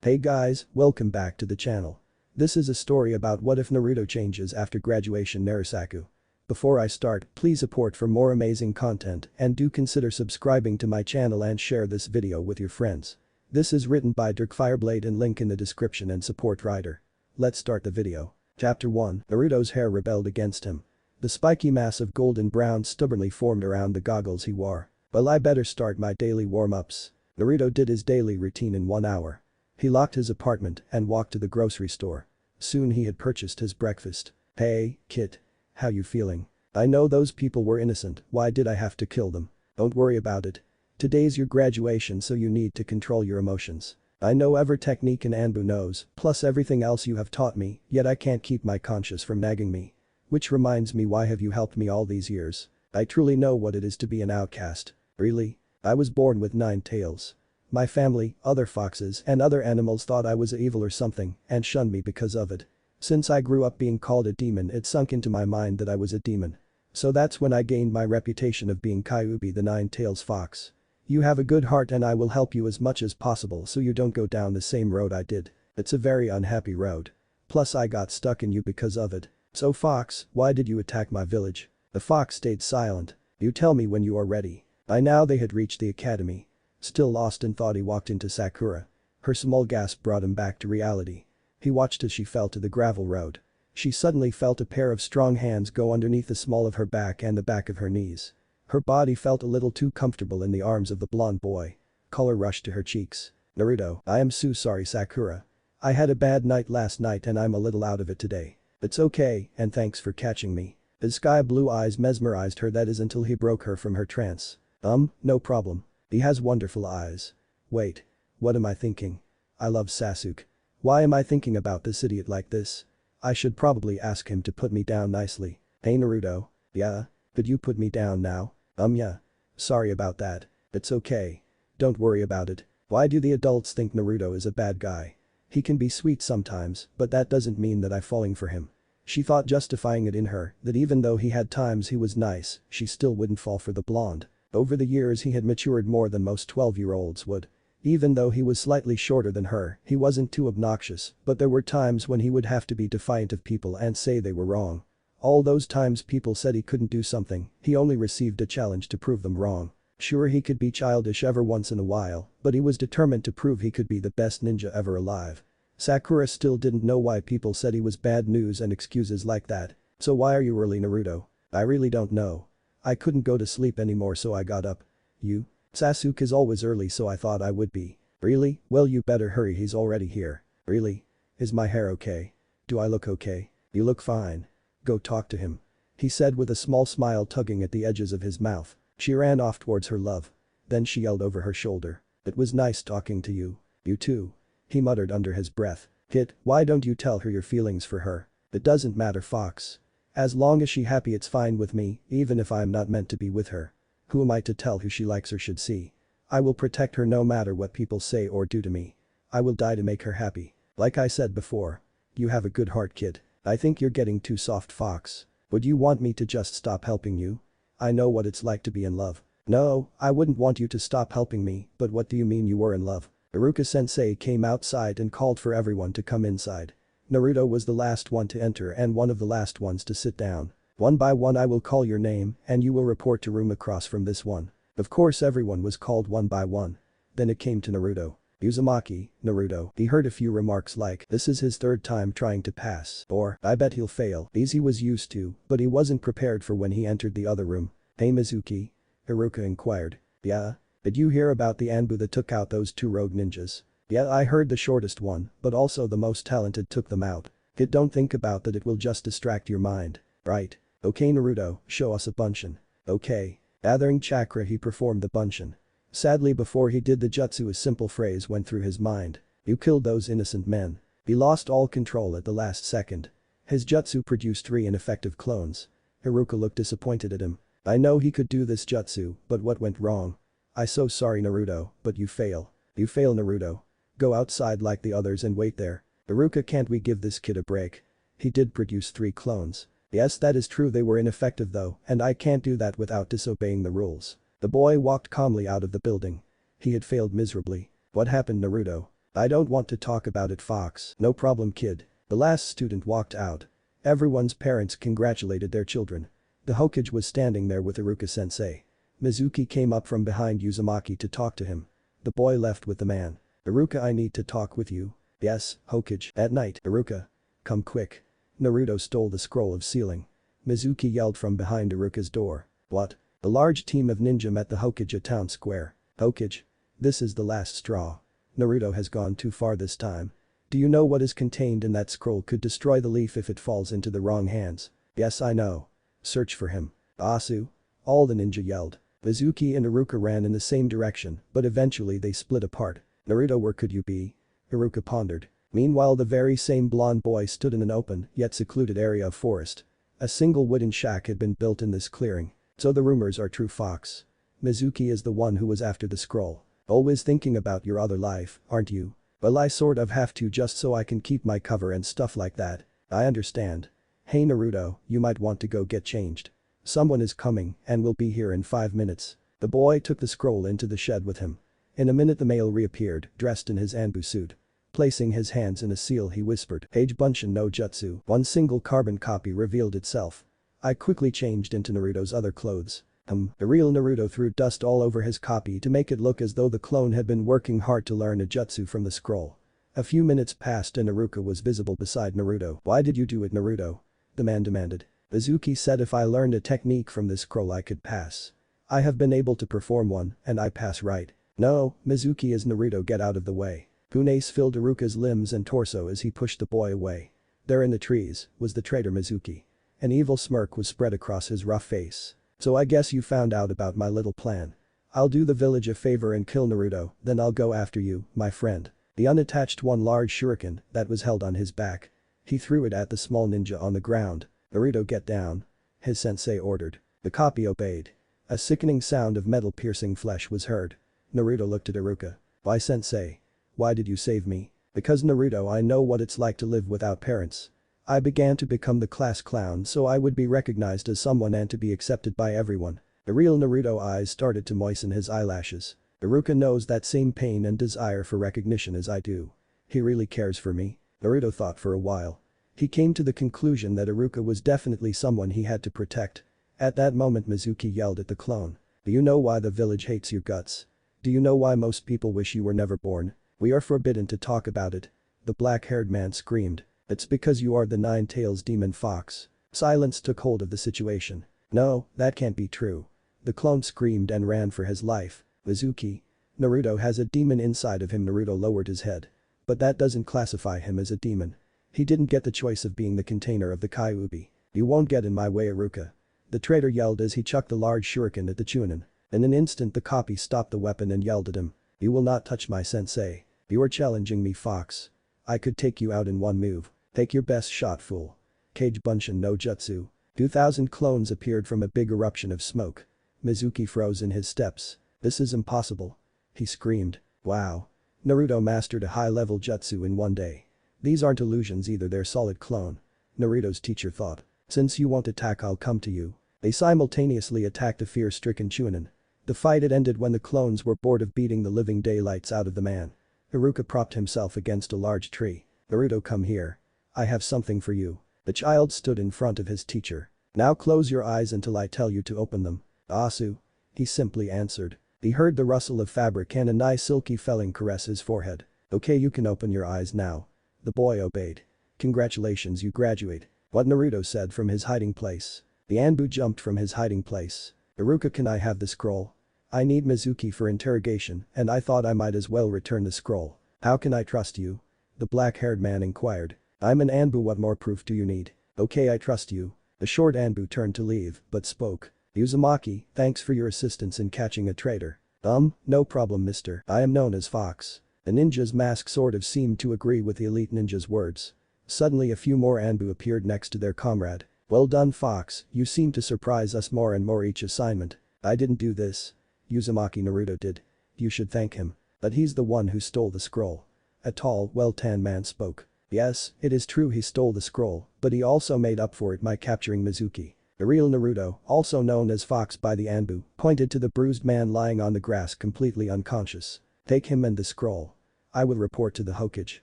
Hey guys, welcome back to the channel. This is a story about what if Naruto changes after graduation NaruSaku. Before I start, please support for more amazing content and do consider subscribing to my channel and share this video with your friends. This is written by Darkfireblade and link in the description and support writer. Let's start the video. Chapter 1, Naruto's hair rebelled against him. The spiky mass of golden brown stubbornly formed around the goggles he wore. Well, I better start my daily warm-ups. Naruto did his daily routine in 1 hour. He locked his apartment and walked to the grocery store. Soon he had purchased his breakfast. Hey, kid. How you feeling? I know those people were innocent, why did I have to kill them? Don't worry about it. Today's your graduation, so you need to control your emotions. I know every technique in Anbu knows, plus everything else you have taught me, yet I can't keep my conscience from nagging me. Which reminds me, why have you helped me all these years? I truly know what it is to be an outcast. Really? I was born with 9 tails. My family, other foxes and other animals thought I was evil or something and shunned me because of it. Since I grew up being called a demon, it sunk into my mind that I was a demon. So that's when I gained my reputation of being Kyuubi, the 9-tails fox. You have a good heart and I will help you as much as possible so you don't go down the same road I did. It's a very unhappy road. Plus I got stuck in you because of it. So fox, why did you attack my village? The fox stayed silent. You tell me when you are ready. By now they had reached the academy. Still lost in thought, he walked into Sakura. Her small gasp brought him back to reality. He watched as she fell to the gravel road. She suddenly felt a pair of strong hands go underneath the small of her back and the back of her knees. Her body felt a little too comfortable in the arms of the blonde boy. Color rushed to her cheeks. Naruto, I am so sorry, Sakura. I had a bad night last night and I'm a little out of it today. It's okay, and thanks for catching me. His sky blue eyes mesmerized her, that is until he broke her from her trance. No problem. He has wonderful eyes. Wait. What am I thinking? I love Sasuke. Why am I thinking about this idiot like this? I should probably ask him to put me down nicely. Hey Naruto. Yeah? Could you put me down now? Yeah. Sorry about that. It's okay. Don't worry about it. Why do the adults think Naruto is a bad guy? He can be sweet sometimes, but that doesn't mean that I'm falling for him. She thought, justifying it in her, that even though he had times he was nice, she still wouldn't fall for the blonde. Over the years he had matured more than most 12-year-olds would. Even though he was slightly shorter than her, he wasn't too obnoxious, but there were times when he would have to be defiant of people and say they were wrong. All those times people said he couldn't do something, he only received a challenge to prove them wrong. Sure, he could be childish every once in a while, but he was determined to prove he could be the best ninja ever alive. Sakura still didn't know why people said he was bad news and excuses like that. So why are you early, Naruto? I really don't know. I couldn't go to sleep anymore, so I got up. You? Sasuke is always early, so I thought I would be. Really? Well, you better hurry, he's already here. Really? Is my hair okay? Do I look okay? You look fine. Go talk to him. He said with a small smile tugging at the edges of his mouth. She ran off towards her love. Then she yelled over her shoulder. It was nice talking to you. You too. He muttered under his breath. Kid, why don't you tell her your feelings for her? It doesn't matter, fox. As long as she's happy, it's fine with me, even if I'm not meant to be with her. Who am I to tell who she likes or should see? I will protect her no matter what people say or do to me. I will die to make her happy. Like I said before. You have a good heart, kid. I think you're getting too soft, fox. Would you want me to just stop helping you? I know what it's like to be in love. No, I wouldn't want you to stop helping me, but what do you mean you were in love? Iruka-sensei came outside and called for everyone to come inside. Naruto was the last one to enter and one of the last ones to sit down. One by one I will call your name and you will report to room across from this one. Of course everyone was called one by one. Then it came to Naruto. Uzumaki, Naruto. He heard a few remarks like, this is his 3rd time trying to pass, or, I bet he'll fail. These he was used to, but he wasn't prepared for when he entered the other room. Hey Mizuki? Iruka inquired. Yeah? Did you hear about the Anbu that took out those 2 rogue ninjas? Yeah, I heard the shortest one, but also the most talented took them out. Kid, don't think about that, it will just distract your mind. Right. Okay Naruto, show us a bunshin. Okay. Gathering chakra, he performed the bunshin. Sadly, before he did the jutsu, a simple phrase went through his mind. You killed those innocent men. He lost all control at the last second. His jutsu produced 3 ineffective clones. Iruka looked disappointed at him. I know he could do this jutsu, but what went wrong? I'm so sorry Naruto, but you fail. You fail Naruto. Go outside like the others and wait there. Iruka, can't we give this kid a break? He did produce 3 clones. Yes, that is true, they were ineffective though, and I can't do that without disobeying the rules. The boy walked calmly out of the building. He had failed miserably. What happened, Naruto? I don't want to talk about it, Fox. No problem, kid. The last student walked out. Everyone's parents congratulated their children. The Hokage was standing there with Iruka-sensei. Mizuki came up from behind Uzumaki to talk to him. The boy left with the man. Iruka, I need to talk with you. Yes, Hokage. At night. Iruka. Come quick. Naruto stole the scroll of sealing. Mizuki yelled from behind Iruka's door. What? A large team of ninja met the Hokage at town square. Hokage. This is the last straw. Naruto has gone too far this time. Do you know what is contained in that scroll could destroy the leaf if it falls into the wrong hands? Yes, I know. Search for him. Asu. All the ninja yelled. Mizuki and Iruka ran in the same direction, but eventually they split apart. Naruto, where could you be? Iruka pondered. Meanwhile, the very same blonde boy stood in an open, yet secluded area of forest. A single wooden shack had been built in this clearing. So the rumors are true, Fox. Mizuki is the one who was after the scroll. Always thinking about your other life, aren't you? Well, I sort of have to just so I can keep my cover and stuff like that. I understand. Hey Naruto, you might want to go get changed. Someone is coming and will be here in 5 minutes. The boy took the scroll into the shed with him. In a minute the male reappeared, dressed in his Anbu suit. Placing his hands in a seal, he whispered, Page Bunshin no Jutsu. One single carbon copy revealed itself. I quickly changed into Naruto's other clothes. The real Naruto threw dust all over his copy to make it look as though the clone had been working hard to learn a jutsu from the scroll. A few minutes passed and Iruka was visible beside Naruto. Why did you do it, Naruto? The man demanded. Mizuki said if I learned a technique from this scroll I could pass. I have been able to perform one and I pass right. No, Mizuki is Naruto, get out of the way. Gunace filled Iruka's limbs and torso as he pushed the boy away. There in the trees was the traitor Mizuki. An evil smirk was spread across his rough face. So I guess you found out about my little plan. I'll do the village a favor and kill Naruto, then I'll go after you, my friend. He unattached one large shuriken that was held on his back. He threw it at the small ninja on the ground. Naruto, get down. His sensei ordered. The copy obeyed. A sickening sound of metal piercing flesh was heard. Naruto looked at Iruka. Why, sensei? Why did you save me? Because Naruto, I know what it's like to live without parents. I began to become the class clown so I would be recognized as someone and to be accepted by everyone. The real Naruto eyes started to moisten his eyelashes. Iruka knows that same pain and desire for recognition as I do. He really cares for me. Naruto thought for a while. He came to the conclusion that Iruka was definitely someone he had to protect. At that moment Mizuki yelled at the clone. Do you know why the village hates your guts? Do you know why most people wish you were never born? We are forbidden to talk about it. The black-haired man screamed. It's because you are the Nine-Tails demon fox. Silence took hold of the situation. No, that can't be true. The clone screamed and ran for his life. Mizuki. Naruto has a demon inside of him. Naruto lowered his head. But that doesn't classify him as a demon. He didn't get the choice of being the container of the Kyuubi. You won't get in my way, Iruka. The traitor yelled as he chucked the large shuriken at the Chunin. In an instant the copy stopped the weapon and yelled at him. You will not touch my sensei. You are challenging me, Fox. I could take you out in one move. Take your best shot, fool. Kage Bunshin no Jutsu. 2,000 clones appeared from a big eruption of smoke. Mizuki froze in his steps. This is impossible. He screamed. Wow. Naruto mastered a high-level jutsu in one day. These aren't illusions either, they're solid clone. Naruto's teacher thought. Since you won't attack, I'll come to you. They simultaneously attacked the fear-stricken Chunin. The fight had ended when the clones were bored of beating the living daylights out of the man. Iruka propped himself against a large tree. Naruto, come here. I have something for you. The child stood in front of his teacher. Now close your eyes until I tell you to open them. Asu. He simply answered. He heard the rustle of fabric and a nice silky feeling caress his forehead. Okay, you can open your eyes now. The boy obeyed. Congratulations, you graduate. What Naruto said from his hiding place. The Anbu jumped from his hiding place. Iruka, can I have the scroll? I need Mizuki for interrogation and I thought I might as well return the scroll. How can I trust you? The black-haired man inquired. I'm an Anbu, what more proof do you need? Okay, I trust you. The short Anbu turned to leave, but spoke. Uzumaki, thanks for your assistance in catching a traitor. No problem, mister. I am known as Fox. The ninja's mask sort of seemed to agree with the elite ninja's words. Suddenly a few more Anbu appeared next to their comrade. Well done, Fox, you seem to surprise us more and more each assignment. I didn't do this. Uzumaki, Naruto did. You should thank him. But he's the one who stole the scroll. A tall, well-tanned man spoke. Yes, it is true he stole the scroll, but he also made up for it by capturing Mizuki. The real Naruto, also known as Fox by the Anbu, pointed to the bruised man lying on the grass completely unconscious. Take him and the scroll. I will report to the Hokage.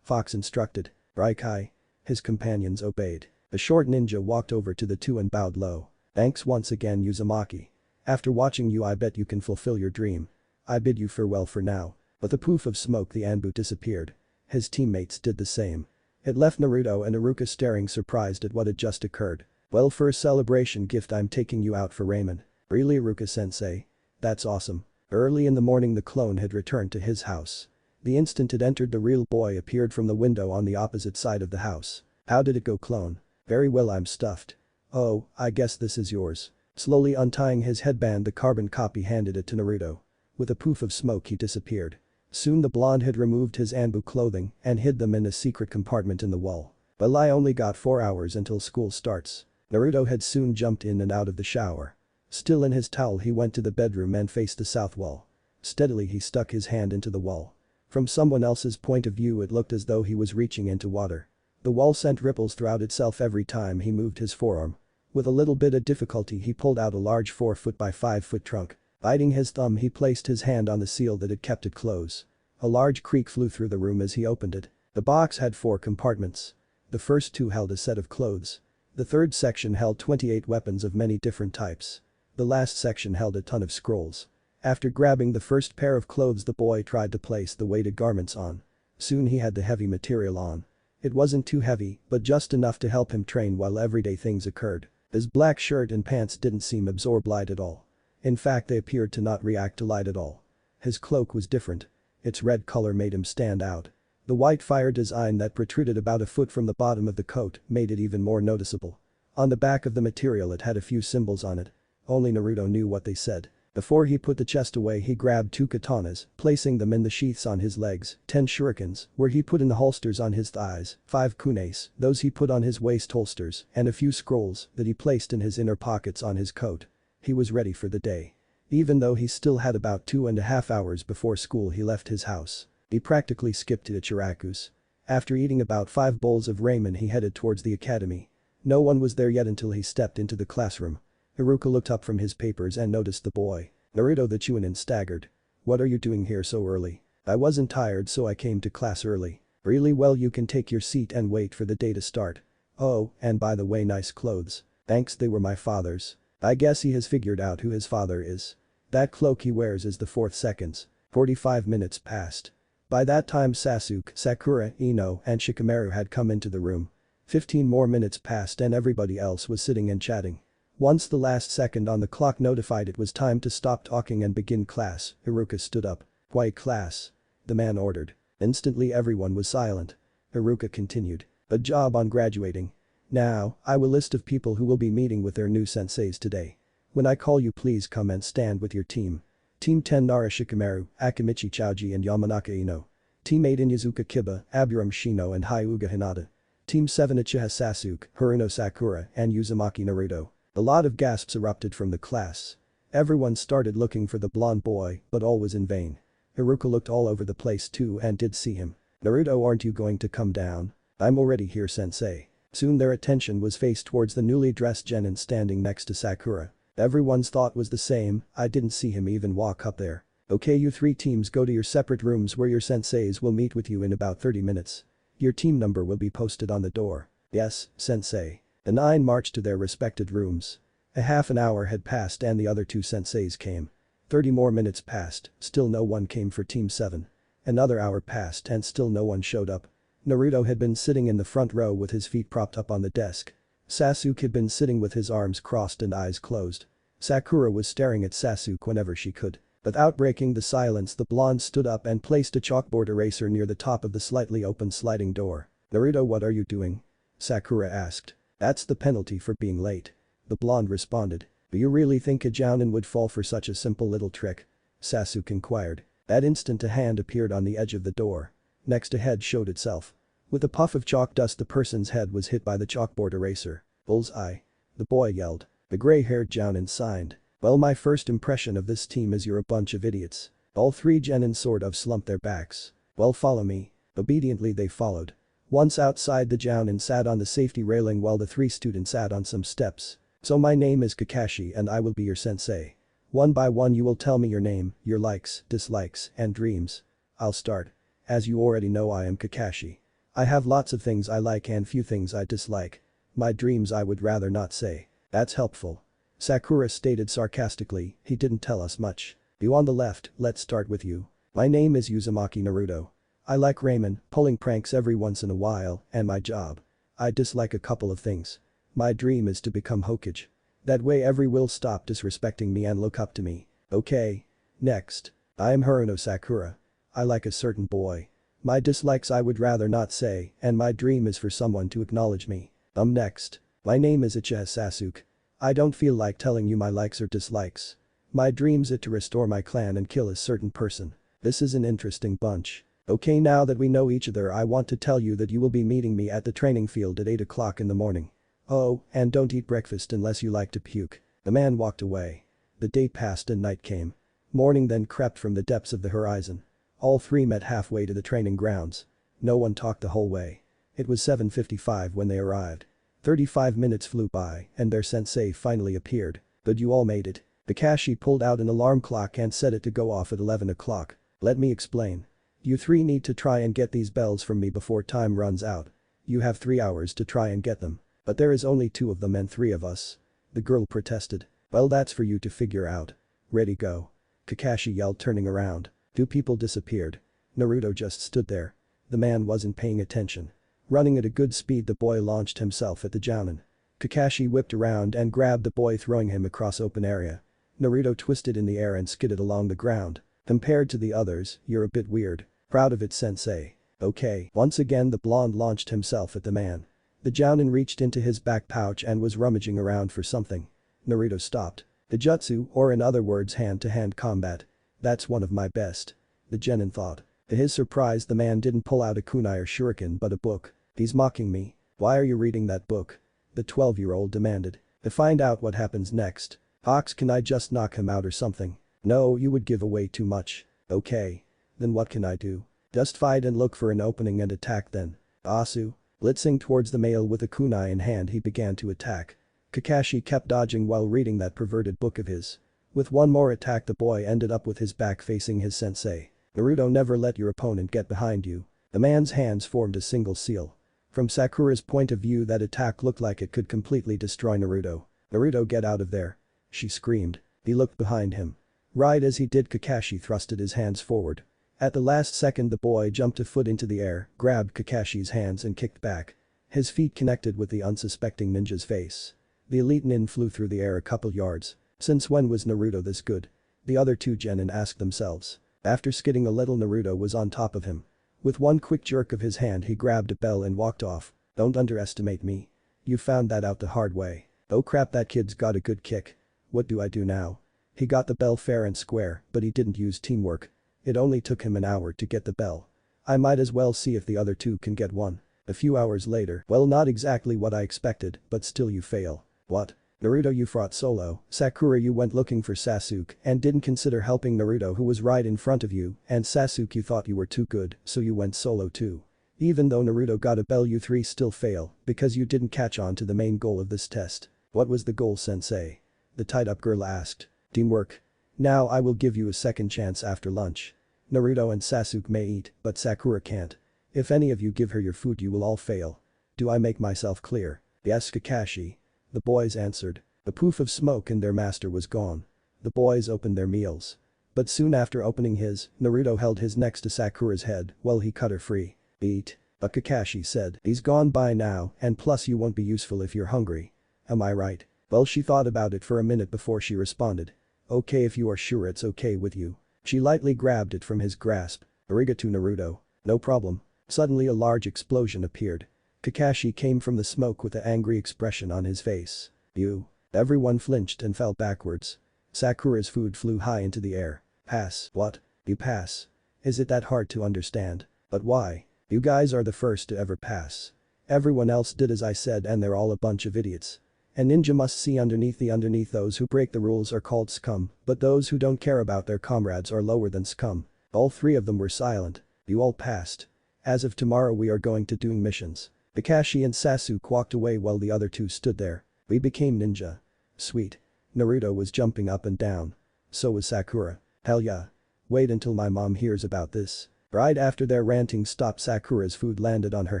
Fox instructed. Raikai. His companions obeyed. A short ninja walked over to the two and bowed low. Thanks once again, Uzumaki. After watching you, I bet you can fulfill your dream. I bid you farewell for now. With a poof of smoke, the Anbu disappeared. His teammates did the same. It left Naruto and Iruka staring surprised at what had just occurred. Well, for a celebration gift, I'm taking you out for ramen. Really, Iruka-sensei? That's awesome. Early in the morning, the clone had returned to his house. The instant it entered, the real boy appeared from the window on the opposite side of the house. How did it go, clone? Very well, I'm stuffed. Oh, I guess this is yours. Slowly untying his headband, the carbon copy handed it to Naruto. With a poof of smoke, he disappeared. Soon the blonde had removed his Anbu clothing and hid them in a secret compartment in the wall. Well, I only got 4 hours until school starts. Naruto had soon jumped in and out of the shower. Still in his towel, he went to the bedroom and faced the south wall. Steadily he stuck his hand into the wall. From someone else's point of view, it looked as though he was reaching into water. The wall sent ripples throughout itself every time he moved his forearm. With a little bit of difficulty, he pulled out a large 4 foot by 5 foot trunk. Biting his thumb, he placed his hand on the seal that had kept it closed. A large creak flew through the room as he opened it. The box had 4 compartments. The first 2 held a set of clothes. The third section held 28 weapons of many different types. The last section held a ton of scrolls. After grabbing the first pair of clothes, the boy tried to place the weighted garments on. Soon he had the heavy material on. It wasn't too heavy, but just enough to help him train while everyday things occurred. His black shirt and pants didn't seem absorb light at all. In fact, they appeared to not react to light at all. His cloak was different. Its red color made him stand out. The white fire design that protruded about a foot from the bottom of the coat made it even more noticeable. On the back of the material, it had a few symbols on it. Only Naruto knew what they said. Before he put the chest away, he grabbed 2 katanas, placing them in the sheaths on his legs, 10 shurikens, where he put in the holsters on his thighs, 5 kunes, those he put on his waist holsters, and a few scrolls that he placed in his inner pockets on his coat. He was ready for the day. Even though he still had about 2.5 hours before school, he left his house. He practically skipped to Ichiraku's. After eating about 5 bowls of ramen, he headed towards the academy. No one was there yet until he stepped into the classroom. Iruka looked up from his papers and noticed the boy. Naruto the Chunin staggered. What are you doing here so early? I wasn't tired, so I came to class early. Really? Well, you can take your seat and wait for the day to start. Oh, and by the way, nice clothes. Thanks, they were my father's. I guess he has figured out who his father is. That cloak he wears is the 4th seconds. 45 minutes passed. By that time, Sasuke, Sakura, Ino, and Shikamaru had come into the room. 15 more minutes passed and everybody else was sitting and chatting. Once the last second on the clock notified it was time to stop talking and begin class, Iruka stood up. "Quiet class," the man ordered. Instantly everyone was silent. Iruka continued. "Good job on graduating. Now, I will list of people who will be meeting with their new senseis today. When I call you, please come and stand with your team. Team 10 Nara Shikamaru, Akimichi Chouji and Yamanaka Ino. Team 8 Inyazuka Kiba, Aburam Shino and Hyuga Hinata. Team 7 Uchiha Sasuke, Haruno Sakura and Uzumaki Naruto." A lot of gasps erupted from the class. Everyone started looking for the blonde boy, but all was in vain. Iruka looked all over the place too and did see him. "Naruto, aren't you going to come down?" "I'm already here, sensei." Soon their attention was faced towards the newly dressed genin standing next to Sakura. Everyone's thought was the same. I didn't see him even walk up there. "Okay, you 3 teams go to your separate rooms where your senseis will meet with you in about 30 minutes. Your team number will be posted on the door." "Yes, sensei." The 9 marched to their respected rooms. A half an hour had passed and the other 2 senseis came. 30 more minutes passed, still no one came for Team 7. Another hour passed and still no one showed up. Naruto had been sitting in the front row with his feet propped up on the desk. Sasuke had been sitting with his arms crossed and eyes closed. Sakura was staring at Sasuke whenever she could. Without breaking the silence, the blonde stood up and placed a chalkboard eraser near the top of the slightly open sliding door. "Naruto, what are you doing?" Sakura asked. "That's the penalty for being late," the blonde responded. "Do you really think a jounin would fall for such a simple little trick?" Sasuke inquired. That instant a hand appeared on the edge of the door. Next a head showed itself. With a puff of chalk dust, the person's head was hit by the chalkboard eraser. "Bullseye," the boy yelled. The gray-haired jounin signed. "Well, my first impression of this team is you're a bunch of idiots." All 3 genin sort of slumped their backs. "Well, follow me." Obediently they followed. Once outside, the jounin sat on the safety railing while the 3 students sat on some steps. "So my name is Kakashi and I will be your sensei. One by one you will tell me your name, your likes, dislikes, and dreams. I'll start." As you already know, I am Kakashi. I have lots of things I like and few things I dislike. My dreams I would rather not say. That's helpful. Sakura stated sarcastically, he didn't tell us much. You on the left, let's start with you. My name is Uzumaki Naruto. I like ramen, pulling pranks every once in a while, and my job. I dislike a couple of things. My dream is to become Hokage. That way everyone will stop disrespecting me and look up to me. Okay. Next. I am Haruno Sakura. I like a certain boy. My dislikes I would rather not say, and my dream is for someone to acknowledge me. Next. My name is Uchiha Sasuke. I don't feel like telling you my likes or dislikes. My dream's it to restore my clan and kill a certain person. This is an interesting bunch. Okay, now that we know each other, I want to tell you that you will be meeting me at the training field at 8 o'clock in the morning. Oh, and don't eat breakfast unless you like to puke. The man walked away. The day passed and night came. Morning then crept from the depths of the horizon. All three met halfway to the training grounds. No one talked the whole way. It was 7:55 when they arrived. 35 minutes flew by and their sensei finally appeared. But you all made it. Kakashi pulled out an alarm clock and set it to go off at 11 o'clock. Let me explain. You three need to try and get these bells from me before time runs out. You have 3 hours to try and get them. But there is only 2 of them and 3 of us. The girl protested. Well, that's for you to figure out. Ready, go. Kakashi yelled, turning around. 2 people disappeared. Naruto just stood there. The man wasn't paying attention. Running at a good speed, the boy launched himself at the Chunin. Kakashi whipped around and grabbed the boy, throwing him across open area. Naruto twisted in the air and skidded along the ground. Compared to the others, you're a bit weird. Proud of it, sensei. Okay. Once again the blonde launched himself at the man. The Chunin reached into his back pouch and was rummaging around for something. Naruto stopped. The jutsu, or in other words hand-to-hand combat. That's one of my best. The Chunin thought. To his surprise, the man didn't pull out a kunai or shuriken but a book. He's mocking me. Why are you reading that book? The 12-year-old demanded. To find out what happens next. Ox, can I just knock him out or something? No, you would give away too much. Okay. Then what can I do? Just fight and look for an opening and attack then. Asu. Blitzing towards the male with a kunai in hand, he began to attack. Kakashi kept dodging while reading that perverted book of his. With one more attack, the boy ended up with his back facing his sensei. Naruto, never let your opponent get behind you. The man's hands formed a single seal. From Sakura's point of view, that attack looked like it could completely destroy Naruto. Naruto, get out of there. She screamed. He looked behind him. Right as he did, Kakashi thrusted his hands forward. At the last second, the boy jumped a foot into the air, grabbed Kakashi's hands and kicked back. His feet connected with the unsuspecting ninja's face. The elite nin flew through the air a couple yards. Since when was Naruto this good? The other 2 genin asked themselves. After skidding a little, Naruto was on top of him. With one quick jerk of his hand, he grabbed a bell and walked off. Don't underestimate me. You found that out the hard way. Oh crap, that kid's got a good kick. What do I do now? He got the bell fair and square, but he didn't use teamwork. It only took him an hour to get the bell. I might as well see if the other 2 can get one. A few hours later, well, not exactly what I expected, but still you fail. What? Naruto, you fought solo. Sakura, you went looking for Sasuke and didn't consider helping Naruto, who was right in front of you, and Sasuke, you thought you were too good, so you went solo too. Even though Naruto got a bell, you 3 still fail because you didn't catch on to the main goal of this test. What was the goal, sensei? The tied-up girl asked. Teamwork. Now I will give you a second chance after lunch. Naruto and Sasuke may eat, but Sakura can't. If any of you give her your food, you will all fail. Do I make myself clear? Yes, Kakashi. The boys answered. A poof of smoke and their master was gone. The boys opened their meals. But soon after opening his, Naruto held his next to Sakura's head while he cut her free. Eat. But Kakashi said, he's gone by now, and plus you won't be useful if you're hungry. Am I right? Well, she thought about it for a minute before she responded. Okay, if you are sure it's okay with you. She lightly grabbed it from his grasp. Arigato, Naruto. No problem. Suddenly a large explosion appeared. Kakashi came from the smoke with an angry expression on his face. You. Everyone flinched and fell backwards. Sakura's food flew high into the air. Pass. What? You pass. Is it that hard to understand? But why? You guys are the first to ever pass. Everyone else did as I said and they're all a bunch of idiots. A ninja must see underneath those who break the rules are called scum, but those who don't care about their comrades are lower than scum. All 3 of them were silent. You all passed. As of tomorrow we are going to doing missions. Kakashi and Sasuke walked away while the other 2 stood there. We became ninja. Sweet. Naruto was jumping up and down. So was Sakura. Hell yeah. Wait until my mom hears about this. Right after their ranting stopped, Sakura's food landed on her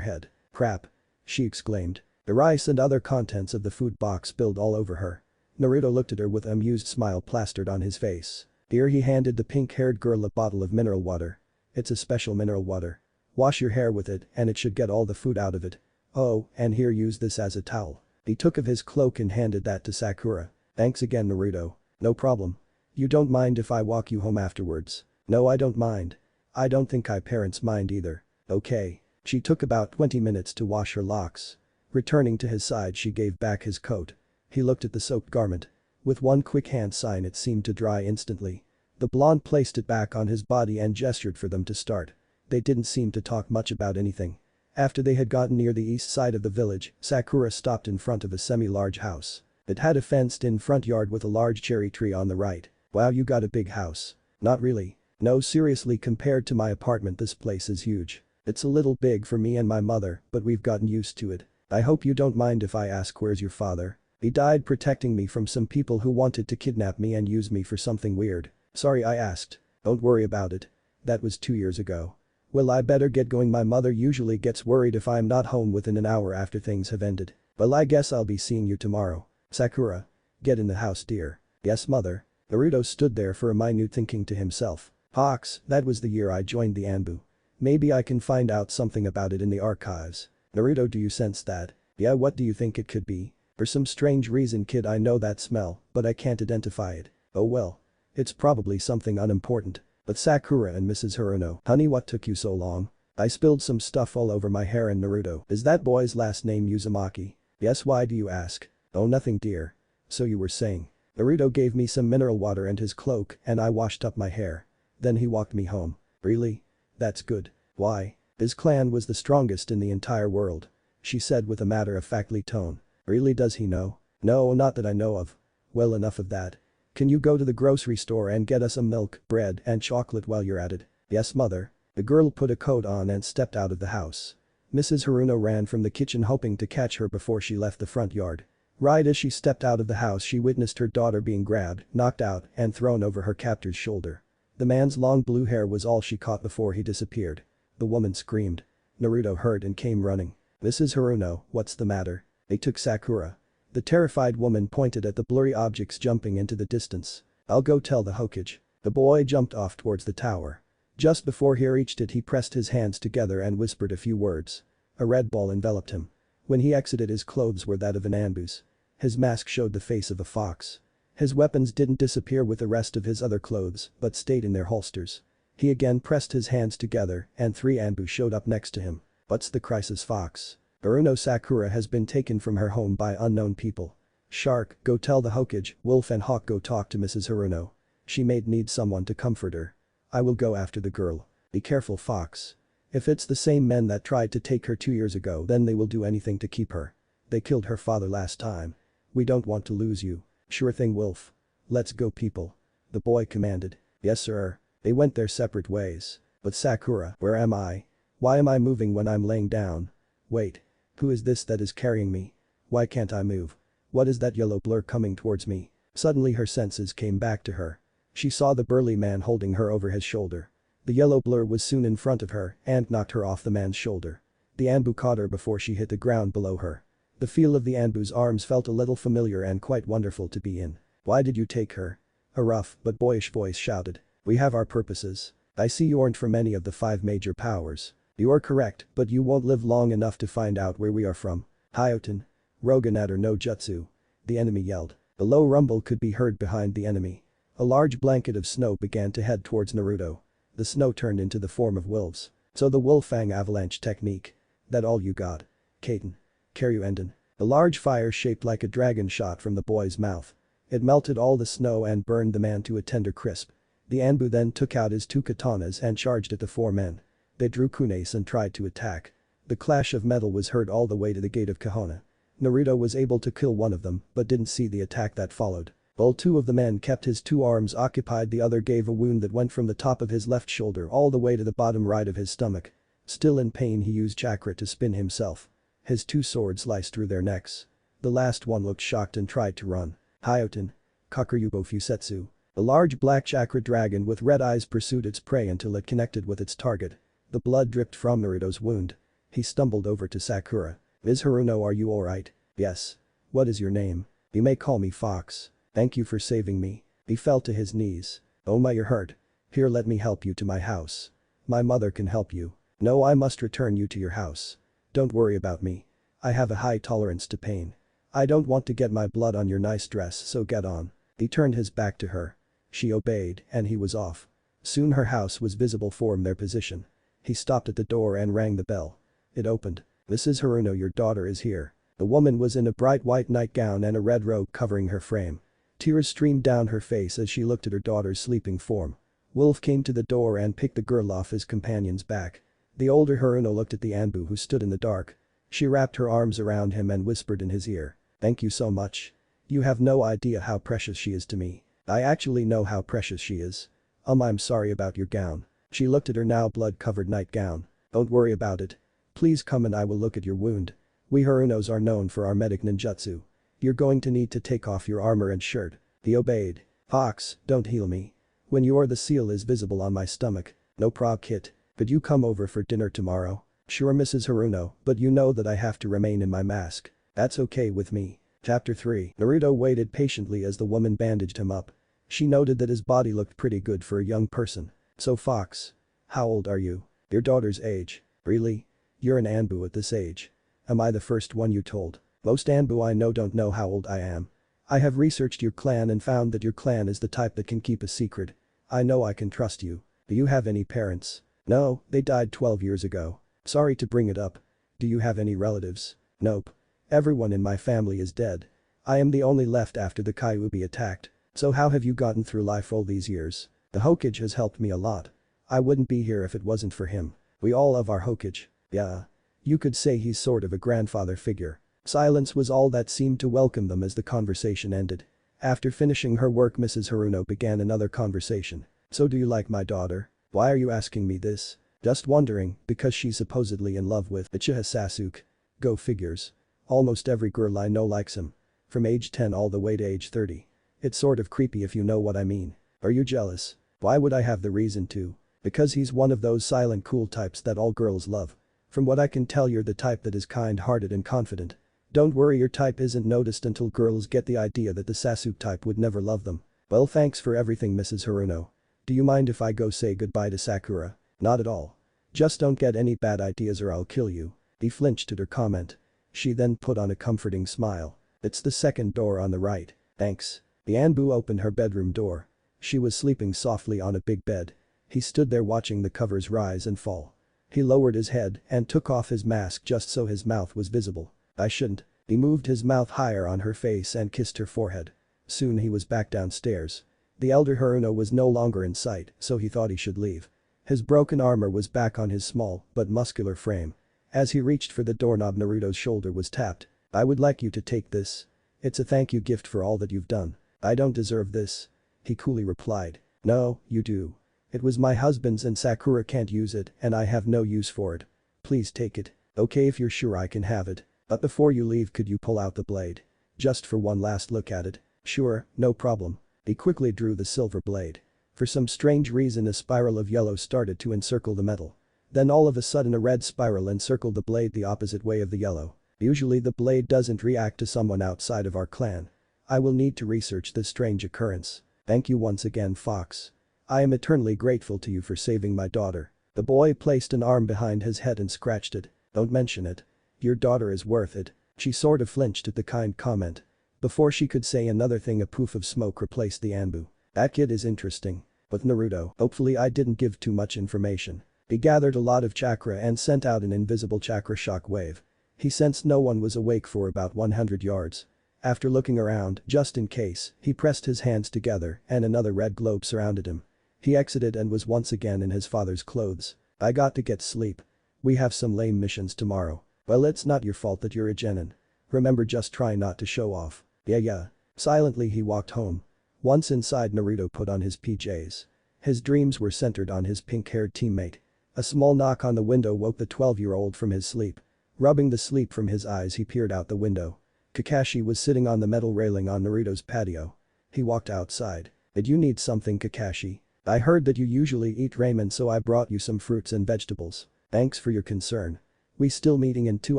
head. "Crap," she exclaimed. The rice and other contents of the food box spilled all over her. Naruto looked at her with an amused smile plastered on his face. Here he handed the pink-haired girl a bottle of mineral water. "It's a special mineral water. Wash your hair with it and it should get all the food out of it. Oh, and here, use this as a towel." He took of his cloak and handed that to Sakura. "Thanks again, Naruto." "No problem. You don't mind if I walk you home afterwards?" "No, I don't mind. I don't think my parents mind either." "Okay." She took about 20 minutes to wash her locks. Returning to his side, she gave back his coat. He looked at the soaked garment. With one quick hand sign, it seemed to dry instantly. The blonde placed it back on his body and gestured for them to start. They didn't seem to talk much about anything. After they had gotten near the east side of the village, Sakura stopped in front of a semi-large house. It had a fenced-in front yard with a large cherry tree on the right. "Wow, you got a big house." "Not really. No, seriously, compared to my apartment, this place is huge. It's a little big for me and my mother, but we've gotten used to it. I hope you don't mind if I ask, where's your father?" "He died protecting me from some people who wanted to kidnap me and use me for something weird." "Sorry I asked." "Don't worry about it. That was 2 years ago." "Well, I better get going. My mother usually gets worried if I'm not home within an hour after things have ended." "Well, I guess I'll be seeing you tomorrow." "Sakura. Get in the house, dear." "Yes, mother." Naruto stood there for a minute, thinking to himself. "Hawks, that was the year I joined the Anbu. Maybe I can find out something about it in the archives." "Naruto, do you sense that?" "Yeah, what do you think it could be?" "For some strange reason, kid, I know that smell, but I can't identify it." "Oh well. It's probably something unimportant." But Sakura and Mrs. Haruno, "Honey, what took you so long?" "I spilled some stuff all over my hair." And Naruto, "Is that boy's last name Uzumaki?" "Yes, why do you ask?" "Oh, nothing, dear." "So you were saying." Naruto gave me some mineral water and his cloak and I washed up my hair. Then he walked me home. "Really? That's good." "Why?" "His clan was the strongest in the entire world," she said with a matter-of-factly tone. "Really, does he know?" "No, not that I know of." "Well, enough of that. Can you go to the grocery store and get us some milk, bread and chocolate while you're at it?" "Yes, mother." The girl put a coat on and stepped out of the house. Mrs. Haruno ran from the kitchen hoping to catch her before she left the front yard. Right as she stepped out of the house, she witnessed her daughter being grabbed, knocked out and thrown over her captor's shoulder. The man's long blue hair was all she caught before he disappeared. The woman screamed. Naruto heard and came running. "Mrs. Haruno, what's the matter?" "They took Sakura." The terrified woman pointed at the blurry objects jumping into the distance. "I'll go tell the Hokage." The boy jumped off towards the tower. Just before he reached it, he pressed his hands together and whispered a few words. A red ball enveloped him. When he exited, his clothes were that of an Anbu's. His mask showed the face of a fox. His weapons didn't disappear with the rest of his other clothes but stayed in their holsters. He again pressed his hands together and 3 Anbu showed up next to him. "What's the crisis, Fox?" "Haruno Sakura has been taken from her home by unknown people." "Shark, go tell the Hokage." "Wolf and Hawk, go talk to Mrs. Haruno. She may need someone to comfort her." "I will go after the girl." "Be careful, Fox. If it's the same men that tried to take her 2 years ago, then they will do anything to keep her. They killed her father last time. We don't want to lose you." "Sure thing, Wolf. Let's go, people." The boy commanded. "Yes, sir." They went their separate ways. "But Sakura, where am I? Why am I moving when I'm laying down? Wait. Who is this that is carrying me? Why can't I move? What is that yellow blur coming towards me?" Suddenly her senses came back to her. She saw the burly man holding her over his shoulder. The yellow blur was soon in front of her and knocked her off the man's shoulder. The Anbu caught her before she hit the ground below her. The feel of the Anbu's arms felt a little familiar and quite wonderful to be in. "Why did you take her?" A rough but boyish voice shouted. "We have our purposes. I see you aren't from any of the 5 major powers." "You are correct, but you won't live long enough to find out where we are from." "Hyoten. Roganadder no Jutsu." The enemy yelled. A low rumble could be heard behind the enemy. A large blanket of snow began to head towards Naruto. The snow turned into the form of wolves. "So the Wolfang avalanche technique. That all you got? Kaiten. Karyuenden." A large fire shaped like a dragon shot from the boy's mouth. It melted all the snow and burned the man to a tender crisp. The Anbu then took out his 2 katanas and charged at the 4 men. They drew kunes and tried to attack. The clash of metal was heard all the way to the gate of Kahona. Naruto was able to kill one of them but didn't see the attack that followed. While 2 of the men kept his 2 arms occupied, the other gave a wound that went from the top of his left shoulder all the way to the bottom right of his stomach. Still in pain, he used chakra to spin himself. His 2 swords sliced through their necks. The last one looked shocked and tried to run. Hyoten. Kakuryubo Fusetsu. A large black chakra dragon with red eyes pursued its prey until it connected with its target. The blood dripped from Naruto's wound. He stumbled over to Sakura. "Ms. Haruno, are you alright?" "Yes. What is your name?" "You may call me Fox. Thank you for saving me." He fell to his knees. "Oh my, you're hurt. Here, let me help you to my house. My mother can help you." "No, I must return you to your house. Don't worry about me. I have a high tolerance to pain. I don't want to get my blood on your nice dress, so get on." He turned his back to her. She obeyed and he was off. Soon her house was visible from their position. He stopped at the door and rang the bell. It opened. "Mrs. Haruno, your daughter is here." The woman was in a bright white nightgown and a red robe covering her frame. Tears streamed down her face as she looked at her daughter's sleeping form. Wolf came to the door and picked the girl off his companion's back. The older Haruno looked at the Anbu who stood in the dark. She wrapped her arms around him and whispered in his ear, "Thank you so much. You have no idea how precious she is to me." "I actually know how precious she is. I'm sorry about your gown." She looked at her now blood-covered nightgown. "Don't worry about it. Please come and I will look at your wound. We Harunos are known for our medic ninjutsu. You're going to need to take off your armor and shirt." He obeyed. "Fox, don't heal me. When you're the seal is visible on my stomach." "No prob, kid. Could you come over for dinner tomorrow?" "Sure, Mrs. Haruno, but you know that I have to remain in my mask." "That's okay with me." Chapter 3. Naruto waited patiently as the woman bandaged him up. She noted that his body looked pretty good for a young person. "So Fox. How old are you?" "Your daughter's age." "Really? You're an Anbu at this age. Am I the first one you told?" "Most Anbu I know don't know how old I am. I have researched your clan and found that your clan is the type that can keep a secret. I know I can trust you. Do you have any parents?" "No, they died 12 years ago." "Sorry to bring it up. Do you have any relatives?" "Nope. Everyone in my family is dead. I am the only left after the Kyuubi attacked." "So how have you gotten through life all these years?" "The Hokage has helped me a lot. I wouldn't be here if it wasn't for him. We all love our Hokage." "Yeah. You could say he's sort of a grandfather figure." Silence was all that seemed to welcome them as the conversation ended. After finishing her work, Mrs. Haruno began another conversation. "So do you like my daughter?" "Why are you asking me this?" "Just wondering, because she's supposedly in love with Uchiha Sasuke." "Go figures. Almost every girl I know likes him. From age 10 all the way to age 30. It's sort of creepy if you know what I mean." "Are you jealous?" "Why would I have the reason to?" "Because he's one of those silent cool types that all girls love. From what I can tell, you're the type that is kind-hearted and confident. Don't worry, your type isn't noticed until girls get the idea that the Sasuke type would never love them." "Well, thanks for everything, Mrs. Haruno. Do you mind if I go say goodbye to Sakura?" "Not at all. Just don't get any bad ideas or I'll kill you." He flinched at her comment. She then put on a comforting smile. "It's the second door on the right." "Thanks." The Anbu opened her bedroom door. She was sleeping softly on a big bed. He stood there watching the covers rise and fall. He lowered his head and took off his mask just so his mouth was visible. "I shouldn't." He moved his mouth higher on her face and kissed her forehead. Soon he was back downstairs. The elder Haruno was no longer in sight, so he thought he should leave. His broken armor was back on his small but muscular frame. As he reached for the doorknob, Naruto's shoulder was tapped. "I would like you to take this. It's a thank you gift for all that you've done." "I don't deserve this." He coolly replied. "No, you do. It was my husband's and Sakura can't use it and I have no use for it. Please take it." "Okay, if you're sure I can have it. But before you leave, could you pull out the blade? Just for one last look at it." "Sure, no problem." He quickly drew the silver blade. For some strange reason, a spiral of yellow started to encircle the metal. Then all of a sudden a red spiral encircled the blade the opposite way of the yellow. "Usually the blade doesn't react to someone outside of our clan. I will need to research this strange occurrence. Thank you once again, Fox. I am eternally grateful to you for saving my daughter." The boy placed an arm behind his head and scratched it. "Don't mention it. Your daughter is worth it." She sort of flinched at the kind comment. Before she could say another thing, a poof of smoke replaced the Anbu. "That kid is interesting. But Naruto, hopefully I didn't give too much information." He gathered a lot of chakra and sent out an invisible chakra shock wave. He sensed no one was awake for about 100 yards. After looking around, just in case, he pressed his hands together and another red globe surrounded him. He exited and was once again in his father's clothes. "I got to get sleep. We have some lame missions tomorrow." "Well, it's not your fault that you're a genin. Remember, just try not to show off." Yeah. Silently he walked home. Once inside, Naruto put on his PJs. His dreams were centered on his pink-haired teammate. A small knock on the window woke the 12-year-old from his sleep. Rubbing the sleep from his eyes, he peered out the window. Kakashi was sitting on the metal railing on Naruto's patio. He walked outside. "Did you need something, Kakashi?" I heard that you usually eat ramen, so I brought you some fruits and vegetables. Thanks for your concern. We still meeting in 2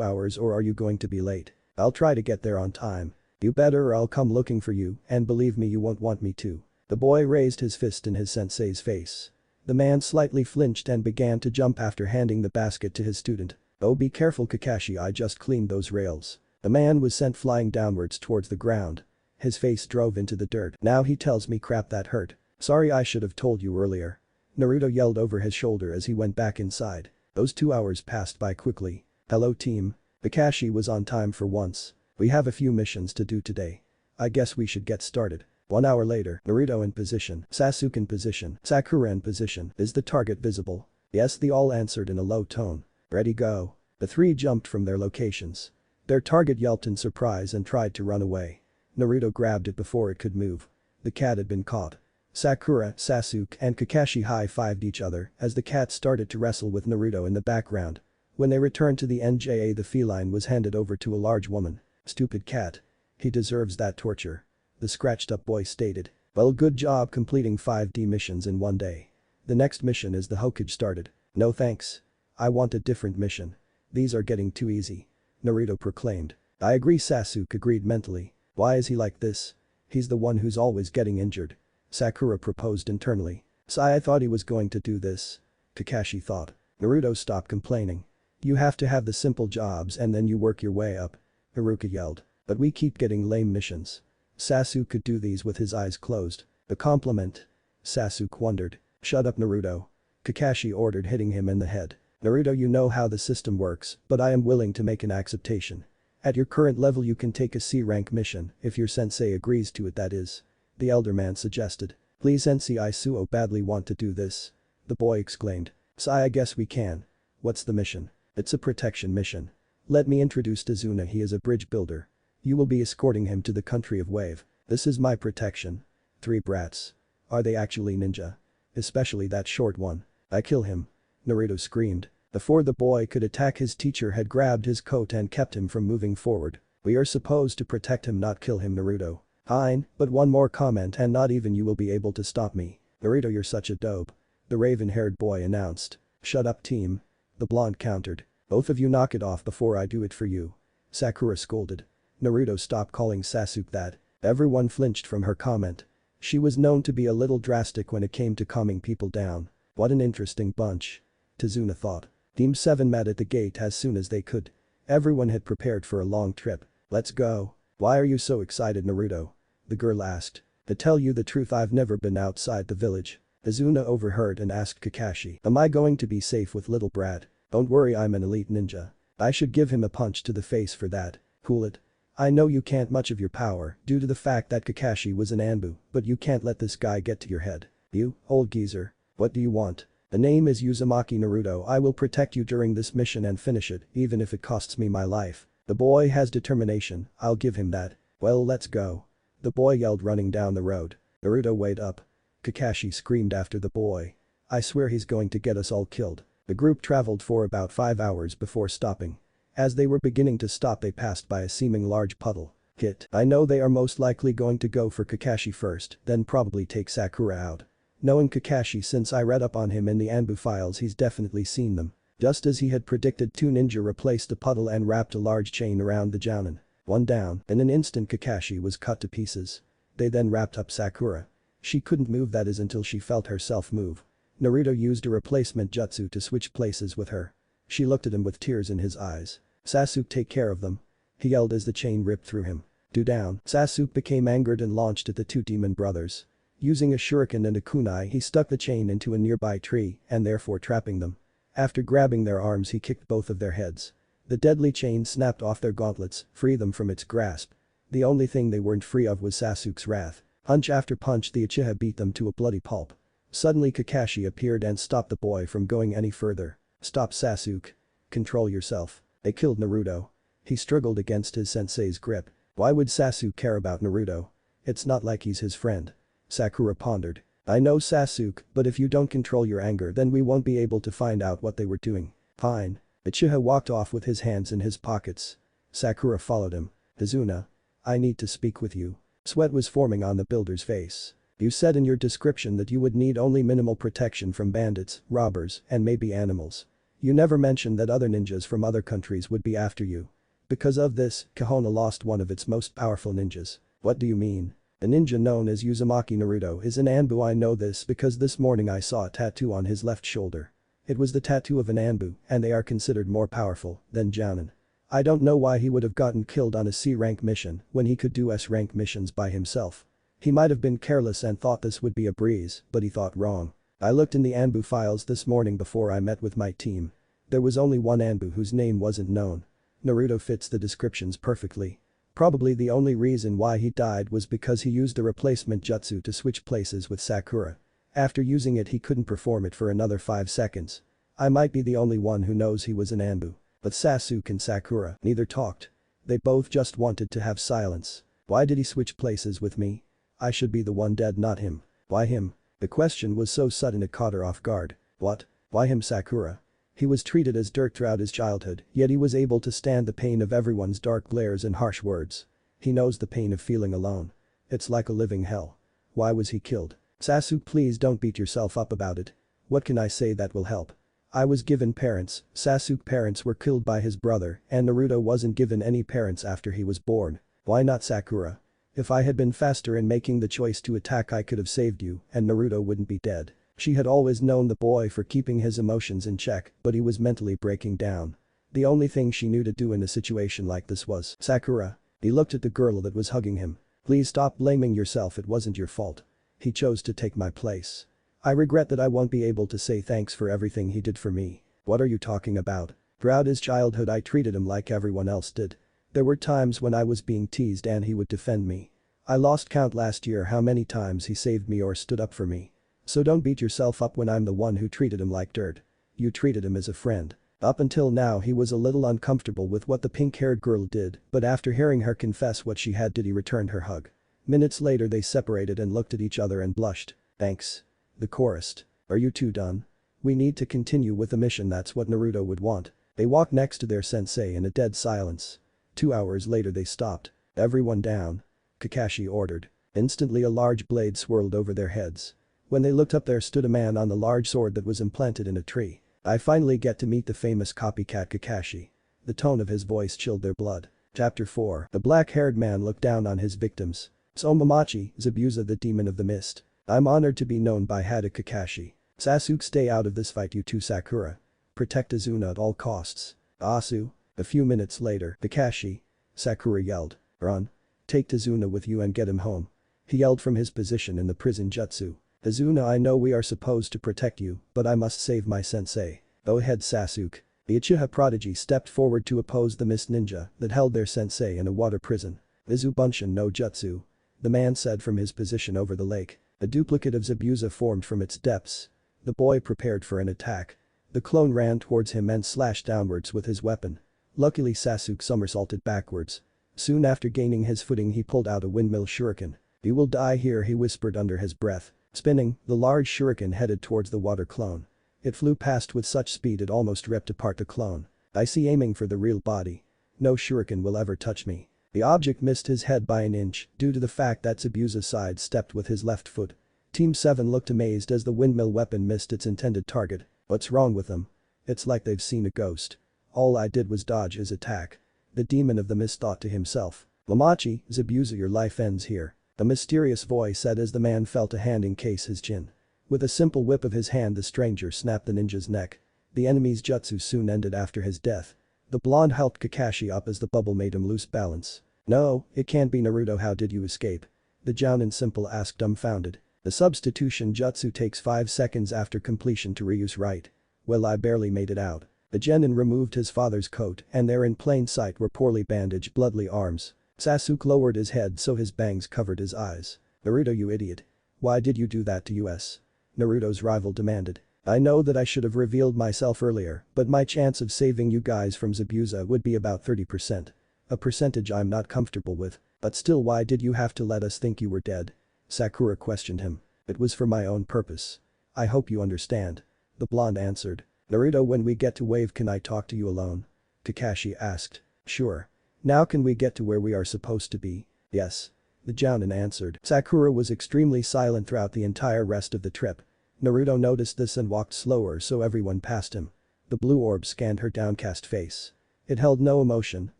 hours, or are you going to be late? I'll try to get there on time. You better, or I'll come looking for you, and believe me, you won't want me to. The boy raised his fist in his sensei's face. The man slightly flinched and began to jump after handing the basket to his student. Oh, be careful, Kakashi, I just cleaned those rails. The man was sent flying downwards towards the ground. His face drove into the dirt. Now he tells me crap, that hurt. Sorry, I should have told you earlier. Naruto yelled over his shoulder as he went back inside. Those 2 hours passed by quickly. Hello team. Kakashi was on time for once. We have a few missions to do today. I guess we should get started. 1 hour later, Naruto in position, Sasuke in position, Sakura in position. Is the target visible? Yes, they all answered in a low tone. Ready, go. The three jumped from their locations. Their target yelped in surprise and tried to run away. Naruto grabbed it before it could move. The cat had been caught. Sakura, Sasuke, and Kakashi high-fived each other as the cat started to wrestle with Naruto in the background. When they returned to the NJA, the feline was handed over to a large woman. Stupid cat. He deserves that torture. The scratched-up boy stated. Well, good job completing 5D missions in 1 day. The next mission is the Hokage started. No thanks. I want a different mission. These are getting too easy. Naruto proclaimed. I agree, Sasuke agreed mentally. Why is he like this? He's the one who's always getting injured. Sakura proposed internally. I thought he was going to do this. Kakashi thought. Naruto stopped complaining. You have to have the simple jobs and then you work your way up. Haruka yelled. But we keep getting lame missions. Sasuke could do these with his eyes closed. A compliment. Sasuke wondered. Shut up, Naruto. Kakashi ordered, hitting him in the head. Naruto, you know how the system works, but I am willing to make an acceptation. At your current level you can take a C-rank mission, if your sensei agrees to it, that is. The elder man suggested. Please Sensei, I so badly want to do this. The boy exclaimed. I guess we can. What's the mission? It's a protection mission. Let me introduce Tazuna, he is a bridge builder. You will be escorting him to the country of Wave. This is my protection. 3 brats. Are they actually ninja? Especially that short one. I kill him. Naruto screamed. Before the boy could attack, his teacher had grabbed his coat and kept him from moving forward. We are supposed to protect him, not kill him, Naruto. Fine, but one more comment and not even you will be able to stop me. Naruto, you're such a dope. The raven-haired boy announced. Shut up, team. The blonde countered. Both of you knock it off before I do it for you. Sakura scolded. Naruto stopped calling Sasuke that. Everyone flinched from her comment. She was known to be a little drastic when it came to calming people down. What an interesting bunch. Tazuna thought. Team 7 met at the gate as soon as they could. Everyone had prepared for a long trip. Let's go. Why are you so excited, Naruto? The girl asked. To tell you the truth, I've never been outside the village. Tazuna overheard and asked Kakashi. Am I going to be safe with little brat? Don't worry, I'm an elite ninja. I should give him a punch to the face for that. Cool it. I know you can't much of your power due to the fact that Kakashi was an Anbu, but you can't let this guy get to your head. You, old geezer. What do you want? The name is Uzumaki Naruto. I will protect you during this mission and finish it, even if it costs me my life. The boy has determination, I'll give him that. Well, let's go. The boy yelled, running down the road. Naruto, wait up. Kakashi screamed after the boy. I swear he's going to get us all killed. The group traveled for about 5 hours before stopping. As they were beginning to stop, they passed by a seeming large puddle. Hit. I know they are most likely going to go for Kakashi first, then probably take Sakura out. Knowing Kakashi, since I read up on him in the Anbu files, he's definitely seen them. Just as he had predicted, 2 ninja replaced the puddle and wrapped a large chain around the Jounin. One down. In an instant, Kakashi was cut to pieces. They then wrapped up Sakura. She couldn't move, that is, until she felt herself move. Naruto used a replacement jutsu to switch places with her. She looked at him with tears in his eyes. Sasuke, take care of them. He yelled as the chain ripped through him. Do down. Sasuke became angered and launched at the 2 demon brothers. Using a shuriken and a kunai, he stuck the chain into a nearby tree and therefore trapping them. After grabbing their arms, he kicked both of their heads. The deadly chain snapped off their gauntlets, free them from its grasp. The only thing they weren't free of was Sasuke's wrath. Punch after punch, the Uchiha beat them to a bloody pulp. Suddenly Kakashi appeared and stopped the boy from going any further. Stop, Sasuke. Control yourself. They killed Naruto. He struggled against his sensei's grip. Why would Sasuke care about Naruto? It's not like he's his friend. Sakura pondered. I know, Sasuke, but if you don't control your anger, then we won't be able to find out what they were doing. Fine. Uchiha walked off with his hands in his pockets. Sakura followed him. Tazuna. I need to speak with you. Sweat was forming on the builder's face. You said in your description that you would need only minimal protection from bandits, robbers, and maybe animals. You never mentioned that other ninjas from other countries would be after you. Because of this, Kahona lost one of its most powerful ninjas. What do you mean? A ninja known as Uzumaki Naruto is an Anbu. I know this because this morning I saw a tattoo on his left shoulder. It was the tattoo of an Anbu, and they are considered more powerful than Jounin. I don't know why he would have gotten killed on a C-rank mission when he could do S-rank missions by himself. He might have been careless and thought this would be a breeze, but he thought wrong. I looked in the Anbu files this morning before I met with my team. There was only one Anbu whose name wasn't known. Naruto fits the descriptions perfectly. Probably the only reason why he died was because he used a replacement jutsu to switch places with Sakura. After using it he couldn't perform it for another 5 seconds. I might be the only one who knows he was an Anbu. But Sasuke and Sakura neither talked. They both just wanted to have silence. Why did he switch places with me? I should be the one dead, not him. Why him? The question was so sudden it caught her off guard. What? Why him, Sakura? He was treated as dirt throughout his childhood, yet he was able to stand the pain of everyone's dark glares and harsh words. He knows the pain of feeling alone. It's like a living hell. Why was he killed? Sasuke, please don't beat yourself up about it. What can I say that will help? I was given parents. Sasuke's parents were killed by his brother, and Naruto wasn't given any parents after he was born. Why not Sakura? If I had been faster in making the choice to attack I could have saved you and Naruto wouldn't be dead. She had always known the boy for keeping his emotions in check, but he was mentally breaking down. The only thing she knew to do in a situation like this was, Sakura. He looked at the girl that was hugging him. Please stop blaming yourself, it wasn't your fault. He chose to take my place. I regret that I won't be able to say thanks for everything he did for me. What are you talking about? Throughout his childhood I treated him like everyone else did. There were times when I was being teased and he would defend me. I lost count last year how many times he saved me or stood up for me. So don't beat yourself up when I'm the one who treated him like dirt. You treated him as a friend. Up until now he was a little uncomfortable with what the pink-haired girl did, but after hearing her confess what she had did he returned her hug. Minutes later they separated and looked at each other and blushed. Thanks. The chorused. Are you two done? We need to continue with the mission, that's what Naruto would want. They walked next to their sensei in a dead silence. 2 hours later they stopped. Everyone down. Kakashi ordered. Instantly a large blade swirled over their heads. When they looked up there stood a man on the large sword that was implanted in a tree. I finally get to meet the famous copycat Kakashi. The tone of his voice chilled their blood. Chapter 4. The black-haired man looked down on his victims. So Momochi, Zabuza the demon of the mist. I'm honored to be known by Hada Kakashi. Sasuke, stay out of this fight, you two. Sakura. Protect Azuna at all costs. Asu. A few minutes later, Kakashi. Sakura yelled. Run. Take Tazuna with you and get him home. He yelled from his position in the prison jutsu. Azuna, I know we are supposed to protect you, but I must save my sensei. Go ahead, Sasuke. The Uchiha prodigy stepped forward to oppose the mist ninja that held their sensei in a water prison. Izubunshin no jutsu. The man said from his position over the lake. A duplicate of Zabuza formed from its depths. The boy prepared for an attack. The clone ran towards him and slashed downwards with his weapon. Luckily Sasuke somersaulted backwards. Soon after gaining his footing he pulled out a windmill shuriken. You will die here, he whispered under his breath. Spinning, the large shuriken headed towards the water clone. It flew past with such speed it almost ripped apart the clone. I see, aiming for the real body. No shuriken will ever touch me. The object missed his head by an inch due to the fact that Zabuza sidestepped with his left foot. Team 7 looked amazed as the windmill weapon missed its intended target. What's wrong with them? It's like they've seen a ghost. All I did was dodge his attack. The demon of the mist thought to himself. Momochi, Zabuza, your life ends here. A mysterious voice said as the man felt a hand encase his chin. With a simple whip of his hand the stranger snapped the ninja's neck. The enemy's jutsu soon ended after his death. The blonde helped Kakashi up as the bubble made him lose balance. No, it can't be Naruto, how did you escape? The Jounin simple asked dumbfounded. The substitution jutsu takes 5 seconds after completion to reuse, right? Well, I barely made it out. The genin removed his father's coat and there in plain sight were poorly bandaged bloodly arms. Sasuke lowered his head so his bangs covered his eyes. Naruto, you idiot. Why did you do that to us? Naruto's rival demanded. I know that I should have revealed myself earlier, but my chance of saving you guys from Zabuza would be about 30%. A percentage I'm not comfortable with. But still, why did you have to let us think you were dead? Sakura questioned him. It was for my own purpose. I hope you understand. The blonde answered. Naruto, when we get to Wave can I talk to you alone? Kakashi asked. Sure. Now can we get to where we are supposed to be? Yes. The Jounin answered. Sakura was extremely silent throughout the entire rest of the trip. Naruto noticed this and walked slower so everyone passed him. The blue orb scanned her downcast face. It held no emotion,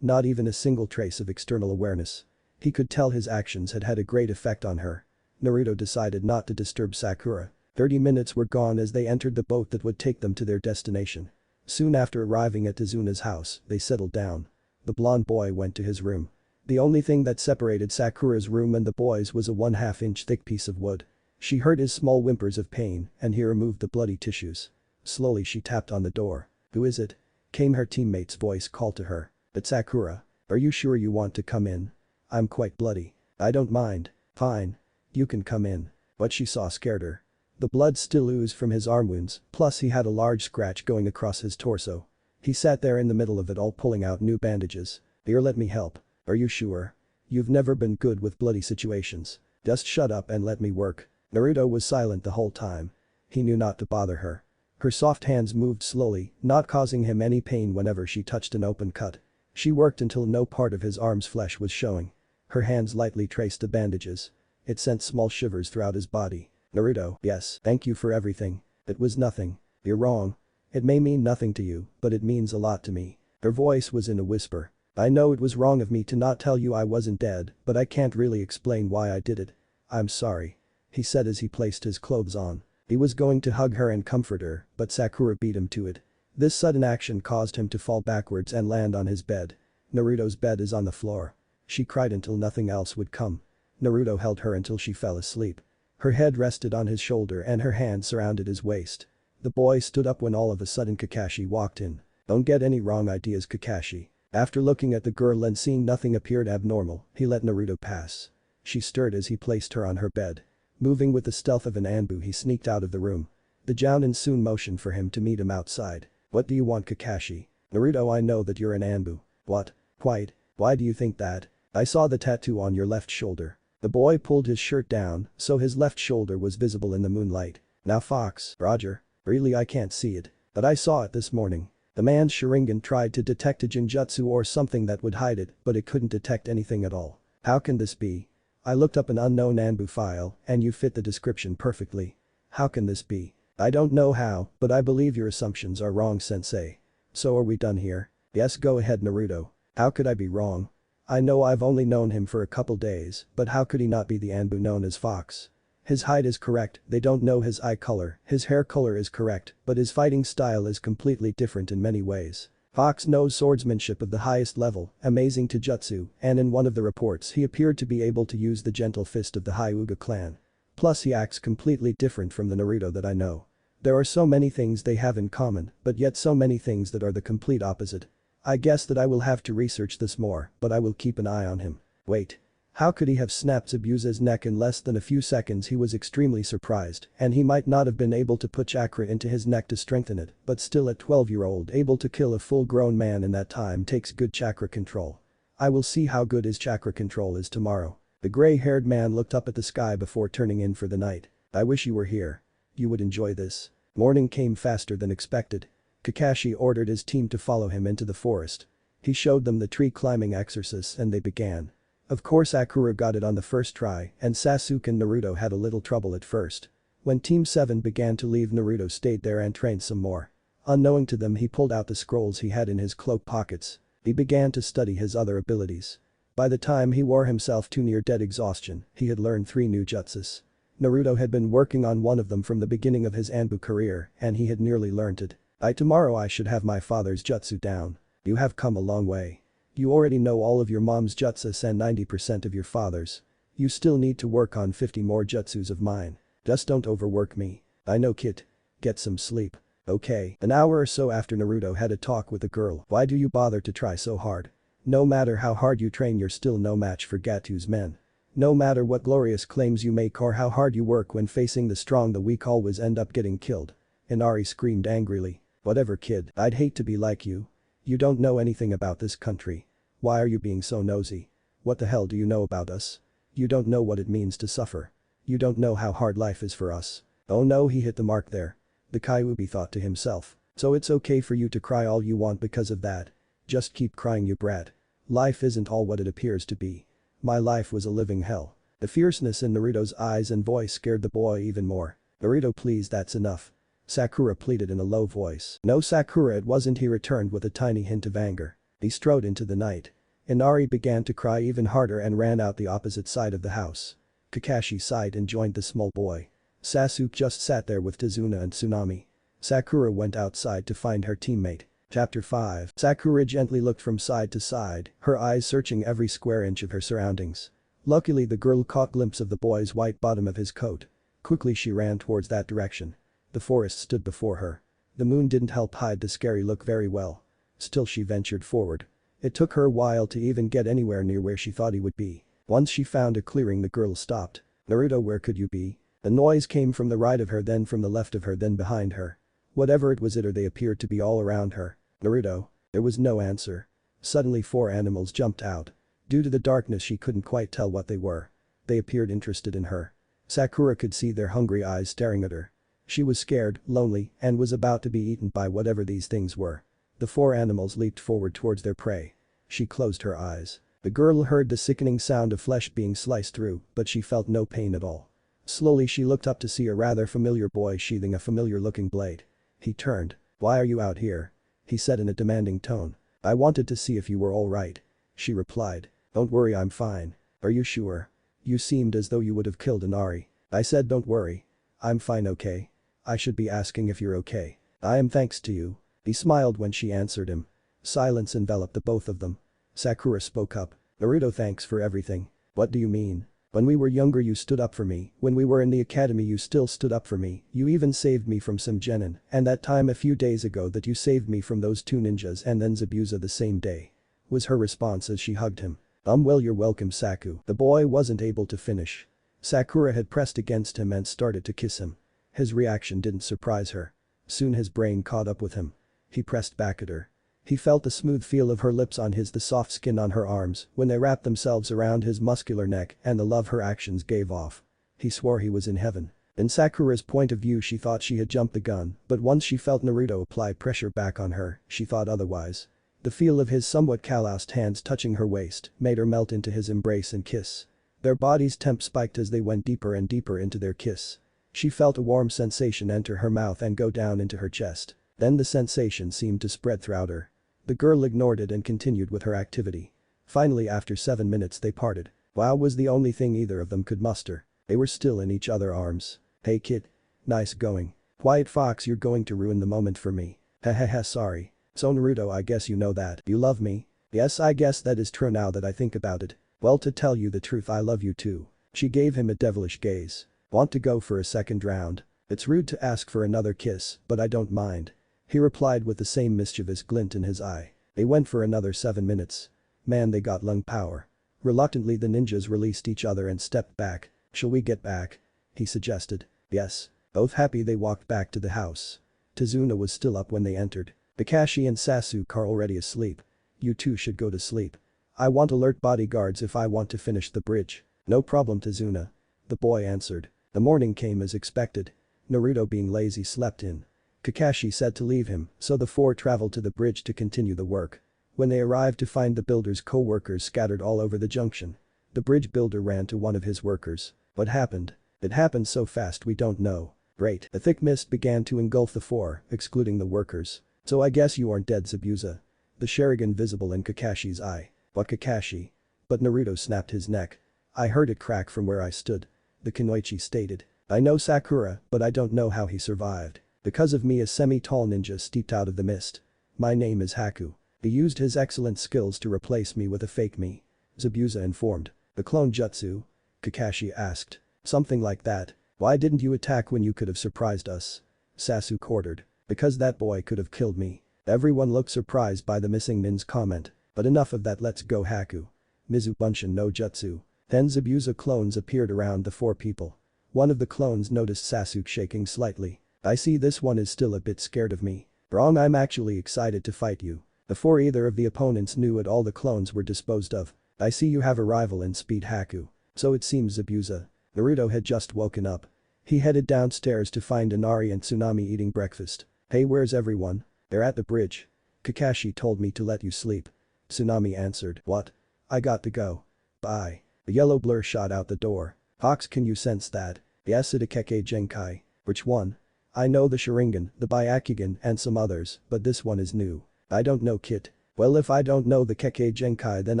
not even a single trace of external awareness. He could tell his actions had had a great effect on her. Naruto decided not to disturb Sakura. 30 minutes were gone as they entered the boat that would take them to their destination. Soon after arriving at Izuna's house, they settled down. The blonde boy went to his room. The only thing that separated Sakura's room and the boys was a 1/2 inch thick piece of wood. She heard his small whimpers of pain and he removed the bloody tissues. Slowly she tapped on the door. "Who is it?" Came her teammate's voice called to her. "It's Sakura. Are you sure you want to come in? I'm quite bloody." "I don't mind." "Fine. You can come in." What she saw scared her. The blood still oozed from his arm wounds, plus he had a large scratch going across his torso. He sat there in the middle of it all pulling out new bandages. "Here, let me help." "Are you sure? You've never been good with bloody situations. Just shut up and let me work." Naruto was silent the whole time. He knew not to bother her. Her soft hands moved slowly, not causing him any pain whenever she touched an open cut. She worked until no part of his arm's flesh was showing. Her hands lightly traced the bandages. It sent small shivers throughout his body. "Naruto, yes, thank you for everything. It was nothing." "You're wrong. It may mean nothing to you, but it means a lot to me." Her voice was in a whisper. "I know it was wrong of me to not tell you I wasn't dead, but I can't really explain why I did it. I'm sorry," he said as he placed his clothes on. He was going to hug her and comfort her, but Sakura beat him to it. This sudden action caused him to fall backwards and land on his bed. Naruto's bed is on the floor. She cried until nothing else would come. Naruto held her until she fell asleep. Her head rested on his shoulder and her hand surrounded his waist. The boy stood up when all of a sudden Kakashi walked in. "Don't get any wrong ideas, Kakashi." After looking at the girl and seeing nothing appeared abnormal, he let Naruto pass. She stirred as he placed her on her bed. Moving with the stealth of an Anbu, he sneaked out of the room. The Jounin soon motioned for him to meet him outside. "What do you want, Kakashi?" "Naruto, I know that you're an Anbu." "What? Quite. Why do you think that?" "I saw the tattoo on your left shoulder." The boy pulled his shirt down, so his left shoulder was visible in the moonlight. "Now Fox, Roger. Really, I can't see it. But I saw it this morning." The man's Sharingan tried to detect a Jinjutsu or something that would hide it, but it couldn't detect anything at all. "How can this be? I looked up an unknown Anbu file, and you fit the description perfectly. How can this be?" "I don't know how, but I believe your assumptions are wrong, sensei." "So are we done here?" "Yes, go ahead, Naruto." "How could I be wrong? I know I've only known him for a couple days, but how could he not be the Anbu known as Fox? His height is correct, they don't know his eye color, his hair color is correct, but his fighting style is completely different in many ways. Fox knows swordsmanship of the highest level, amazing taijutsu, and in one of the reports he appeared to be able to use the gentle fist of the Hyuga clan. Plus he acts completely different from the Naruto that I know. There are so many things they have in common, but yet so many things that are the complete opposite. I guess that I will have to research this more, but I will keep an eye on him." "Wait. How could he have snapped Zabuza's neck in less than a few seconds?" He was extremely surprised, and he might not have been able to put chakra into his neck to strengthen it, but still a 12-year-old able to kill a full-grown man in that time takes good chakra control. I will see how good his chakra control is tomorrow. The gray-haired man looked up at the sky before turning in for the night. "I wish you were here. You would enjoy this." Morning came faster than expected. Kakashi ordered his team to follow him into the forest. He showed them the tree climbing exercise and they began. Of course Sakura got it on the first try and Sasuke and Naruto had a little trouble at first. When Team 7 began to leave, Naruto stayed there and trained some more. Unknowing to them, he pulled out the scrolls he had in his cloak pockets. He began to study his other abilities. By the time he wore himself to near dead exhaustion, he had learned 3 new jutsus. Naruto had been working on one of them from the beginning of his Anbu career and he had nearly learned it. Tomorrow I should have my father's jutsu down." "You have come a long way. You already know all of your mom's jutsus and 90% of your father's. You still need to work on 50 more jutsus of mine. Just don't overwork me." "I know, kid. Get some sleep." "Okay." An hour or so after Naruto had a talk with the girl. "Why do you bother to try so hard? No matter how hard you train, you're still no match for Gatu's men. No matter what glorious claims you make or how hard you work, when facing the strong, the weak always end up getting killed." Inari screamed angrily. "Whatever, kid, I'd hate to be like you. You don't know anything about this country. Why are you being so nosy? What the hell do you know about us? You don't know what it means to suffer. You don't know how hard life is for us." "Oh no," he hit the mark there. The Kyuubi thought to himself. "So it's okay for you to cry all you want because of that. Just keep crying, you brat. Life isn't all what it appears to be. My life was a living hell. The fierceness in Naruto's eyes and voice scared the boy even more. "Naruto, please, that's enough," Sakura pleaded in a low voice. "No, Sakura, it wasn't," he returned with a tiny hint of anger. He strode into the night. Inari began to cry even harder and ran out the opposite side of the house. Kakashi sighed and joined the small boy. Sasuke just sat there with Tazuna and Tsunami. Sakura went outside to find her teammate. Chapter 5. Sakura gently looked from side to side, her eyes searching every square inch of her surroundings. Luckily, the girl caught glimpse of the boy's white bottom of his coat. Quickly she ran towards that direction. The forest stood before her. The moon didn't help hide the scary look very well. Still she ventured forward. It took her a while to even get anywhere near where she thought he would be. Once she found a clearing, the girl stopped. "Naruto, where could you be?" The noise came from the right of her, then from the left of her, then behind her. Whatever it was, they appeared to be all around her. "Naruto?" There was no answer. Suddenly 4 animals jumped out. Due to the darkness she couldn't quite tell what they were. They appeared interested in her. Sakura could see their hungry eyes staring at her. She was scared, lonely, and was about to be eaten by whatever these things were. The 4 animals leaped forward towards their prey. She closed her eyes. The girl heard the sickening sound of flesh being sliced through, but she felt no pain at all. Slowly she looked up to see a rather familiar boy sheathing a familiar-looking blade. He turned. "Why are you out here?" he said in a demanding tone. "I wanted to see if you were all right," she replied. "Don't worry, I'm fine." "Are you sure? You seemed as though you would have killed Inari." "I said don't worry. I'm fine, okay? I should be asking if you're okay." "I am, thanks to you." He smiled when she answered him. Silence enveloped the both of them. Sakura spoke up. "Naruto, thanks for everything." "What do you mean?" "When we were younger you stood up for me, when we were in the academy you still stood up for me, you even saved me from some genin, and that time a few days ago that you saved me from those 2 ninjas, and then Zabuza the same day," was her response as she hugged him. Well, you're welcome, Saku." The boy wasn't able to finish. Sakura had pressed against him and started to kiss him. His reaction didn't surprise her. Soon his brain caught up with him. He pressed back at her. He felt the smooth feel of her lips on his, the soft skin on her arms when they wrapped themselves around his muscular neck, and the love her actions gave off. He swore he was in heaven. In Sakura's point of view, she thought she had jumped the gun, but once she felt Naruto apply pressure back on her, she thought otherwise. The feel of his somewhat calloused hands touching her waist made her melt into his embrace and kiss. Their bodies' temp spiked as they went deeper and deeper into their kiss. She felt a warm sensation enter her mouth and go down into her chest. Then the sensation seemed to spread throughout her. The girl ignored it and continued with her activity. Finally, after 7 minutes, they parted. Wow was the only thing either of them could muster. They were still in each other's arms. "Hey kid. Nice going. Quiet fox, you're going to ruin the moment for me." "Hahaha, sorry. So Naruto, I guess you know that you love me." "Yes, I guess that is true now that I think about it." "Well, to tell you the truth, I love you too." She gave him a devilish gaze. "Want to go for a second round?" "It's rude to ask for another kiss, but I don't mind," he replied with the same mischievous glint in his eye. They went for another 7 minutes. Man, they got lung power. Reluctantly the ninjas released each other and stepped back. "Shall we get back?" he suggested. "Yes." Both happy, they walked back to the house. Tazuna was still up when they entered. Kakashi and Sasuke are already asleep. "You two should go to sleep. I want alert bodyguards if I want to finish the bridge." "No problem, Tazuna," the boy answered. The morning came as expected. Naruto, being lazy, slept in. Kakashi said to leave him, so the 4 traveled to the bridge to continue the work. When they arrived to find the builder's co-workers scattered all over the junction. The bridge builder ran to one of his workers. "What happened?" "It happened so fast we don't know." "Great." A thick mist began to engulf the 4, excluding the workers. "So I guess you aren't dead, Zabuza." The Sharingan visible in Kakashi's eye. "What, Kakashi?" But Naruto snapped his neck. "I heard it crack from where I stood," the Kunoichi stated. "I know Sakura, but I don't know how he survived. Because of me, a semi-tall ninja stepped out of the mist. My name is Haku. He used his excellent skills to replace me with a fake me," Zabuza informed. "The clone jutsu?" Kakashi asked. "Something like that." "Why didn't you attack when you could have surprised us?" Sasuke ordered. "Because that boy could have killed me." Everyone looked surprised by the missing nin's comment. "But enough of that, let's go, Haku." Mizu Bunshin no Jutsu. 10 Zabuza clones appeared around the 4 people. One of the clones noticed Sasuke shaking slightly. "I see this one is still a bit scared of me." "Wrong, I'm actually excited to fight you." Before either of the opponents knew it, all the clones were disposed of. "I see you have a rival in speed, Haku." "So it seems, Zabuza." Naruto had just woken up. He headed downstairs to find Inari and Tsunami eating breakfast. "Hey, where's everyone?" "They're at the bridge. Kakashi told me to let you sleep." Tsunami answered. "What?" "I got to go. Bye." A yellow blur shot out the door. Hawks, can you sense that? Yes, Idakeke Genkai. Which one? I know the Sharingan, the Byakugan and some others, but this one is new. I don't know, Kit. Well, if I don't know the Kekkei Genkai, then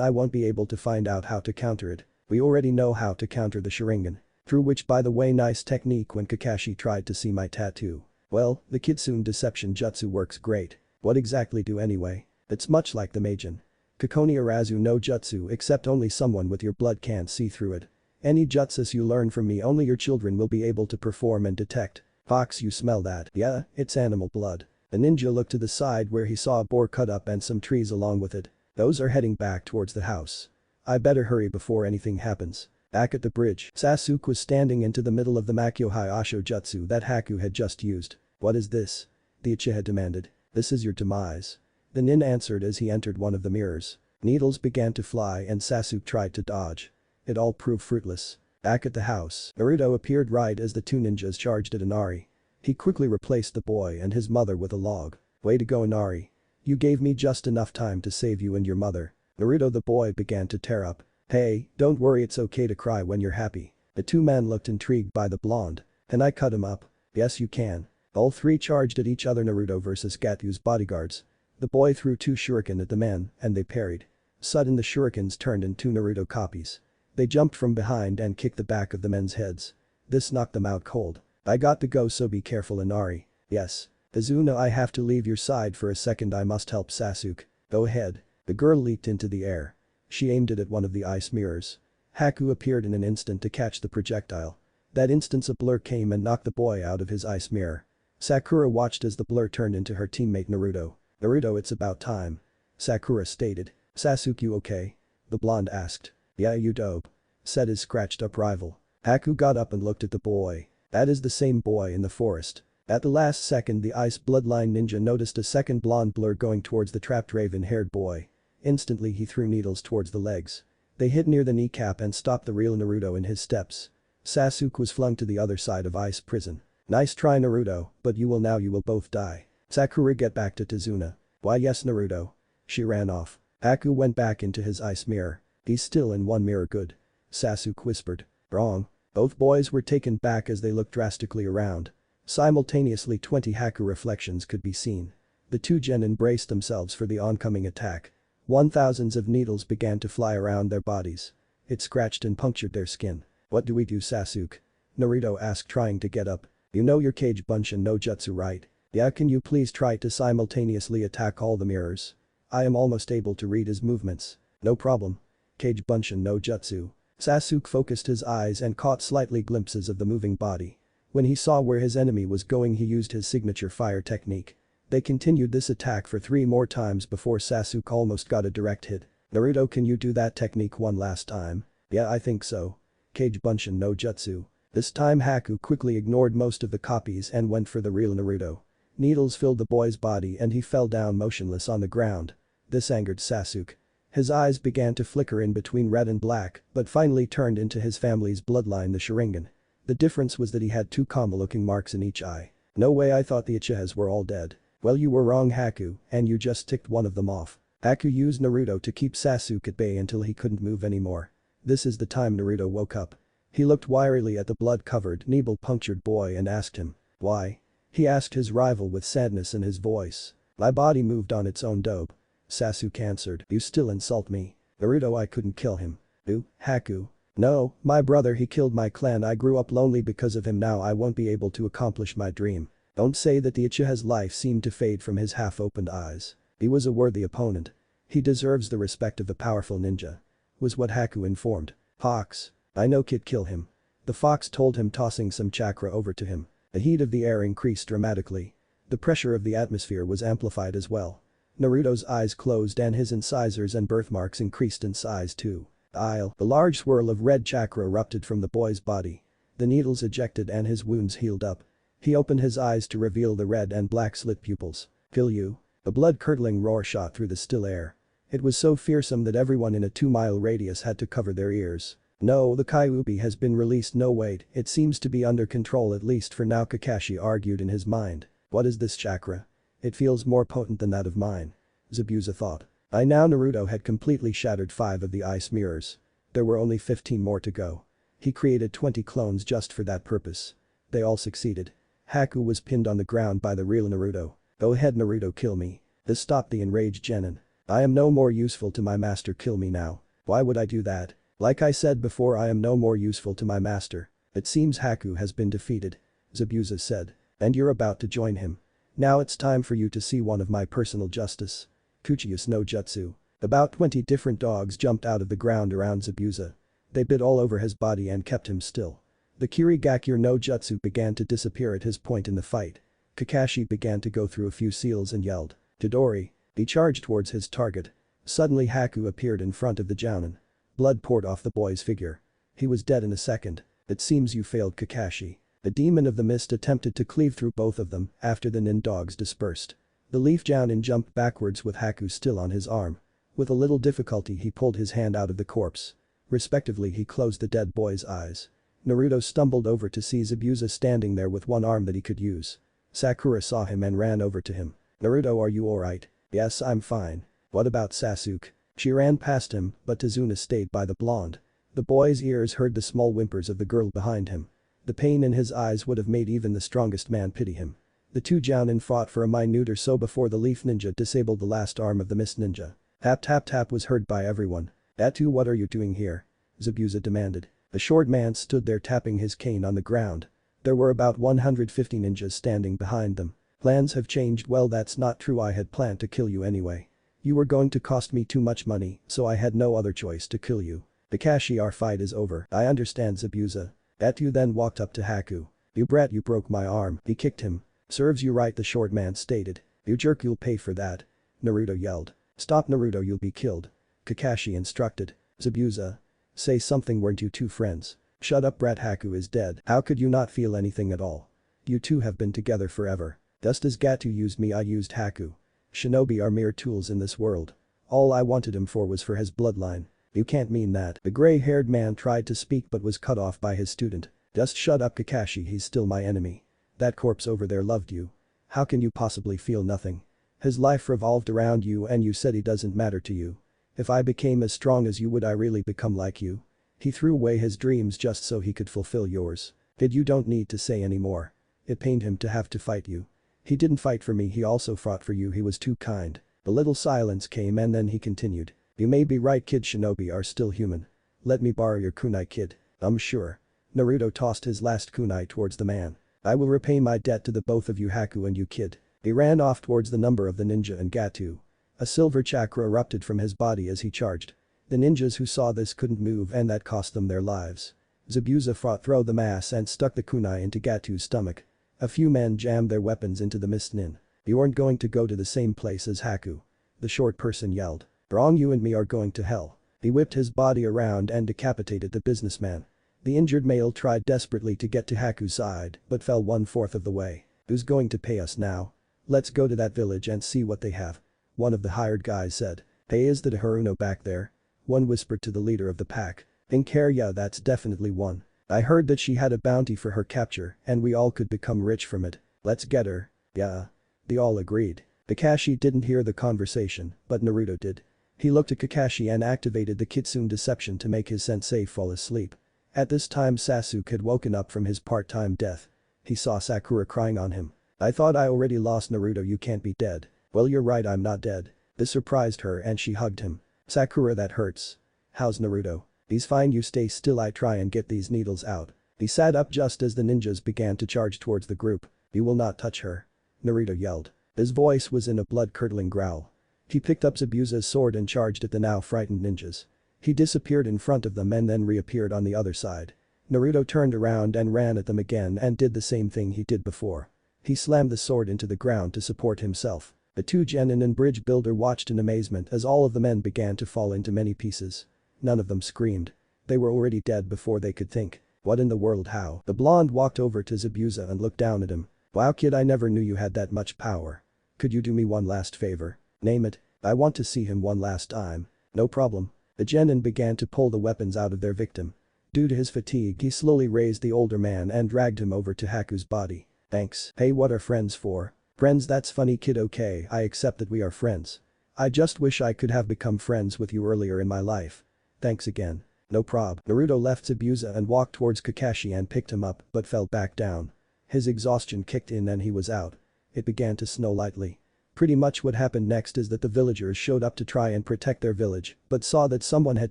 I won't be able to find out how to counter it. We already know how to counter the Sharingan. Through which, by the way, nice technique when Kakashi tried to see my tattoo. Well, the Kitsune Deception Jutsu works great. What exactly do anyway? It's much like the Meijin. Kokoni Arazu no Jutsu, except only someone with your blood can't see through it. Any jutsus you learn from me, only your children will be able to perform and detect. Fox, you smell that? Yeah, it's animal blood. The ninja looked to the side where he saw a boar cut up and some trees along with it. Those are heading back towards the house. I better hurry before anything happens. Back at the bridge, Sasuke was standing into the middle of the Makyohai Asho Jutsu that Haku had just used. What is this? The Uchiha demanded. This is your demise. The nin answered as he entered one of the mirrors. Needles began to fly and Sasuke tried to dodge. It all proved fruitless. Back at the house, Naruto appeared right as the two ninjas charged at Inari. He quickly replaced the boy and his mother with a log. Way to go, Inari. You gave me just enough time to save you and your mother. Naruto, the boy, began to tear up. Hey, don't worry, it's okay to cry when you're happy. The two men looked intrigued by the blonde. Can I cut him up? Yes, you can. All three charged at each other. Naruto versus Gatyu's bodyguards. The boy threw two shuriken at the men and they parried. Sudden, the shurikens turned into Naruto copies. They jumped from behind and kicked the back of the men's heads. This knocked them out cold. I got to go, so be careful, Inari. Yes. Izuna, I have to leave your side for a second, I must help Sasuke. Go ahead. The girl leaped into the air. She aimed it at one of the ice mirrors. Haku appeared in an instant to catch the projectile. That instant a blur came and knocked the boy out of his ice mirror. Sakura watched as the blur turned into her teammate Naruto. Naruto, it's about time. Sakura stated. Sasuke, you okay? The blonde asked. Yeah, you dope, said his scratched up rival. Haku got up and looked at the boy. That is the same boy in the forest. At the last second, the ice bloodline ninja noticed a second blonde blur going towards the trapped raven-haired boy. Instantly he threw needles towards the legs. They hit near the kneecap and stopped the real Naruto in his steps. Sasuke was flung to the other side of ice prison. Nice try, Naruto, but you will both die. Sakura, get back to Tizuna. Why yes, Naruto. She ran off. Haku went back into his ice mirror. He's still in one mirror, good. Sasuke whispered. Wrong. Both boys were taken back as they looked drastically around. Simultaneously 20 Haku reflections could be seen. The two genin braced themselves for the oncoming attack. Thousands of needles began to fly around their bodies. It scratched and punctured their skin. What do we do, Sasuke? Naruto asked, trying to get up. You know your Kage Bunshin no Jutsu, right? Yeah, can you please try to simultaneously attack all the mirrors? I am almost able to read his movements. No problem. Kage Bunshin no Jutsu. Sasuke focused his eyes and caught slightly glimpses of the moving body. When he saw where his enemy was going, he used his signature fire technique. They continued this attack for 3 more times before Sasuke almost got a direct hit. Naruto, can you do that technique one last time? Yeah, I think so. Kage Bunshin no Jutsu. This time Haku quickly ignored most of the copies and went for the real Naruto. Needles filled the boy's body and he fell down motionless on the ground. This angered Sasuke. His eyes began to flicker in between red and black, but finally turned into his family's bloodline, the Sharingan. The difference was that he had 2 comma-looking marks in each eye. No way, I thought the Uchihas were all dead. Well, you were wrong, Haku, and you just ticked one of them off. Haku used Naruto to keep Sasuke at bay until he couldn't move anymore. This is the time Naruto woke up. He looked wearily at the blood-covered, needle-punctured boy and asked him, why? He asked his rival with sadness in his voice. My body moved on its own, dope. Sasuke answered. You still insult me. Naruto, I couldn't kill him. You, Haku. No, my brother, he killed my clan. I grew up lonely because of him. Now I won't be able to accomplish my dream. Don't say that. The Uchiha's life seemed to fade from his half-opened eyes. He was a worthy opponent. He deserves the respect of a powerful ninja. Was what Haku informed. Hawks. I know, kid, kill him. The fox told him, tossing some chakra over to him. The heat of the air increased dramatically. The pressure of the atmosphere was amplified as well. Naruto's eyes closed and his incisors and birthmarks increased in size too. The large swirl of red chakra erupted from the boy's body. The needles ejected and his wounds healed up. He opened his eyes to reveal the red and black slit pupils. Kill you? A blood-curdling roar shot through the still air. It was so fearsome that everyone in a 2-mile radius had to cover their ears. No, the Kyuubi has been released. No, wait, it seems to be under control, at least for now, Kakashi argued in his mind. What is this chakra? It feels more potent than that of mine. Zabuza thought. By now Naruto had completely shattered 5 of the ice mirrors. There were only 15 more to go. He created 20 clones just for that purpose. They all succeeded. Haku was pinned on the ground by the real Naruto. Go ahead Naruto, kill me. This stopped the enraged genin. I am no more useful to my master, kill me now. Why would I do that? Like I said before, I am no more useful to my master. It seems Haku has been defeated. Zabuza said. And you're about to join him. Now it's time for you to see one of my personal justice. Kuchius no Jutsu. About 20 different dogs jumped out of the ground around Zabuza. They bit all over his body and kept him still. The Kirigakure no Jutsu began to disappear at his point in the fight. Kakashi began to go through a few seals and yelled. Todori. He charged towards his target. Suddenly Haku appeared in front of the Jounin. Blood poured off the boy's figure. He was dead in a second. It seems you failed, Kakashi. The demon of the mist attempted to cleave through both of them after the nin dogs dispersed. The leaf Jounin jumped backwards with Haku still on his arm. With a little difficulty he pulled his hand out of the corpse. Respectively he closed the dead boy's eyes. Naruto stumbled over to see Zabuza standing there with one arm that he could use. Sakura saw him and ran over to him. Naruto, are you alright? Yes, I'm fine. What about Sasuke? She ran past him, but Tazuna stayed by the blonde. The boy's ears heard the small whimpers of the girl behind him. The pain in his eyes would have made even the strongest man pity him. The two Jounin fought for a minute or so before the leaf ninja disabled the last arm of the mist ninja. Tap tap tap was heard by everyone. Atu, what are you doing here? Zabuza demanded. The short man stood there tapping his cane on the ground. There were about 150 ninjas standing behind them. Plans have changed. Well, that's not true, I had planned to kill you anyway. You were going to cost me too much money, so I had no other choice to kill you. Kakashi, our fight is over. I understand, Zabuza. Atu then walked up to Haku. You brat, you broke my arm. He kicked him. Serves you right, the short man stated. You jerk, you'll pay for that. Naruto yelled. Stop Naruto, you'll be killed. Kakashi instructed. Zabuza. Say something, weren't you two friends? Shut up brat, Haku is dead. How could you not feel anything at all? You two have been together forever. Just as Gatu used me, I used Haku. Shinobi are mere tools in this world. All I wanted him for was for his bloodline. You can't mean that. The gray-haired man tried to speak but was cut off by his student. Just shut up Kakashi, he's still my enemy. That corpse over there loved you. How can you possibly feel nothing? His life revolved around you and you said he doesn't matter to you. If I became as strong as you, would I really become like you? He threw away his dreams just so he could fulfill yours. You don't need to say any more. It pained him to have to fight you. He didn't fight for me, he also fought for you, he was too kind. A little silence came and then he continued. You may be right, kid, shinobi are still human. Let me borrow your kunai, kid. Sure. Naruto tossed his last kunai towards the man. I will repay my debt to the both of you, Haku and you, kid. He ran off towards the number of the ninja and Gatu. A silver chakra erupted from his body as he charged. The ninjas who saw this couldn't move and that cost them their lives. Zabuza fought through the mass and stuck the kunai into Gatu's stomach. A few men jammed their weapons into the mist nin. You aren't going to go to the same place as Haku. The short person yelled. Wrong, you and me are going to hell. He whipped his body around and decapitated the businessman. The injured male tried desperately to get to Haku's side but fell 1/4 of the way. Who's going to pay us now? Let's go to that village and see what they have. One of the hired guys said. Hey, is that Haruno back there? One whispered to the leader of the pack. Think care, yeah, that's definitely one. I heard that she had a bounty for her capture and we all could become rich from it. Let's get her. Yeah. They all agreed. Kakashi didn't hear the conversation, but Naruto did. He looked at Kakashi and activated the Kitsune deception to make his sensei fall asleep. At this time Sasuke had woken up from his part-time death. He saw Sakura crying on him. I thought I already lost Naruto, you can't be dead. Well, you're right, I'm not dead. This surprised her and she hugged him. Sakura, that hurts. How's Naruto? He's fine, you stay still, I try and get these needles out. He sat up just as the ninjas began to charge towards the group. You will not touch her. Naruto yelled. His voice was in a blood-curdling growl. He picked up Zabuza's sword and charged at the now frightened ninjas. He disappeared in front of them and then reappeared on the other side. Naruto turned around and ran at them again and did the same thing he did before. He slammed the sword into the ground to support himself. The two genin and bridge builder watched in amazement as all of the men began to fall into many pieces. None of them screamed. They were already dead before they could think. What in the world, how? The blonde walked over to Zabuza and looked down at him. Wow, kid, I never knew you had that much power. Could you do me one last favor? Name it. I want to see him one last time. No problem. The genin began to pull the weapons out of their victim. Due to his fatigue, he slowly raised the older man and dragged him over to Haku's body. Thanks. Hey, what are friends for? Friends, that's funny, kid. Okay, I accept that we are friends. I just wish I could have become friends with you earlier in my life. Thanks again. No prob. Naruto left Zabuza and walked towards Kakashi and picked him up but fell back down. His exhaustion kicked in and he was out. It began to snow lightly. Pretty much what happened next is that the villagers showed up to try and protect their village but saw that someone had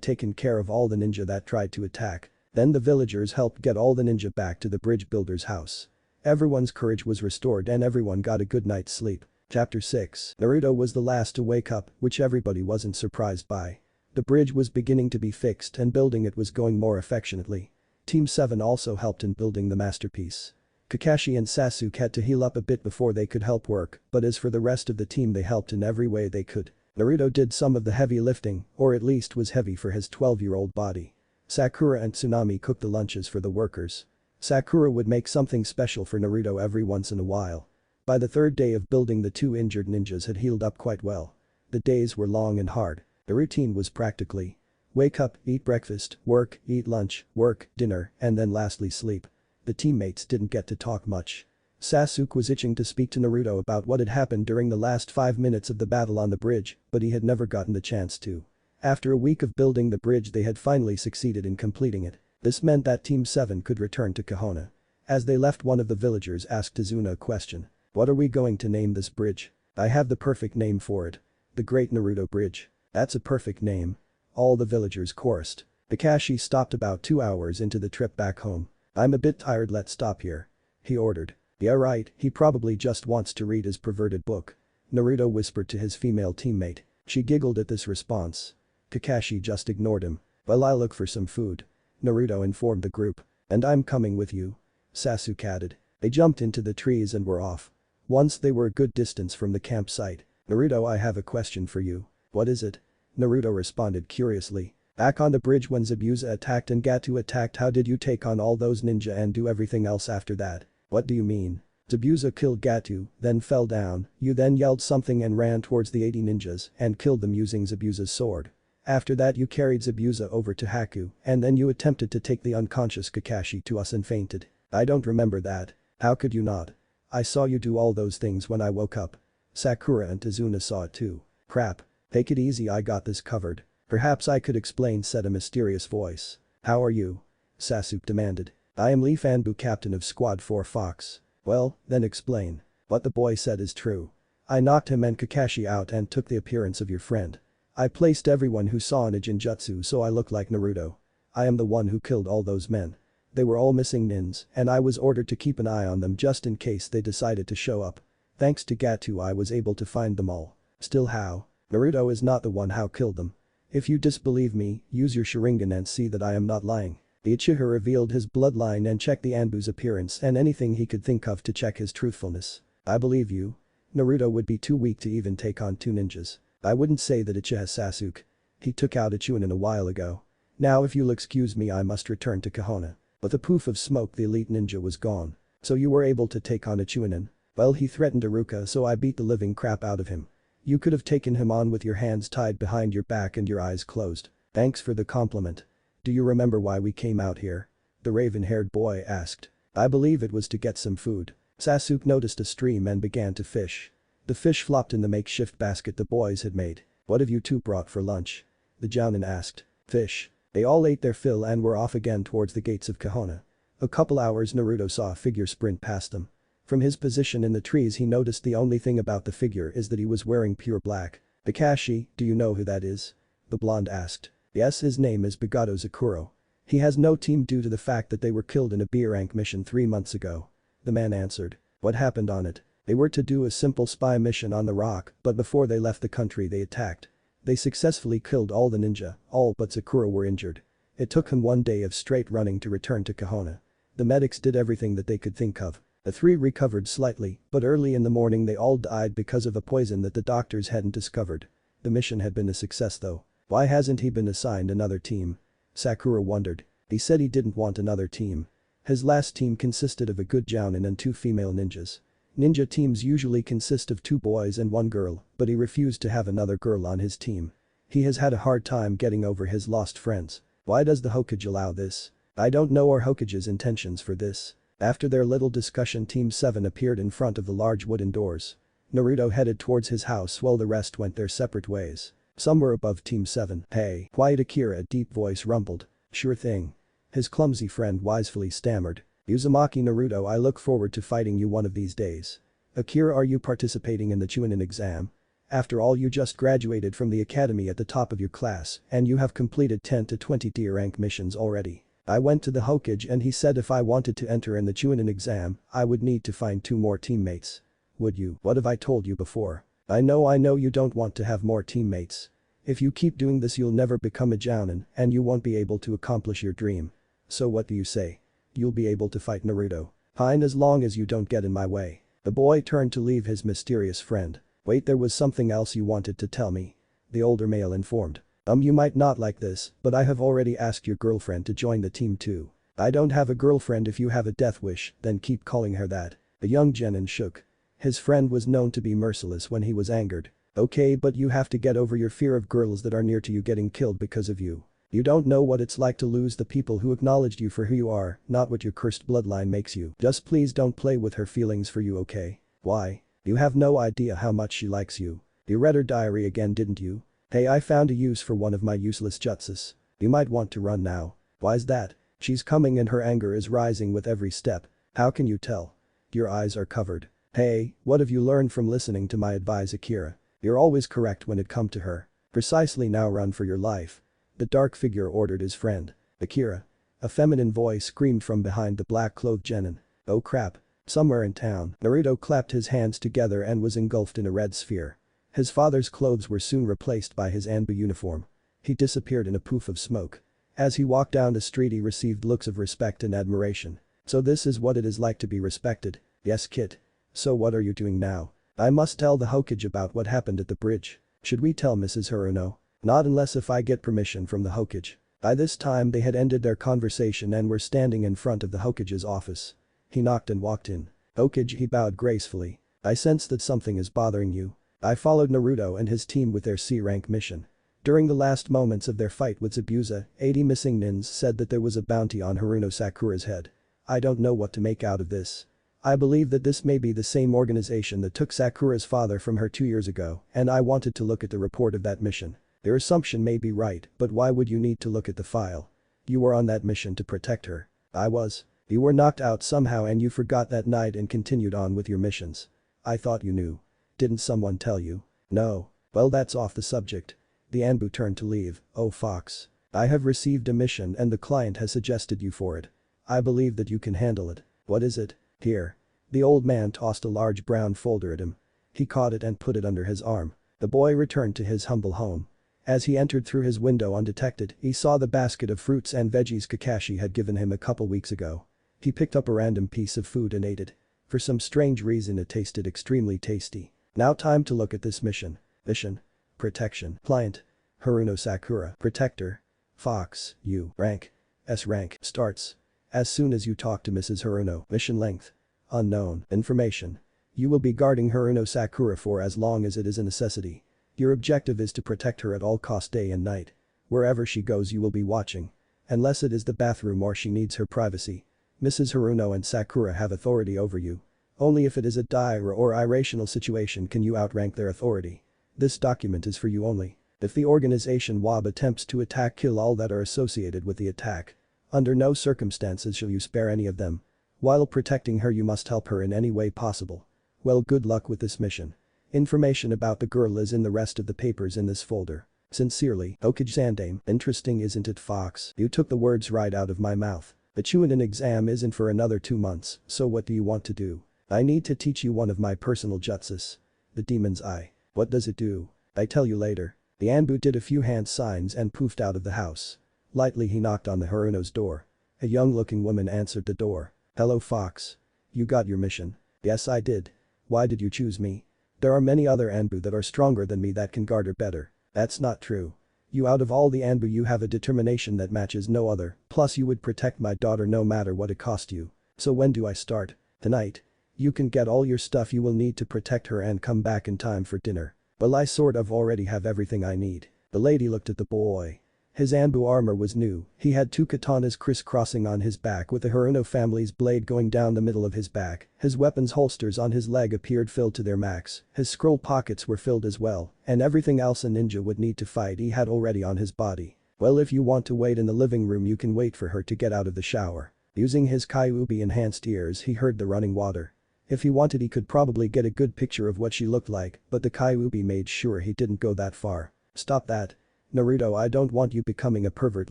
taken care of all the ninja that tried to attack. Then the villagers helped get all the ninja back to the bridge builder's house. Everyone's courage was restored and everyone got a good night's sleep. Chapter 6. Naruto was the last to wake up, which everybody wasn't surprised by. The bridge was beginning to be fixed and building it was going more affectionately. Team 7 also helped in building the masterpiece. Kakashi and Sasuke had to heal up a bit before they could help work, but as for the rest of the team they helped in every way they could. Naruto did some of the heavy lifting, or at least was heavy for his 12-year-old body. Sakura and Tsunami cooked the lunches for the workers. Sakura would make something special for Naruto every once in a while. By the third day of building, the two injured ninjas had healed up quite well. The days were long and hard. The routine was practically wake up, eat breakfast, work, eat lunch, work, dinner, and then lastly sleep. The teammates didn't get to talk much. Sasuke was itching to speak to Naruto about what had happened during the last 5 minutes of the battle on the bridge, but he had never gotten the chance to. After a week of building the bridge they had finally succeeded in completing it. This meant that Team 7 could return to Konoha. As they left, one of the villagers asked Izuna a question. What are we going to name this bridge? I have the perfect name for it. The Great Naruto Bridge. That's a perfect name. All the villagers chorused. Kakashi stopped about 2 hours into the trip back home. I'm a bit tired, let's stop here. He ordered. Yeah right, he probably just wants to read his perverted book. Naruto whispered to his female teammate. She giggled at this response. Kakashi just ignored him. Well, I'll look for some food. Naruto informed the group. And I'm coming with you. Sasuke added. They jumped into the trees and were off. Once they were a good distance from the campsite. Naruto, I have a question for you. What is it? Naruto responded curiously. Back on the bridge when Zabuza attacked and Gato attacked, how did you take on all those ninja and do everything else after that? What do you mean? Zabuza killed Gato, then fell down, you then yelled something and ran towards the 80 ninjas and killed them using Zabuza's sword. After that you carried Zabuza over to Haku and then you attempted to take the unconscious Kakashi to us and fainted. I don't remember that. How could you not? I saw you do all those things when I woke up. Sakura and Izuna saw it too. Crap. Take it easy, I got this covered. Perhaps I could explain, said a mysterious voice. How are you? Sasuke demanded. I am Lee Fanbu, captain of Squad 4 Fox. Well, then explain. What the boy said is true. I knocked him and Kakashi out and took the appearance of your friend. I placed everyone who saw in a Jinjutsu so I look like Naruto. I am the one who killed all those men. They were all missing nins and I was ordered to keep an eye on them just in case they decided to show up. Thanks to Gato I was able to find them all. Still, how? Naruto is not the one who killed them. If you disbelieve me, use your Sharingan and see that I am not lying. The Uchiha revealed his bloodline and checked the Anbu's appearance and anything he could think of to check his truthfulness. I believe you. Naruto would be too weak to even take on two ninjas. I wouldn't say that Uchiha Sasuke. He took out a Chunin a while ago. Now if you'll excuse me, I must return to Konoha. But the poof of smoke, the elite ninja was gone. So you were able to take on a Chunin? Well, he threatened Iruka so I beat the living crap out of him. You could have taken him on with your hands tied behind your back and your eyes closed. Thanks for the compliment. Do you remember why we came out here? The raven-haired boy asked. I believe it was to get some food. Sasuke noticed a stream and began to fish. The fish flopped in the makeshift basket the boys had made. What have you two brought for lunch? The Jounin asked. Fish. They all ate their fill and were off again towards the gates of Konoha. A couple hours Naruto saw a figure sprint past them. From his position in the trees he noticed the only thing about the figure is that he was wearing pure black. Kakashi, do you know who that is? The blonde asked. Yes, his name is Bagato Zakuro. He has no team due to the fact that they were killed in a B-rank mission 3 months ago. The man answered. What happened on it? They were to do a simple spy mission on the rock, but before they left the country they attacked. They successfully killed all the ninja, all but Sakura were injured. It took him 1 day of straight running to return to Konoha. The medics did everything that they could think of. The 3 recovered slightly, but early in the morning they all died because of a poison that the doctors hadn't discovered. The mission had been a success though. Why hasn't he been assigned another team? Sakura wondered. He said he didn't want another team. His last team consisted of a good Jounin and 2 female ninjas. Ninja teams usually consist of 2 boys and 1 girl, but he refused to have another girl on his team. He has had a hard time getting over his lost friends. Why does the Hokage allow this? I don't know our Hokage's intentions for this. After their little discussion, Team 7 appeared in front of the large wooden doors. Naruto headed towards his house while the rest went their separate ways. Somewhere above Team 7. Hey, quiet, Akira, a deep voice rumbled. Sure thing. His clumsy friend wisely stammered. Uzumaki Naruto, I look forward to fighting you one of these days. Akira, are you participating in the Chunin exam? After all, you just graduated from the academy at the top of your class and you have completed 10 to 20 tier rank missions already. I went to the Hokage and he said if I wanted to enter in the Chunin exam, I would need to find 2 more teammates. Would you? What have I told you before? I know you don't want to have more teammates. If you keep doing this you'll never become a Jounin and you won't be able to accomplish your dream. So what do you say? You'll be able to fight Naruto. Fine, as long as you don't get in my way. The boy turned to leave his mysterious friend. Wait, there was something else you wanted to tell me. The older male informed. You might not like this, but I have already asked your girlfriend to join the team too. I don't have a girlfriend. If you have a death wish, then keep calling her that. The young genin shook. His friend was known to be merciless when he was angered. Okay, but you have to get over your fear of girls that are near to you getting killed because of you. You don't know what it's like to lose the people who acknowledged you for who you are, not what your cursed bloodline makes you. Just please don't play with her feelings for you, okay? Why? You have no idea how much she likes you. You read her diary again, didn't you? Hey, I found a use for one of my useless jutsus. You might want to run now. Why's that? She's coming and her anger is rising with every step. How can you tell? Your eyes are covered. Hey, what have you learned from listening to my advice, Akira? You're always correct when it come to her. Precisely, now run for your life. The dark figure ordered his friend. Akira. A feminine voice screamed from behind the black-clothed genin. Oh crap. Somewhere in town, Naruto clapped his hands together and was engulfed in a red sphere. His father's clothes were soon replaced by his Anbu uniform. He disappeared in a poof of smoke. As he walked down the street he received looks of respect and admiration. So this is what it is like to be respected. Yes, kid. So what are you doing now? I must tell the Hokage about what happened at the bridge. Should we tell Mrs. Haruno? Not unless if I get permission from the Hokage. By this time they had ended their conversation and were standing in front of the Hokage's office. He knocked and walked in. Hokage, he bowed gracefully. I sense that something is bothering you. I followed Naruto and his team with their C-rank mission. During the last moments of their fight with Zabuza, 80 missing nins said that there was a bounty on Haruno Sakura's head. I don't know what to make out of this. I believe that this may be the same organization that took Sakura's father from her 2 years ago, and I wanted to look at the report of that mission. Their assumption may be right, but why would you need to look at the file? You were on that mission to protect her. I was. You were knocked out somehow and you forgot that night and continued on with your missions. I thought you knew. Didn't someone tell you? No. Well, that's off the subject. The Anbu turned to leave. Oh Fox. I have received a mission and the client has suggested you for it. I believe that you can handle it. What is it? Here. The old man tossed a large brown folder at him. He caught it and put it under his arm. The boy returned to his humble home. As he entered through his window undetected, he saw the basket of fruits and veggies Kakashi had given him a couple weeks ago. He picked up a random piece of food and ate it. For some strange reason it tasted extremely tasty. Now time to look at this mission. Mission. Protection. Client. Haruno Sakura. Protector. Fox. U. Rank. S rank. Starts. As soon as you talk to Mrs. Haruno. Mission length. Unknown. Information. You will be guarding Haruno Sakura for as long as it is a necessity. Your objective is to protect her at all costs day and night. Wherever she goes you will be watching. Unless it is the bathroom or she needs her privacy. Mrs. Haruno and Sakura have authority over you. Only if it is a dire or irrational situation can you outrank their authority. This document is for you only. If the organization WAB attempts to attack, kill all that are associated with the attack. Under no circumstances shall you spare any of them. While protecting her you must help her in any way possible. Well, good luck with this mission. Information about the girl is in the rest of the papers in this folder. Sincerely, Hokage Sandame. Interesting, isn't it, Fox? You took the words right out of my mouth. The Chunin exam isn't for another 2 months, so what do you want to do? I need to teach you one of my personal jutsus. The demon's eye. What does it do? I tell you later. The Anbu did a few hand signs and poofed out of the house. Lightly he knocked on the Haruno's door. A young-looking woman answered the door. Hello, Fox. You got your mission. Yes, I did. Why did you choose me? There are many other Anbu that are stronger than me that can guard her better. That's not true. You, out of all the Anbu, you have a determination that matches no other, plus you would protect my daughter no matter what it cost you. So when do I start? Tonight. You can get all your stuff you will need to protect her and come back in time for dinner. Well, I sort of already have everything I need. The lady looked at the boy. His Anbu armor was new. He had 2 katanas crisscrossing on his back with the Haruno family's blade going down the middle of his back. His weapons holsters on his leg appeared filled to their max. His scroll pockets were filled as well, and everything else a ninja would need to fight he had already on his body. Well, if you want to wait in the living room you can wait for her to get out of the shower. Using his Kyuubi-enhanced ears he heard the running water. If he wanted he could probably get a good picture of what she looked like, but the Kyuubi made sure he didn't go that far. Stop that. Naruto, I don't want you becoming a pervert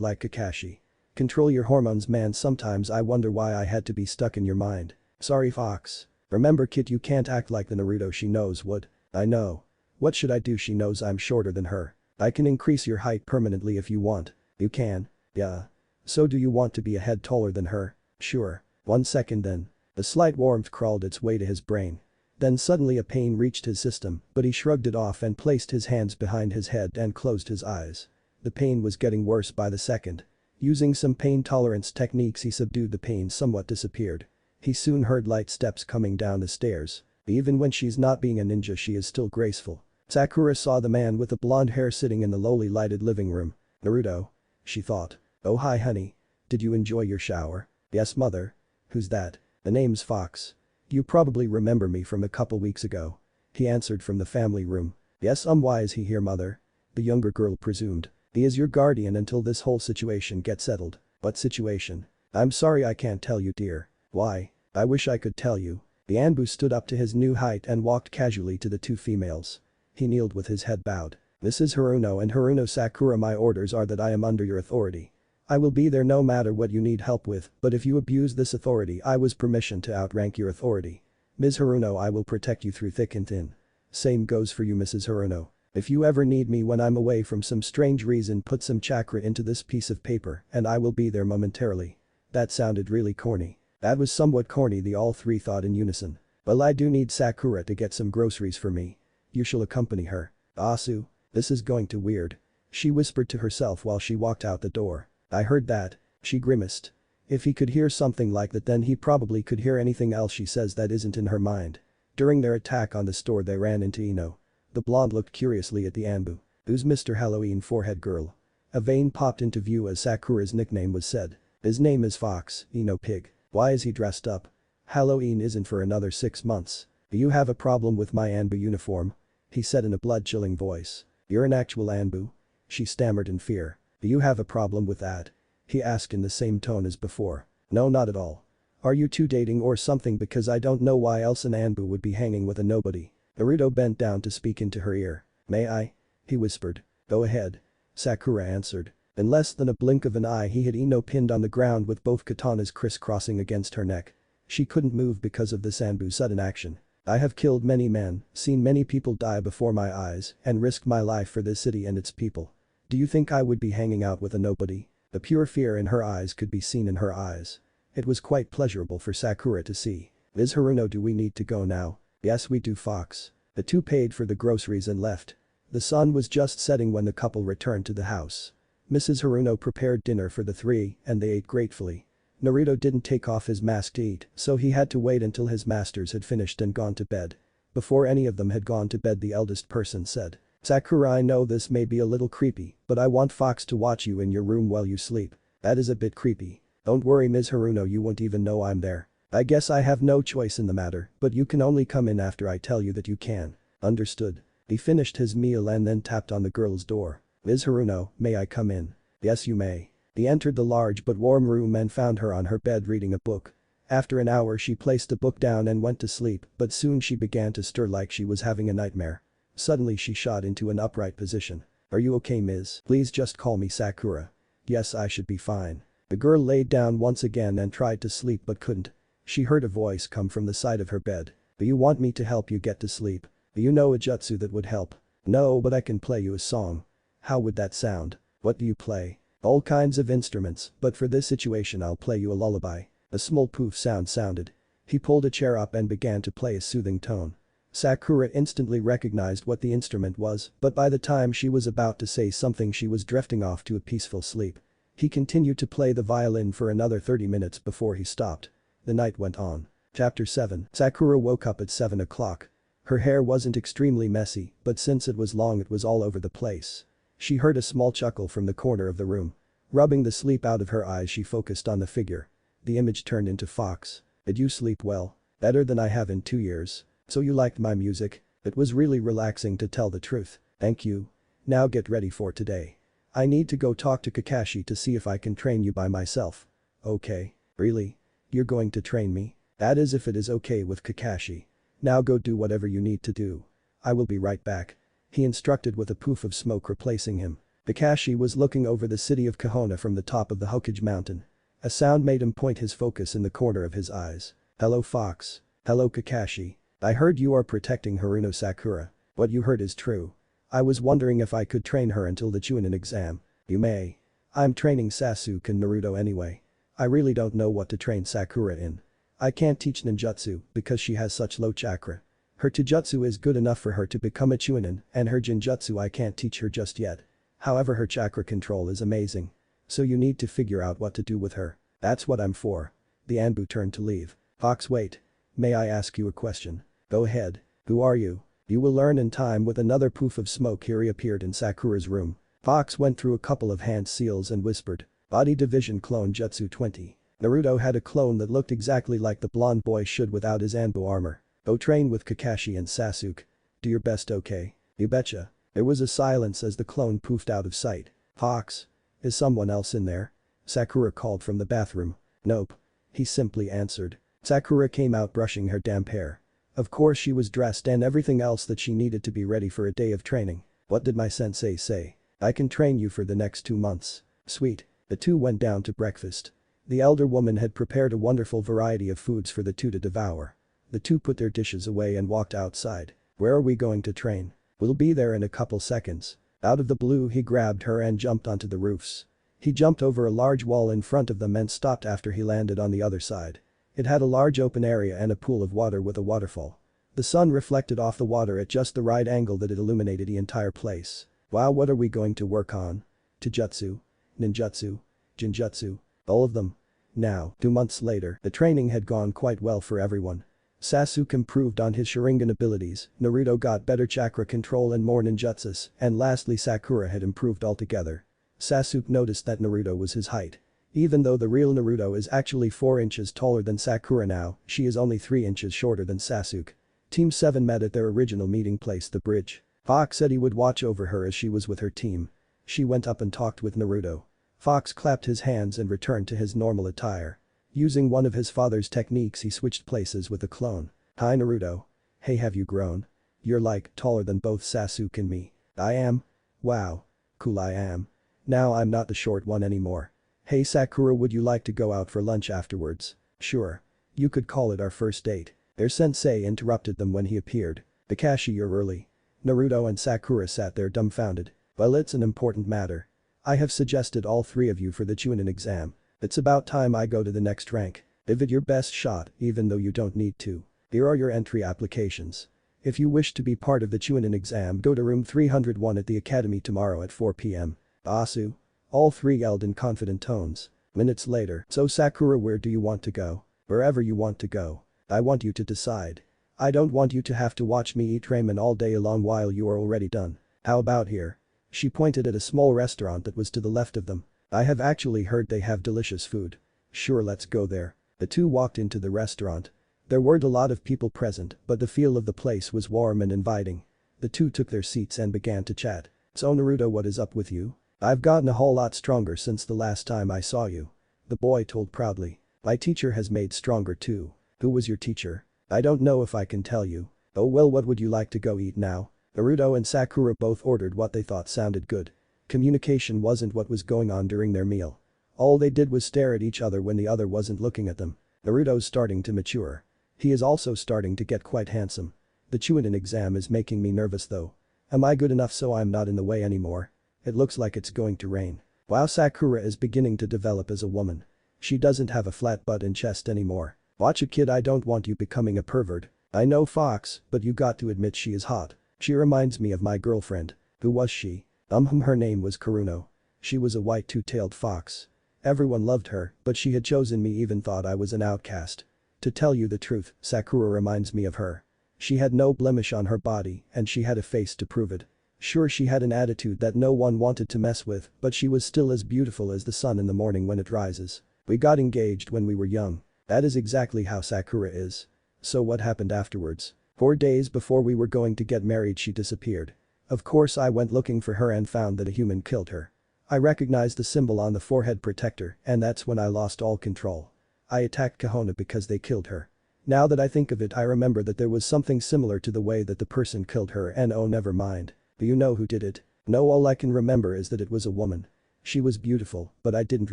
like Kakashi. Control your hormones, man. Sometimes I wonder why I had to be stuck in your mind. Sorry, Fox. Remember, kid, you can't act like the Naruto she knows would. I know. What should I do? She knows I'm shorter than her. I can increase your height permanently if you want. You can? Yeah. So do you want to be a head taller than her? Sure. 1 second then. A slight warmth crawled its way to his brain. Then suddenly a pain reached his system, but he shrugged it off and placed his hands behind his head and closed his eyes. The pain was getting worse by the second. Using some pain tolerance techniques he subdued the pain, somewhat disappeared. He soon heard light steps coming down the stairs. Even when she's not being a ninja she is still graceful. Sakura saw the man with the blonde hair sitting in the lowly lighted living room. Naruto. She thought. Oh hi honey. Did you enjoy your shower? Yes mother. Who's that? The name's Fox. You probably remember me from a couple weeks ago. He answered from the family room. Yes why is he here mother? The younger girl presumed. He is your guardian until this whole situation gets settled. What situation? I'm sorry I can't tell you dear. Why? I wish I could tell you. The Anbu stood up to his new height and walked casually to the two females. He kneeled with his head bowed. This is Haruno and Haruno Sakura. My orders are that I am under your authority. I will be there no matter what you need help with, but if you abuse this authority I was permission to outrank your authority. Ms. Haruno, I will protect you through thick and thin. Same goes for you Mrs. Haruno. If you ever need me when I'm away from some strange reason, put some chakra into this piece of paper and I will be there momentarily. That sounded really corny. That was somewhat corny, the all three thought in unison. Well, I do need Sakura to get some groceries for me. You shall accompany her. Asu. This is going to weird. She whispered to herself while she walked out the door. I heard that. She grimaced. If he could hear something like that then he probably could hear anything else she says that isn't in her mind. During their attack on the store they ran into Ino. The blonde looked curiously at the Anbu. Who's Mr. Halloween forehead girl? A vein popped into view as Sakura's nickname was said. His name is Fox, Ino pig. Why is he dressed up? Halloween isn't for another 6 months. Do you have a problem with my Anbu uniform? He said in a blood-chilling voice. You're an actual Anbu? She stammered in fear. Do you have a problem with that? He asked in the same tone as before. No, not at all. Are you two dating or something, because I don't know why else an Anbu would be hanging with a nobody. Naruto bent down to speak into her ear. May I? He whispered. Go ahead. Sakura answered. In less than a blink of an eye he had Ino pinned on the ground with both katanas crisscrossing against her neck. She couldn't move because of this Anbu's sudden action. I have killed many men, seen many people die before my eyes, and risked my life for this city and its people. Do you think I would be hanging out with a nobody? The pure fear in her eyes could be seen in her eyes. It was quite pleasurable for Sakura to see. Ms. Haruno, do we need to go now? Yes we do Fox. The two paid for the groceries and left. The sun was just setting when the couple returned to the house. Mrs. Haruno prepared dinner for the three and they ate gratefully. Naruto didn't take off his mask to eat, so he had to wait until his masters had finished and gone to bed. Before any of them had gone to bed the eldest person said. Sakura, I know this may be a little creepy, but I want Fox to watch you in your room while you sleep. That is a bit creepy. Don't worry Ms. Haruno, you won't even know I'm there. I guess I have no choice in the matter, but you can only come in after I tell you that you can. Understood. He finished his meal and then tapped on the girl's door. Ms. Haruno, may I come in? Yes you may. He entered the large but warm room and found her on her bed reading a book. After an hour she placed the book down and went to sleep, but soon she began to stir like she was having a nightmare. Suddenly she shot into an upright position. Are you okay Ms.? Please just call me Sakura. Yes, I should be fine. The girl laid down once again and tried to sleep but couldn't. She heard a voice come from the side of her bed. Do you want me to help you get to sleep? Do you know a jutsu that would help? No, but I can play you a song. How would that sound? What do you play? All kinds of instruments, but for this situation I'll play you a lullaby. A small poof sound sounded. He pulled a chair up and began to play a soothing tone. Sakura instantly recognized what the instrument was, but by the time she was about to say something she was drifting off to a peaceful sleep. He continued to play the violin for another 30 minutes before he stopped. The night went on. Chapter 7. Sakura woke up at 7 o'clock. Her hair wasn't extremely messy, but since it was long it was all over the place. She heard a small chuckle from the corner of the room. Rubbing the sleep out of her eyes she focused on the figure. The image turned into Fox. Did you sleep well? Better than I have in 2 years. So you liked my music? It was really relaxing to tell the truth. Thank you. Now get ready for today. I need to go talk to Kakashi to see if I can train you by myself. Okay. Really? You're going to train me? That is if it is okay with Kakashi. Now go do whatever you need to do. I will be right back. He instructed with a poof of smoke replacing him. Kakashi was looking over the city of Kohona from the top of the Hokage mountain. A sound made him point his focus in the corner of his eyes. Hello Fox. Hello Kakashi. I heard you are protecting Haruno Sakura. What you heard is true. I was wondering if I could train her until the Chunin exam. You may. I'm training Sasuke and Naruto anyway. I really don't know what to train Sakura in. I can't teach ninjutsu because she has such low chakra. Her taijutsu is good enough for her to become a Chunin, and her genjutsu I can't teach her just yet. However, her chakra control is amazing. So you need to figure out what to do with her. That's what I'm for. The Anbu turned to leave. Fox, wait. May I ask you a question? Go ahead. Who are you? You will learn in time. With another poof of smoke he reappeared in Sakura's room. Fox went through a couple of hand seals and whispered. Body Division Clone Jutsu 20. Naruto had a clone that looked exactly like the blonde boy should without his Anbu armor. Go train with Kakashi and Sasuke. Do your best, okay? You betcha. There was a silence as the clone poofed out of sight. Fox. Is someone else in there? Sakura called from the bathroom. Nope. He simply answered. Sakura came out brushing her damp hair. Of course she was dressed and everything else that she needed to be ready for a day of training. What did my sensei say? I can train you for the next 2 months. Sweet. The two went down to breakfast. The elder woman had prepared a wonderful variety of foods for the two to devour. The two put their dishes away and walked outside. Where are we going to train? We'll be there in a couple seconds. Out of the blue he grabbed her and jumped onto the roofs. He jumped over a large wall in front of them and stopped after he landed on the other side. It had a large open area and a pool of water with a waterfall. The sun reflected off the water at just the right angle that it illuminated the entire place. Wow, what are we going to work on? Taijutsu, ninjutsu, genjutsu, all of them. Now, 2 months later, the training had gone quite well for everyone. Sasuke improved on his Sharingan abilities, Naruto got better chakra control and more ninjutsus, and lastly Sakura had improved altogether. Sasuke noticed that Naruto was his height. Even though the real Naruto is actually 4 inches taller than Sakura now, she is only 3 inches shorter than Sasuke. Team 7 met at their original meeting place, the bridge. Fox said he would watch over her as she was with her team. She went up and talked with Naruto. Fox clapped his hands and returned to his normal attire. Using one of his father's techniques he switched places with the clone. Hi Naruto. Hey, have you grown? You're like taller than both Sasuke and me. I am? Wow. Cool, I am. Now I'm not the short one anymore. Hey Sakura, would you like to go out for lunch afterwards? Sure. You could call it our first date. Their sensei interrupted them when he appeared. Kakashi, you're early. Naruto and Sakura sat there dumbfounded. Well, it's an important matter. I have suggested all 3 of you for the Chunin exam. It's about time I go to the next rank. Give it your best shot, even though you don't need to. Here are your entry applications. If you wish to be part of the Chunin exam, go to room 301 at the academy tomorrow at 4 p.m. Asu. All 3 yelled in confident tones. Minutes later, so Sakura, where do you want to go? Wherever you want to go. I want you to decide. I don't want you to have to watch me eat ramen all day long while you are already done. How about here? She pointed at a small restaurant that was to the left of them. I have actually heard they have delicious food. Sure, let's go there. The two walked into the restaurant. There weren't a lot of people present, but the feel of the place was warm and inviting. The two took their seats and began to chat. So Naruto, what is up with you? I've gotten a whole lot stronger since the last time I saw you. The boy told proudly. My teacher has made stronger too. Who was your teacher? I don't know if I can tell you. Oh well, what would you like to go eat now? Naruto and Sakura both ordered what they thought sounded good. Communication wasn't what was going on during their meal. All they did was stare at each other when the other wasn't looking at them. Naruto's starting to mature. He is also starting to get quite handsome. The Chunin exam is making me nervous though. Am I good enough so I'm not in the way anymore? It looks like it's going to rain. Wow, Sakura is beginning to develop as a woman. She doesn't have a flat butt and chest anymore. Watch it, kid, I don't want you becoming a pervert. I know Fox, but you got to admit she is hot. She reminds me of my girlfriend. Who was she? Her name was Kuruno. She was a white two-tailed fox. Everyone loved her, but she had chosen me, even thought I was an outcast. To tell you the truth, Sakura reminds me of her. She had no blemish on her body and she had a face to prove it. Sure, she had an attitude that no one wanted to mess with, but she was still as beautiful as the sun in the morning when it rises. We got engaged when we were young. That is exactly how Sakura is. So what happened afterwards? 4 days before we were going to get married she disappeared. Of course I went looking for her and found that a human killed her. I recognized the symbol on the forehead protector and that's when I lost all control. I attacked Kahona because they killed her. Now that I think of it I remember that there was something similar to the way that the person killed her and oh never mind. Do you know who did it? No, all I can remember is that it was a woman. She was beautiful, but I didn't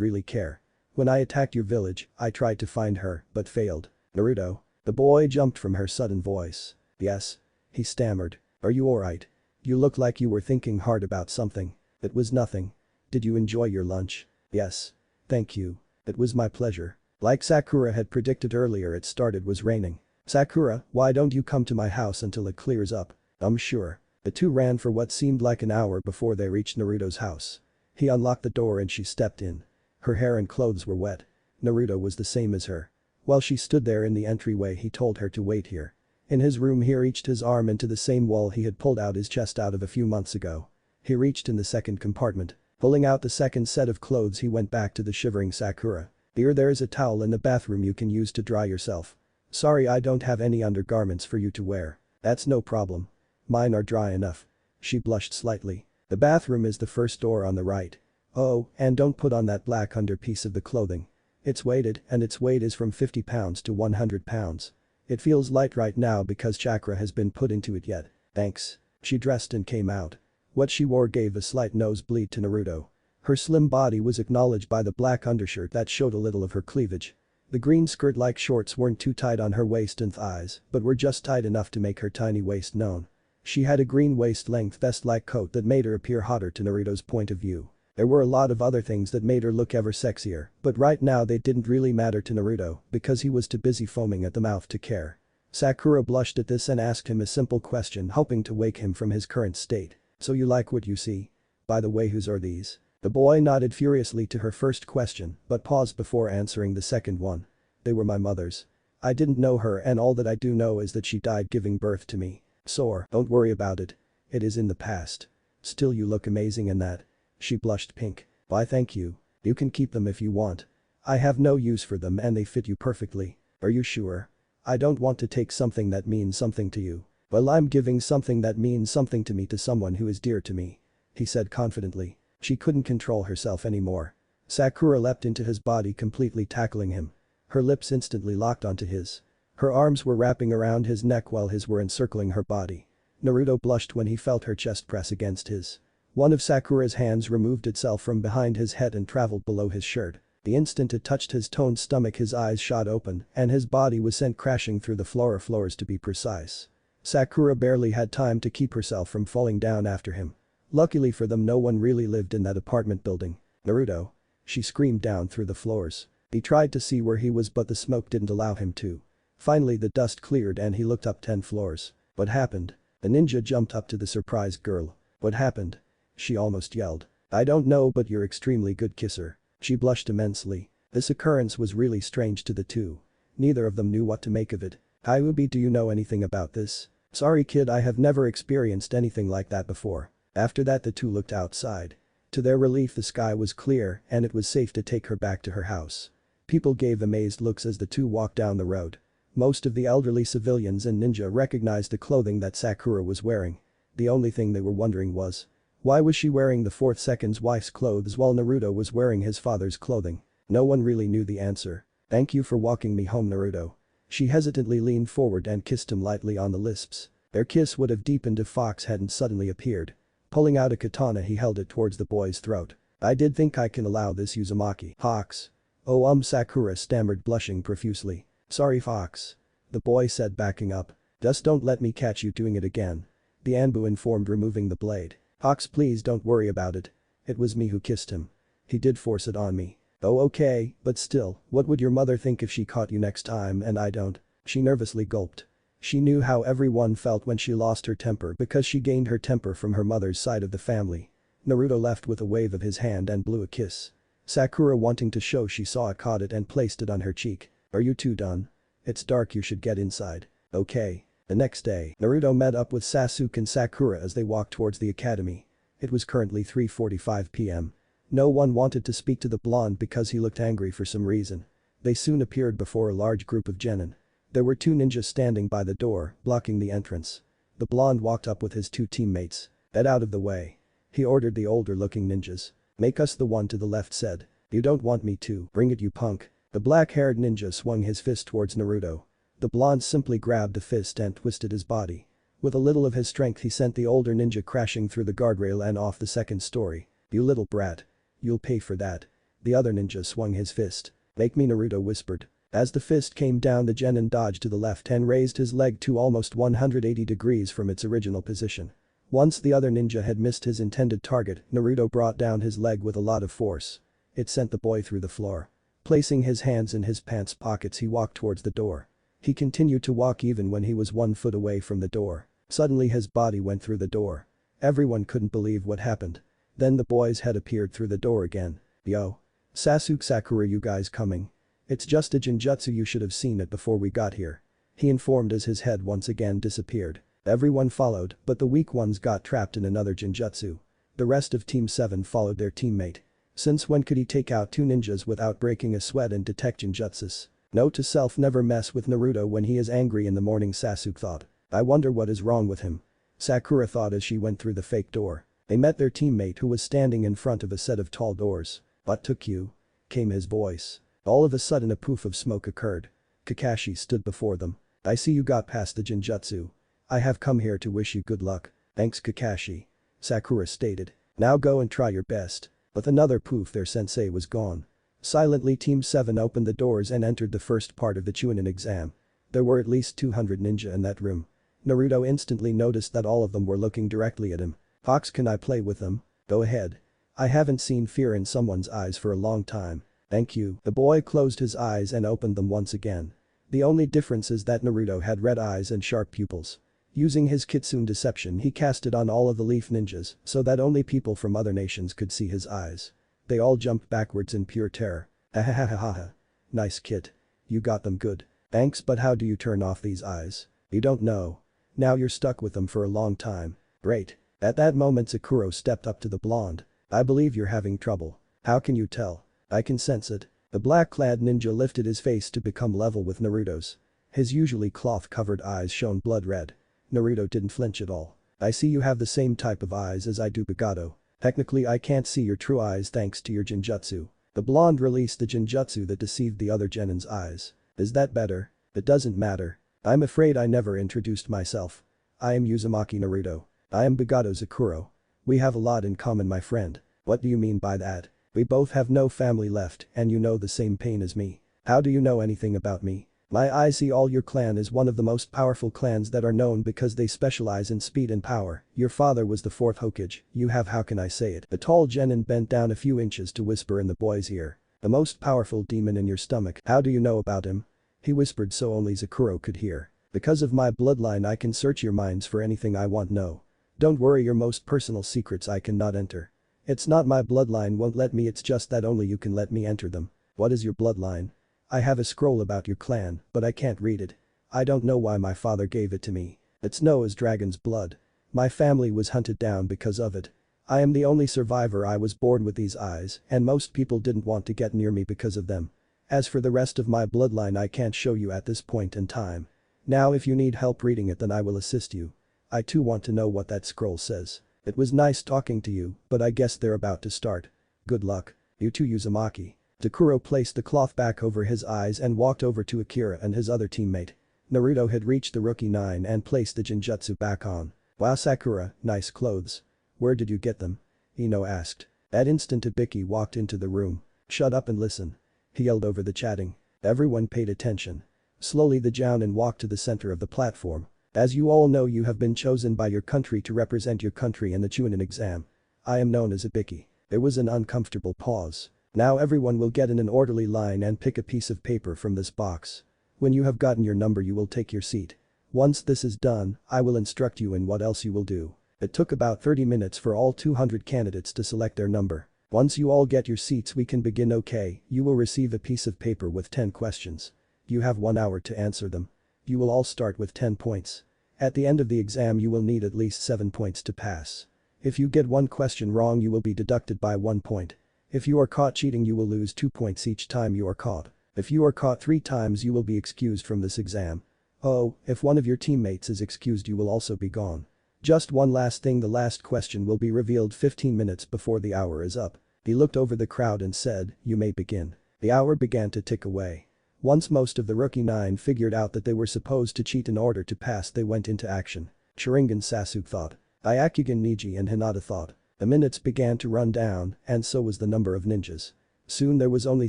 really care. When I attacked your village, I tried to find her, but failed. Naruto. The boy jumped from her sudden voice. Yes. He stammered. Are you alright? You look like you were thinking hard about something. It was nothing. Did you enjoy your lunch? Yes. Thank you. It was my pleasure. Like Sakura had predicted earlier it was raining. Sakura, why don't you come to my house until it clears up? Sure. The two ran for what seemed like an hour before they reached Naruto's house. He unlocked the door and she stepped in. Her hair and clothes were wet. Naruto was the same as her. While she stood there in the entryway he told her to wait here. In his room he reached his arm into the same wall he had pulled out his chest out of a few months ago. He reached in the second compartment. Pulling out the second set of clothes he went back to the shivering Sakura. Dear, there is a towel in the bathroom you can use to dry yourself. Sorry I don't have any undergarments for you to wear. That's no problem. Mine are dry enough. She blushed slightly. The bathroom is the first door on the right. Oh, and don't put on that black underpiece of the clothing. It's weighted and its weight is from 50 pounds to 100 pounds. It feels light right now because chakra has been put into it yet. Thanks. She dressed and came out. What she wore gave a slight nosebleed to Naruto. Her slim body was acknowledged by the black undershirt that showed a little of her cleavage. The green skirt-like shorts weren't too tight on her waist and thighs, but were just tight enough to make her tiny waist known. She had a green waist-length vest-like coat that made her appear hotter to Naruto's point of view. There were a lot of other things that made her look ever sexier, but right now they didn't really matter to Naruto because he was too busy foaming at the mouth to care. Sakura blushed at this and asked him a simple question hoping to wake him from his current state. So you like what you see? By the way, whose are these? The boy nodded furiously to her first question but paused before answering the second one. They were my mother's. I didn't know her and all that I do know is that she died giving birth to me. Sore, don't worry about it. It is in the past. Still you look amazing in that. She blushed pink. Why thank you. You can keep them if you want. I have no use for them and they fit you perfectly. Are you sure? I don't want to take something that means something to you. Well, I'm giving something that means something to me to someone who is dear to me. He said confidently. She couldn't control herself anymore. Sakura leapt into his body completely tackling him. Her lips instantly locked onto his. Her arms were wrapping around his neck while his were encircling her body. Naruto blushed when he felt her chest press against his. One of Sakura's hands removed itself from behind his head and traveled below his shirt. The instant it touched his toned stomach his eyes shot open and his body was sent crashing through the floors to be precise. Sakura barely had time to keep herself from falling down after him. Luckily for them no one really lived in that apartment building. Naruto. She screamed down through the floors. He tried to see where he was but the smoke didn't allow him to. Finally the dust cleared and he looked up 10 floors. What happened? The ninja jumped up to the surprised girl. What happened? She almost yelled. I don't know but you're extremely good kisser. She blushed immensely. This occurrence was really strange to the two. Neither of them knew what to make of it. Hyubi, do you know anything about this? Sorry kid, I have never experienced anything like that before. After that the two looked outside. To their relief the sky was clear and it was safe to take her back to her house. People gave amazed looks as the two walked down the road. Most of the elderly civilians and ninja recognized the clothing that Sakura was wearing. The only thing they were wondering was, why was she wearing the fourth second's wife's clothes while Naruto was wearing his father's clothing? No one really knew the answer. Thank you for walking me home, Naruto. She hesitantly leaned forward and kissed him lightly on the lips. Their kiss would have deepened if Fox hadn't suddenly appeared. Pulling out a katana he held it towards the boy's throat. I did think I can allow this, Uzumaki. Fox. Oh Sakura stammered blushing profusely. Sorry Fox. The boy said backing up. Just don't let me catch you doing it again. The Anbu informed, removing the blade. Fox, please don't worry about it. It was me who kissed him. He did force it on me. Oh okay, but still, what would your mother think if she caught you next time and I don't? She nervously gulped. She knew how everyone felt when she lost her temper because she gained her temper from her mother's side of the family. Naruto left with a wave of his hand and blew a kiss. Sakura, wanting to show she saw it, caught it and placed it on her cheek. Are you two done? It's dark, you should get inside. Okay. The next day, Naruto met up with Sasuke and Sakura as they walked towards the academy. It was currently 3:45 p.m. No one wanted to speak to the blonde because he looked angry for some reason. They soon appeared before a large group of genin. There were 2 ninjas standing by the door, blocking the entrance. The blonde walked up with his 2 teammates. Get out of the way. He ordered the older-looking ninjas. Make us the one to the left said. You don't want me to. Bring it you punk. The black-haired ninja swung his fist towards Naruto. The blonde simply grabbed the fist and twisted his body. With a little of his strength he sent the older ninja crashing through the guardrail and off the second story. You little brat. You'll pay for that. The other ninja swung his fist. Make me Naruto whispered. As the fist came down the genin dodged to the left and raised his leg to almost 180 degrees from its original position. Once the other ninja had missed his intended target, Naruto brought down his leg with a lot of force. It sent the boy through the floor. Placing his hands in his pants pockets he walked towards the door. He continued to walk even when he was 1 foot away from the door. Suddenly his body went through the door. Everyone couldn't believe what happened. Then the boy's head appeared through the door again. Yo. Sasuke Sakura you guys coming? It's just a genjutsu you should have seen it before we got here. He informed as his head once again disappeared. Everyone followed, but the weak ones got trapped in another genjutsu. The rest of Team 7 followed their teammate. Since when could he take out 2 ninjas without breaking a sweat and detect genjutsus? Note to self never mess with Naruto when he is angry in the morning Sasuke thought. I wonder what is wrong with him. Sakura thought as she went through the fake door. They met their teammate who was standing in front of a set of tall doors. What took you? Came his voice. All of a sudden a poof of smoke occurred. Kakashi stood before them. I see you got past the genjutsu. I have come here to wish you good luck. Thanks Kakashi. Sakura stated. Now go and try your best. With another poof their sensei was gone. Silently Team 7 opened the doors and entered the first part of the Chunin exam. There were at least 200 ninja in that room. Naruto instantly noticed that all of them were looking directly at him. Fox, can I play with them? Go ahead. I haven't seen fear in someone's eyes for a long time. Thank you. The boy closed his eyes and opened them once again. The only difference is that Naruto had red eyes and sharp pupils. Using his kitsune deception he cast it on all of the leaf ninjas so that only people from other nations could see his eyes. They all jumped backwards in pure terror. Ahahahaha. Nice kid. You got them good. Thanks, but how do you turn off these eyes? You don't know. Now you're stuck with them for a long time. Great. At that moment Sakura stepped up to the blonde. I believe you're having trouble. How can you tell? I can sense it. The black-clad ninja lifted his face to become level with Naruto's. His usually cloth-covered eyes shone blood red. Naruto didn't flinch at all. I see you have the same type of eyes as I do Bagato. Technically I can't see your true eyes thanks to your genjutsu. The blonde released the genjutsu that deceived the other genin's eyes. Is that better? It doesn't matter. I'm afraid I never introduced myself. I am Uzumaki Naruto. I am Bagato Sakura. We have a lot in common my friend. What do you mean by that? We both have no family left and you know the same pain as me. How do you know anything about me? I see all your clan is one of the most powerful clans that are known because they specialize in speed and power. Your father was the 4th Hokage, you have how can I say it? The tall genin bent down a few inches to whisper in the boy's ear. The most powerful demon in your stomach. How do you know about him? He whispered so only Sakura could hear. Because of my bloodline I can search your minds for anything I want know. Don't worry, your most personal secrets I cannot enter. It's not my bloodline won't let me, it's just that only you can let me enter them. What is your bloodline? I have a scroll about your clan, but I can't read it. I don't know why my father gave it to me. It's known as dragon's blood. My family was hunted down because of it. I am the only survivor. I was born with these eyes and most people didn't want to get near me because of them. As for the rest of my bloodline I can't show you at this point in time. Now if you need help reading it then I will assist you. I too want to know what that scroll says. It was nice talking to you, but I guess they're about to start. Good luck. You too Uzumaki. Sakura placed the cloth back over his eyes and walked over to Akira and his other teammate. Naruto had reached the rookie 9 and placed the genjutsu back on. Wow Sakura, nice clothes. Where did you get them? Ino asked. That instant Ibiki walked into the room. Shut up and listen. He yelled over the chatting. Everyone paid attention. Slowly the Jounin walked to the center of the platform. As you all know you have been chosen by your country to represent your country in the Chunin exam. I am known as Ibiki. There was an uncomfortable pause. Now everyone will get in an orderly line and pick a piece of paper from this box. When you have gotten your number you will take your seat. Once this is done, I will instruct you in what else you will do. It took about 30 minutes for all 200 candidates to select their number. Once you all get your seats we can begin. Okay, you will receive a piece of paper with 10 questions. You have 1 hour to answer them. You will all start with 10 points. At the end of the exam you will need at least 7 points to pass. If you get one question wrong you will be deducted by 1 point. If you are caught cheating you will lose 2 points each time you are caught. If you are caught 3 times you will be excused from this exam. Oh, if one of your teammates is excused you will also be gone. Just one last thing, the last question will be revealed 15 minutes before the hour is up. He looked over the crowd and said, "You may begin." The hour began to tick away. Once most of the rookie 9 figured out that they were supposed to cheat in order to pass, they went into action. Sharingan, Sasuke thought. Byakugan, Neji and Hinata thought. The minutes began to run down, and so was the number of ninjas. Soon there was only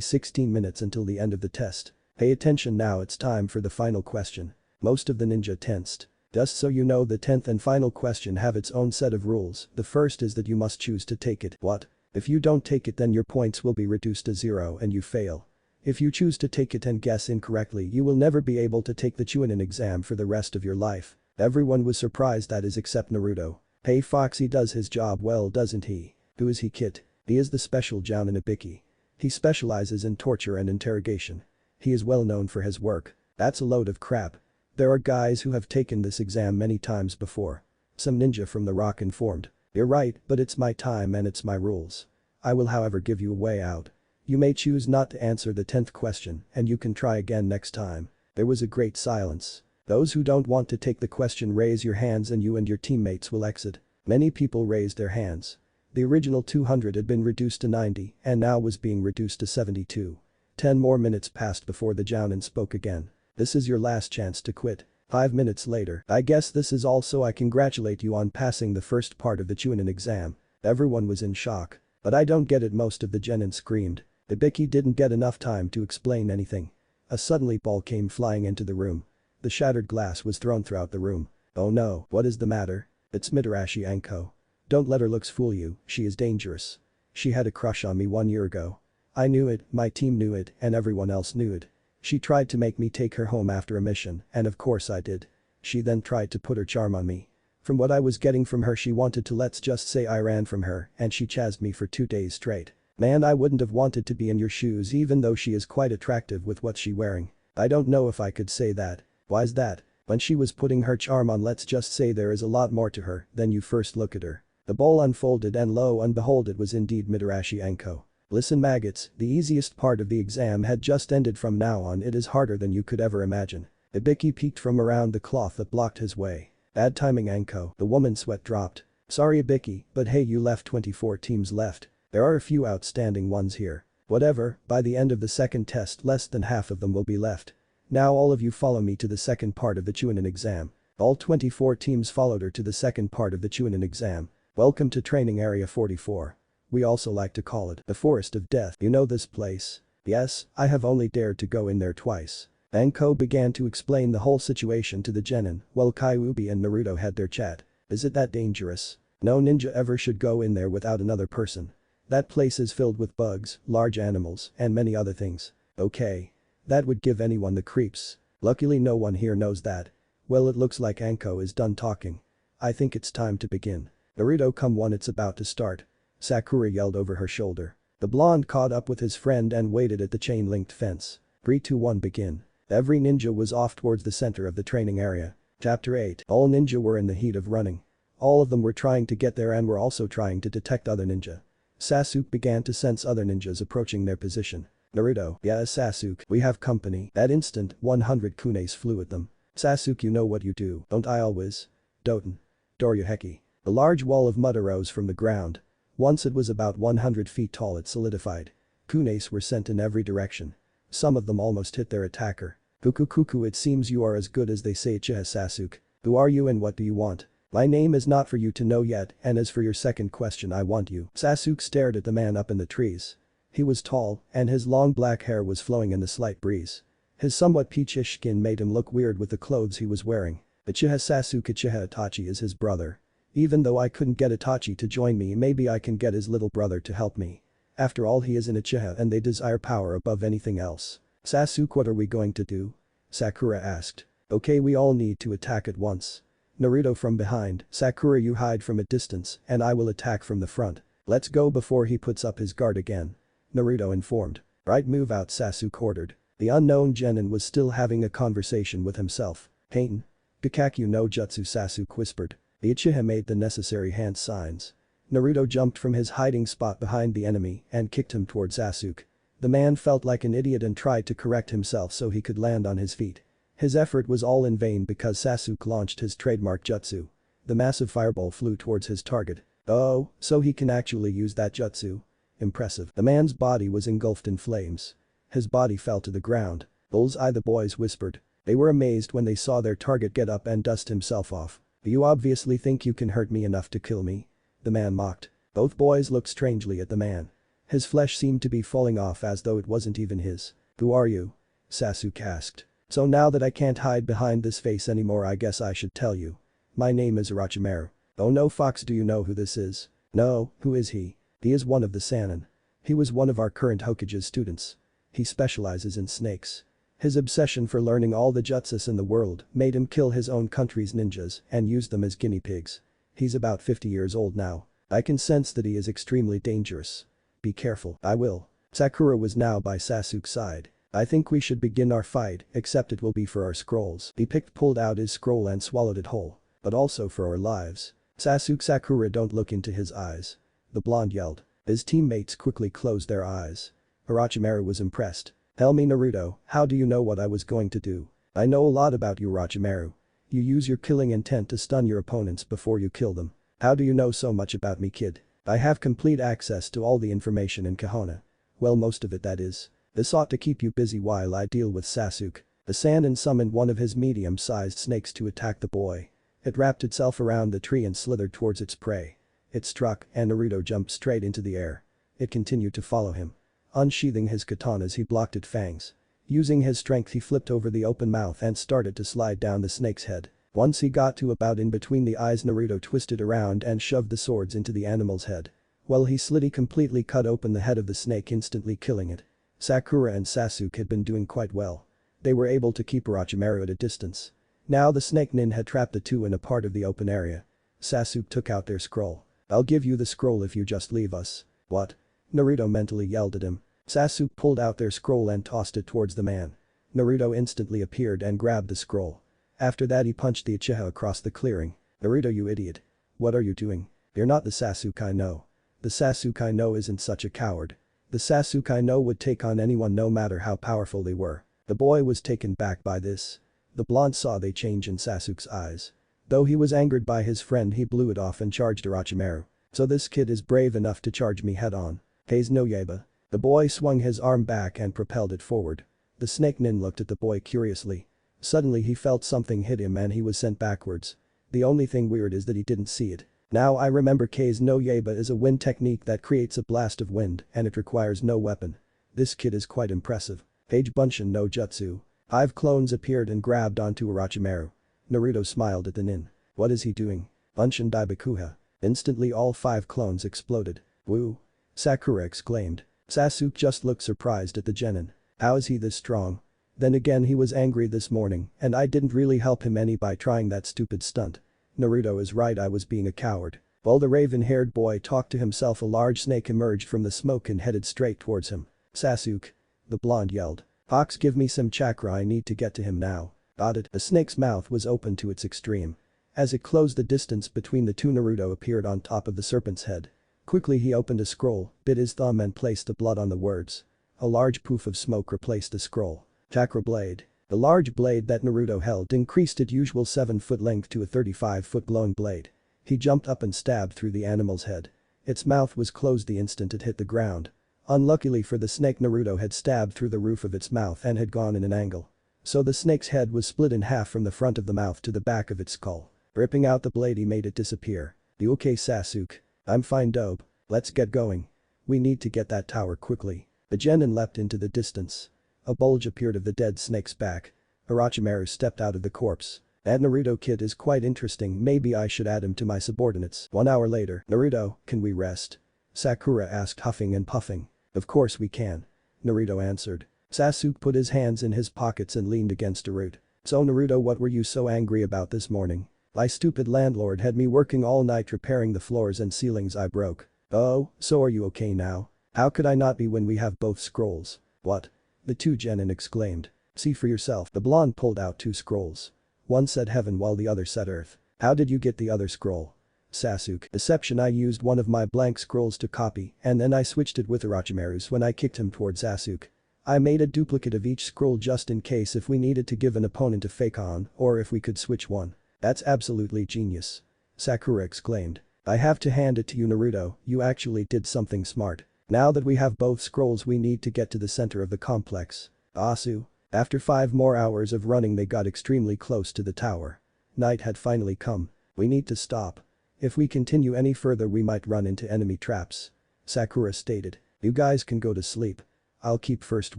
16 minutes until the end of the test. Pay attention now, it's time for the final question. Most of the ninja tensed. Just so you know, the 10th and final question have its own set of rules. The first is that you must choose to take it. What? If you don't take it, then your points will be reduced to 0 and you fail. If you choose to take it and guess incorrectly, you will never be able to take the Chunin exam for the rest of your life. Everyone was surprised, that is, except Naruto. Hey Foxy does his job well, doesn't he? Who is he, Kit? He is the special Jounin Ibiki. He specializes in torture and interrogation. He is well known for his work. That's a load of crap. There are guys who have taken this exam many times before. Some ninja from the Rock informed. You're right, but it's my time and it's my rules. I will however give you a way out. You may choose not to answer the 10th question and you can try again next time. There was a great silence. Those who don't want to take the question, raise your hands and you and your teammates will exit. Many people raised their hands. The original 200 had been reduced to 90 and now was being reduced to 72. 10 more minutes passed before the Jounin spoke again. This is your last chance to quit. 5 minutes later. I guess this is all, so I congratulate you on passing the first part of the Chunin exam. Everyone was in shock. But I don't get it, most of the genin screamed. Ibiki didn't get enough time to explain anything. A suddenly ball came flying into the room. The shattered glass was thrown throughout the room. Oh no, what is the matter? It's Mitarashi Anko. Don't let her looks fool you, she is dangerous. She had a crush on me 1 year ago. I knew it, my team knew it, and everyone else knew it. She tried to make me take her home after a mission, and of course I did. She then tried to put her charm on me. From what I was getting from her, she wanted to, let's just say I ran from her, and she chased me for 2 days straight. Man, I wouldn't have wanted to be in your shoes, even though she is quite attractive with what she wearing. I don't know if I could say that. Why's that? When she was putting her charm on, let's just say there is a lot more to her than you first look at her. The bowl unfolded and lo and behold, it was indeed Mitarashi Anko. Listen maggots, the easiest part of the exam had just ended. From now on it is harder than you could ever imagine. Ibiki peeked from around the cloth that blocked his way. Bad timing, Anko. The woman's sweat dropped. Sorry Ibiki, but hey, you left 24 teams left. There are a few outstanding ones here. Whatever, by the end of the second test less than half of them will be left. Now all of you follow me to the second part of the Chunin exam. All 24 teams followed her to the second part of the Chunin exam. Welcome to training area 44. We also like to call it the Forest of Death. You know this place? Yes, I have only dared to go in there twice. Anko began to explain the whole situation to the genin while Kyuubi and Naruto had their chat. Is it that dangerous? No ninja ever should go in there without another person. That place is filled with bugs, large animals, and many other things. Okay. That would give anyone the creeps. Luckily no one here knows that. Well, it looks like Anko is done talking. I think it's time to begin. Naruto, come on, it's about to start. Sakura yelled over her shoulder. The blonde caught up with his friend and waited at the chain-linked fence. 3, 2, 1, begin. Every ninja was off towards the center of the training area. Chapter 8. All ninja were in the heat of running. All of them were trying to get there and were also trying to detect other ninja. Sasuke began to sense other ninjas approaching their position. Naruto, yeah Sasuke, we have company. That instant, 100 kunes flew at them. Sasuke, you know what you do, don't I always? Doten. Doryuheki. A large wall of mud arose from the ground. Once it was about 100 feet tall, it solidified. Kunes were sent in every direction. Some of them almost hit their attacker. Kuku, it seems you are as good as they say. Chiha Sasuke. Who are you and what do you want? My name is not for you to know yet, and as for your second question, I want you. Sasuke stared at the man up in the trees. He was tall, and his long black hair was flowing in the slight breeze. His somewhat peachish skin made him look weird with the clothes he was wearing. Uchiha Sasuke. Uchiha Itachi is his brother. Even though I couldn't get Itachi to join me, maybe I can get his little brother to help me. After all, he is an Uchiha and they desire power above anything else. Sasuke, what are we going to do? Sakura asked. Okay, we all need to attack at once. Naruto from behind. Sakura, you hide from a distance and I will attack from the front. Let's go before he puts up his guard again. Naruto informed. Right, move out, Sasuke ordered. The unknown genin was still having a conversation with himself. Heian. Kakakyu no Jutsu, Sasuke whispered. The Uchiha made the necessary hand signs. Naruto jumped from his hiding spot behind the enemy and kicked him toward Sasuke. The man felt like an idiot and tried to correct himself so he could land on his feet. His effort was all in vain because Sasuke launched his trademark jutsu. The massive fireball flew towards his target. Oh, so he can actually use that jutsu? Impressive. The man's body was engulfed in flames. His body fell to the ground. Bullseye, the boys whispered. They were amazed when they saw their target get up and dust himself off. You obviously think you can hurt me enough to kill me? The man mocked. Both boys looked strangely at the man. His flesh seemed to be falling off as though it wasn't even his. Who are you? Sasuke asked. So now that I can't hide behind this face anymore, I guess I should tell you. My name is Orochimaru. Oh no, Fox, do you know who this is? No, who is he? He is one of the Sannin. He was one of our current Hokage's students. He specializes in snakes. His obsession for learning all the jutsus in the world made him kill his own country's ninjas and use them as guinea pigs. He's about 50 years old now. I can sense that he is extremely dangerous. Be careful. I will. Sakura was now by Sasuke's side. I think we should begin our fight, except it will be for our scrolls. He pulled out his scroll and swallowed it whole. But also for our lives. Sasuke, Sakura, don't look into his eyes. The blonde yelled. His teammates quickly closed their eyes. Orochimaru was impressed. Tell me, Naruto, how do you know what I was going to do? I know a lot about you, Orochimaru. You use your killing intent to stun your opponents before you kill them. How do you know so much about me, kid? I have complete access to all the information in Konoha. Well, most of it, that is. This ought to keep you busy while I deal with Sasuke. The Sannin summoned one of his medium-sized snakes to attack the boy. It wrapped itself around the tree and slithered towards its prey. It struck and Naruto jumped straight into the air. It continued to follow him. Unsheathing his katanas, he blocked its fangs. Using his strength, he flipped over the open mouth and started to slide down the snake's head. Once he got to about in between the eyes, Naruto twisted around and shoved the swords into the animal's head. While he slid, he completely cut open the head of the snake, instantly killing it. Sakura and Sasuke had been doing quite well. They were able to keep Orochimaru at a distance. Now the snake nin had trapped the two in a part of the open area. Sasuke took out their scroll. I'll give you the scroll if you just leave us. What? Naruto mentally yelled at him. Sasuke pulled out their scroll and tossed it towards the man. Naruto instantly appeared and grabbed the scroll. After that, he punched the Uchiha across the clearing. Naruto, you idiot. What are you doing? You're not the Sasuke I know. The Sasuke I know isn't such a coward. The Sasuke I know would take on anyone no matter how powerful they were. The boy was taken back by this. The blonde saw the change in Sasuke's eyes. Though he was angered by his friend, he blew it off and charged Orochimaru. So this kid is brave enough to charge me head on. Hei's no Yaiba. The boy swung his arm back and propelled it forward. The snake nin looked at the boy curiously. Suddenly he felt something hit him and he was sent backwards. The only thing weird is that he didn't see it. Now I remember, Hei's no Yaiba is a wind technique that creates a blast of wind and it requires no weapon. This kid is quite impressive. Page Bunshin no Jutsu. 5 clones appeared and grabbed onto Orochimaru. Naruto smiled at the nin. What is he doing? Bunshin Daibakuha. Instantly all 5 clones exploded. Woo! Sakura exclaimed. Sasuke just looked surprised at the genin. How is he this strong? Then again, he was angry this morning and I didn't really help him any by trying that stupid stunt. Naruto is right, I was being a coward. While the raven-haired boy talked to himself, a large snake emerged from the smoke and headed straight towards him. Sasuke! The blonde yelled. Fox, give me some chakra, I need to get to him now. Got it. The snake's mouth was open to its extreme. As it closed, the distance between the two, Naruto appeared on top of the serpent's head. Quickly he opened a scroll, bit his thumb and placed the blood on the words. A large poof of smoke replaced the scroll. Chakra blade. The large blade that Naruto held increased its usual 7-foot length to a 35-foot glowing blade. He jumped up and stabbed through the animal's head. Its mouth was closed the instant it hit the ground. Unluckily for the snake, Naruto had stabbed through the roof of its mouth and had gone in an angle. So the snake's head was split in half from the front of the mouth to the back of its skull. Ripping out the blade, he made it disappear. You okay, Sasuke? I'm fine, dope. Let's get going. We need to get that tower quickly. The genin leapt into the distance. A bulge appeared of the dead snake's back. Orochimaru stepped out of the corpse. That Naruto kid is quite interesting, maybe I should add him to my subordinates. 1 hour later. Naruto, can we rest? Sakura asked, huffing and puffing. Of course we can. Naruto answered. Sasuke put his hands in his pockets and leaned against a root. So Naruto, what were you so angry about this morning? My stupid landlord had me working all night repairing the floors and ceilings I broke. Oh, so are you okay now? How could I not be when we have both scrolls? What? The two genin exclaimed. See for yourself. The blonde pulled out 2 scrolls. One said heaven while the other said earth. How did you get the other scroll? Sasuke. Deception, I used one of my blank scrolls to copy and then I switched it with Orochimaru's when I kicked him toward Sasuke. I made a duplicate of each scroll just in case if we needed to give an opponent a fake on or if we could switch one. That's absolutely genius. Sakura exclaimed. I have to hand it to you, Naruto, you actually did something smart. Now that we have both scrolls we need to get to the center of the complex. Asu. After 5 more hours of running they got extremely close to the tower. Night had finally come. We need to stop. If we continue any further we might run into enemy traps. Sakura stated. You guys can go to sleep. I'll keep first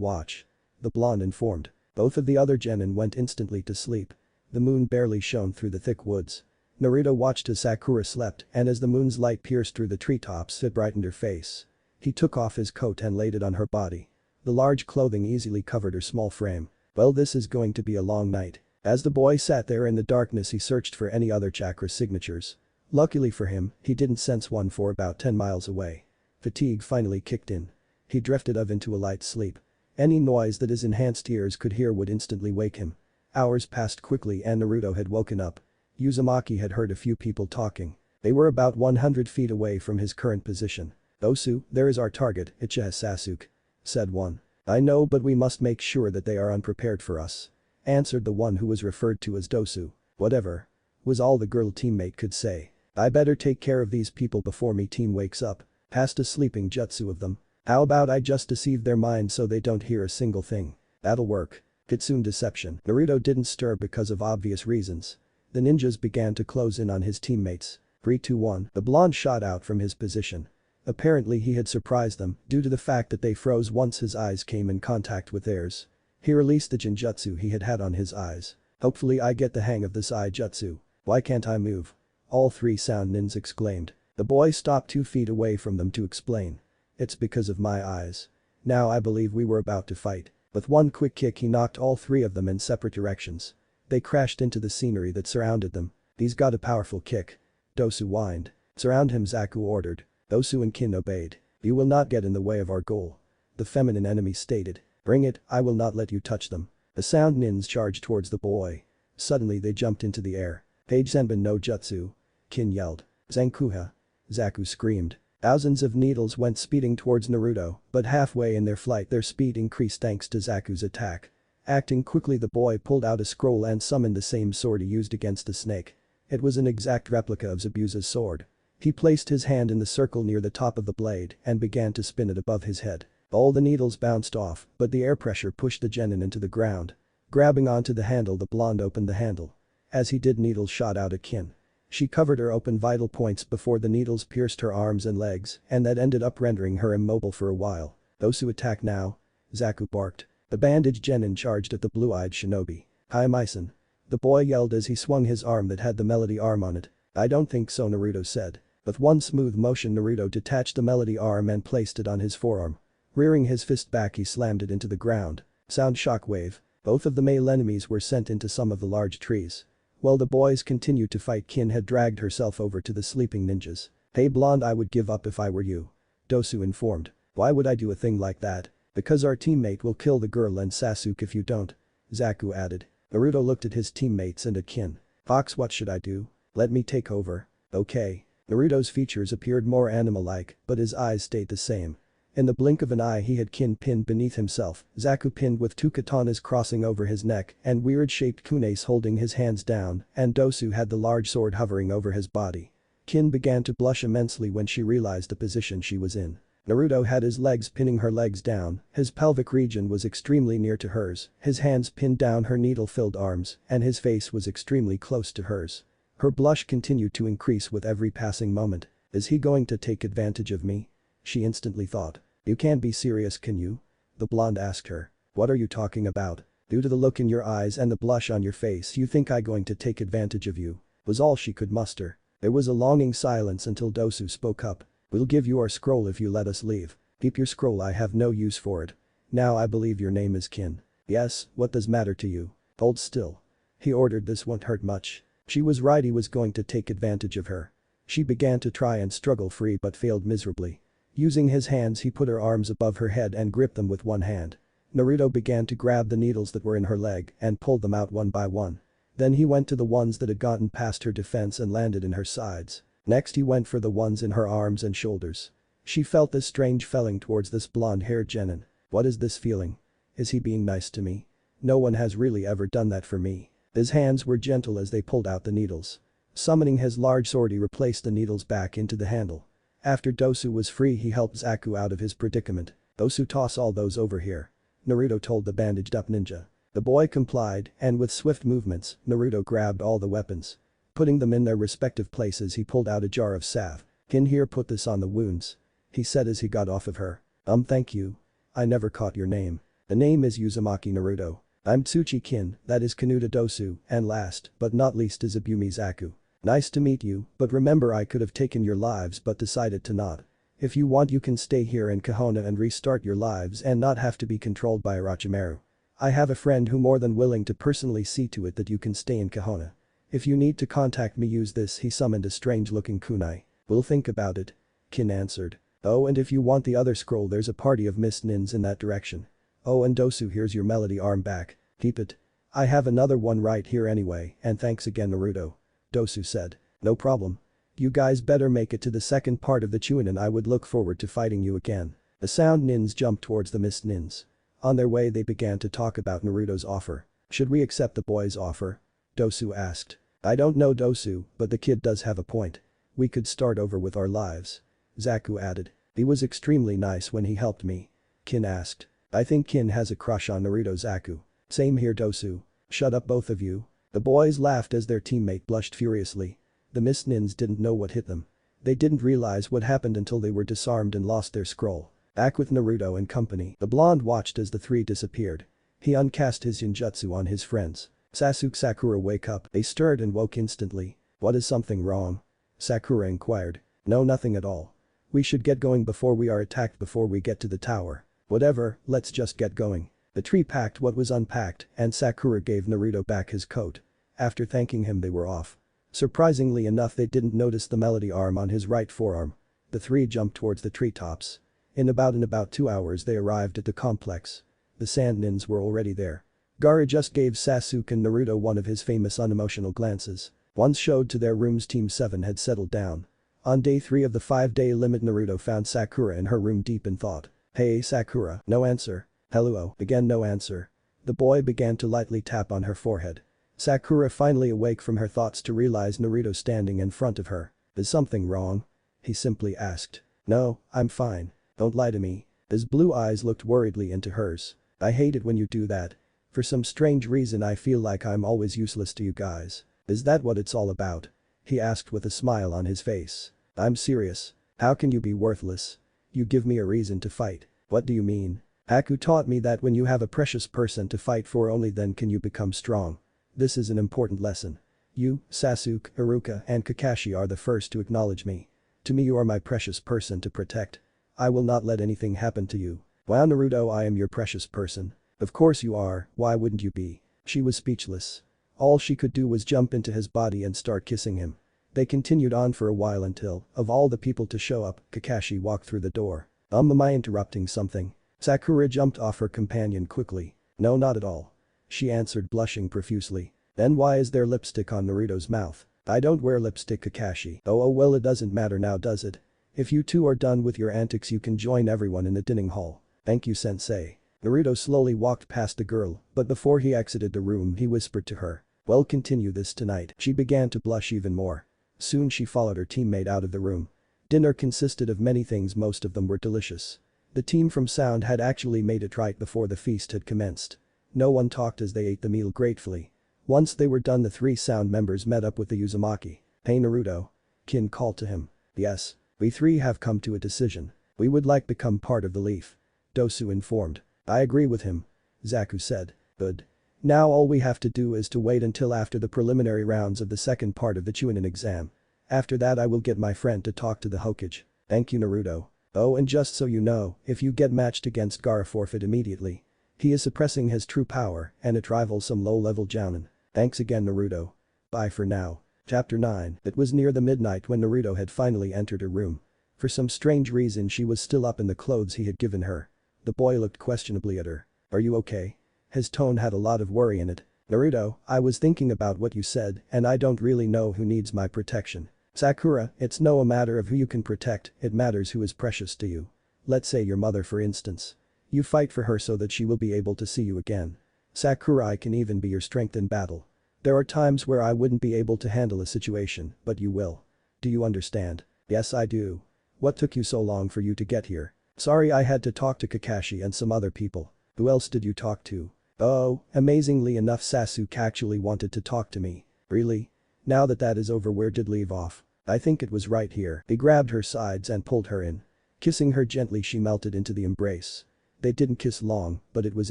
watch. The blonde informed. Both of the other genin went instantly to sleep. The moon barely shone through the thick woods. Naruto watched as Sakura slept and as the moon's light pierced through the treetops it brightened her face. He took off his coat and laid it on her body. The large clothing easily covered her small frame. Well, this is going to be a long night. As the boy sat there in the darkness he searched for any other chakra signatures. Luckily for him, he didn't sense one for about 10 miles away. Fatigue finally kicked in. He drifted off into a light sleep. Any noise that his enhanced ears could hear would instantly wake him. Hours passed quickly and Naruto had woken up. Uzumaki had heard a few people talking. They were about 100 feet away from his current position. "Osu, there is our target, Ichiha Sasuke," said one. "I know, but we must make sure that they are unprepared for us," answered the one who was referred to as Dosu. "Whatever," was all the girl teammate could say. "I better take care of these people before me team wakes up. Past a sleeping jutsu of them. How about I just deceive their minds so they don't hear a single thing? That'll work." Kitsune deception. Naruto didn't stir because of obvious reasons. The ninjas began to close in on his teammates. 3, 2, 1. The blonde shot out from his position. Apparently he had surprised them due to the fact that they froze once his eyes came in contact with theirs. He released the genjutsu he had on his eyes. "Hopefully I get the hang of this eye jutsu. Why can't I move?" All 3 sound nins exclaimed. The boy stopped 2 feet away from them to explain. "It's because of my eyes. Now I believe we were about to fight." With one quick kick he knocked all 3 of them in separate directions. They crashed into the scenery that surrounded them. "He's got a powerful kick." Dosu whined. "Surround him," Zaku ordered. Dosu and Kin obeyed. "You will not get in the way of our goal," the feminine enemy stated. "Bring it, I will not let you touch them." The sound nins charged towards the boy. Suddenly they jumped into the air. "Page Zenbin no Jutsu," Kin yelled. "Zenkuha," Zaku screamed. Thousands of needles went speeding towards Naruto, but halfway in their flight their speed increased thanks to Zaku's attack. Acting quickly the boy pulled out a scroll and summoned the same sword he used against the snake. It was an exact replica of Zabuza's sword. He placed his hand in the circle near the top of the blade and began to spin it above his head. All the needles bounced off, but the air pressure pushed the genin into the ground. Grabbing onto the handle the blonde opened the handle. As he did needles shot out at Kin. She covered her open vital points before the needles pierced her arms and legs and that ended up rendering her immobile for a while. "Those attack now," Zaku barked. The bandaged genin charged at the blue-eyed shinobi. "Hi Maisen." The boy yelled as he swung his arm that had the melody arm on it. "I don't think so," Naruto said. With one smooth motion Naruto detached the melody arm and placed it on his forearm. Rearing his fist back he slammed it into the ground. Sound shockwave. Both of the male enemies were sent into some of the large trees. While the boys continued to fight Kin had dragged herself over to the sleeping ninjas. "Hey blonde, I would give up if I were you," Dosu informed. "Why would I do a thing like that?" "Because our teammate will kill the girl and Sasuke if you don't," Zaku added. Naruto looked at his teammates and at Kin. "Fox, what should I do? Let me take over." "Okay." Naruto's features appeared more animal-like, but his eyes stayed the same. In the blink of an eye he had Kin pinned beneath himself, Zaku pinned with 2 katanas crossing over his neck and weird-shaped kunes holding his hands down, and Dosu had the large sword hovering over his body. Kin began to blush immensely when she realized the position she was in. Naruto had his legs pinning her legs down, his pelvic region was extremely near to hers, his hands pinned down her needle-filled arms, and his face was extremely close to hers. Her blush continued to increase with every passing moment. "Is he going to take advantage of me?" she instantly thought. "You can't be serious, can you?" the blonde asked her. "What are you talking about? Due to the look in your eyes and the blush on your face you think I'm going to take advantage of you?" was all she could muster. There was a longing silence until Dosu spoke up. "We'll give you our scroll if you let us leave." "Keep your scroll, I have no use for it." "Now I believe your name is Kin." "Yes, what does matter to you?" "Hold still." He ordered. "This won't hurt much." She was right, he was going to take advantage of her. She began to try and struggle free but failed miserably. Using his hands he put her arms above her head and gripped them with one hand. Naruto began to grab the needles that were in her leg and pulled them out one by one. Then he went to the ones that had gotten past her defense and landed in her sides. Next he went for the ones in her arms and shoulders. She felt this strange feeling towards this blonde-haired genin. What is this feeling? Is he being nice to me? No one has really ever done that for me. His hands were gentle as they pulled out the needles. Summoning his large sword he replaced the needles back into the handle. After Dosu was free he helped Zaku out of his predicament. "Dosu, toss all those over here," Naruto told the bandaged up ninja. The boy complied, and with swift movements, Naruto grabbed all the weapons. Putting them in their respective places he pulled out a jar of salve. "Kin, here, put this on the wounds," he said as he got off of her. Thank you. I never caught your name." "The name is Uzumaki Naruto. I'm Tsuchi-kin, that is Kanuta Dosu, and last, but not least is Abumi Zaku. Nice to meet you, but remember I could have taken your lives but decided to not. If you want you can stay here in Konoha and restart your lives and not have to be controlled by Orochimaru. I have a friend who more than willing to personally see to it that you can stay in Konoha. If you need to contact me use this." He summoned a strange-looking kunai. "We'll think about it," Kin answered. "Oh, and if you want the other scroll there's a party of mist nins in that direction. Oh, and Dosu, here's your melody arm back. Keep it. I have another one right here anyway, and thanks again Naruto," Dosu said. "No problem. You guys better make it to the second part of the Chunin. I would look forward to fighting you again." The sound nins jumped towards the mist nins. On their way they began to talk about Naruto's offer. "Should we accept the boy's offer?" Dosu asked. "I don't know Dosu, but the kid does have a point. We could start over with our lives," Zaku added. "He was extremely nice when he helped me," Kin asked. "I think Kin has a crush on Naruto Zaku." "Same here Dosu. Shut up both of you." The boys laughed as their teammate blushed furiously. The mist nins didn't know what hit them. They didn't realize what happened until they were disarmed and lost their scroll. Back with Naruto and company, the blonde watched as the three disappeared. He uncast his ninjutsu on his friends. "Sasuke, Sakura, wake up." They stirred and woke instantly. "What is something wrong?" Sakura inquired. "No, nothing at all. We should get going before we are attacked before we get to the tower." "Whatever, let's just get going." The three packed what was unpacked and Sakura gave Naruto back his coat. After thanking him they were off. Surprisingly enough they didn't notice the melody arm on his right forearm. The three jumped towards the treetops. In about 2 hours they arrived at the complex. The sand nins were already there. Gaara just gave Sasuke and Naruto one of his famous unemotional glances. Once showed to their rooms Team 7 had settled down. On day 3 of the 5-day limit Naruto found Sakura in her room deep in thought. "Hey Sakura." No answer. "Hello." Again no answer. The boy began to lightly tap on her forehead. Sakura finally awake from her thoughts to realize Naruto standing in front of her. "Is something wrong?" he simply asked. "No, I'm fine. Don't lie to me." His blue eyes looked worriedly into hers. "I hate it when you do that. For some strange reason I feel like I'm always useless to you guys. Is that what it's all about?" he asked with a smile on his face. "I'm serious. How can you be worthless? You give me a reason to fight." "What do you mean?" "Haku taught me that when you have a precious person to fight for only then can you become strong. This is an important lesson. You, Sasuke, Iruka and Kakashi are the first to acknowledge me. To me you are my precious person to protect. I will not let anything happen to you." "Wow Naruto, I am your precious person." "Of course you are, why wouldn't you be?" She was speechless. All she could do was jump into his body and start kissing him. They continued on for a while until, of all the people to show up, Kakashi walked through the door. Am I interrupting something?" Sakura jumped off her companion quickly. "No, not at all," she answered blushing profusely. "Then why is there lipstick on Naruto's mouth?" "I don't wear lipstick Kakashi." Oh well it doesn't matter now does it? If you two are done with your antics you can join everyone in the dining hall. "Thank you sensei." Naruto slowly walked past the girl, but before he exited the room he whispered to her. "We'll continue this tonight." She began to blush even more. Soon she followed her teammate out of the room. Dinner consisted of many things, most of them were delicious. The team from Sound had actually made it right before the feast had commenced. No one talked as they ate the meal gratefully. Once they were done the 3 Sound members met up with the Uzumaki. "Hey Naruto." Kin called to him. "Yes. We 3 have come to a decision. We would like become part of the Leaf." Dosu informed. "I agree with him," Zaku said. "Good. Now all we have to do is to wait until after the preliminary rounds of the second part of the Chunin exam. After that I will get my friend to talk to the Hokage." "Thank you Naruto. Oh and just so you know, if you get matched against Gaara forfeit immediately. He is suppressing his true power and it rivals some low-level jounin." "Thanks again Naruto. Bye for now." Chapter 9. It was near the midnight when Naruto had finally entered her room. For some strange reason she was still up in the clothes he had given her. The boy looked questionably at her. "Are you okay?" His tone had a lot of worry in it. "Naruto, I was thinking about what you said and I don't really know who needs my protection." "Sakura, it's no a matter of who you can protect, it matters who is precious to you. Let's say your mother for instance. You fight for her so that she will be able to see you again. Sakura, I can even be your strength in battle. There are times where I wouldn't be able to handle a situation, but you will. Do you understand?" "Yes I do." What took you so long for you to get here? Sorry, I had to talk to Kakashi and some other people. Who else did you talk to? Oh, amazingly enough Sasuke actually wanted to talk to me. Really? Now that is over, where did leave off? I think it was right here. He grabbed her sides and pulled her in. Kissing her gently, she melted into the embrace. They didn't kiss long, but it was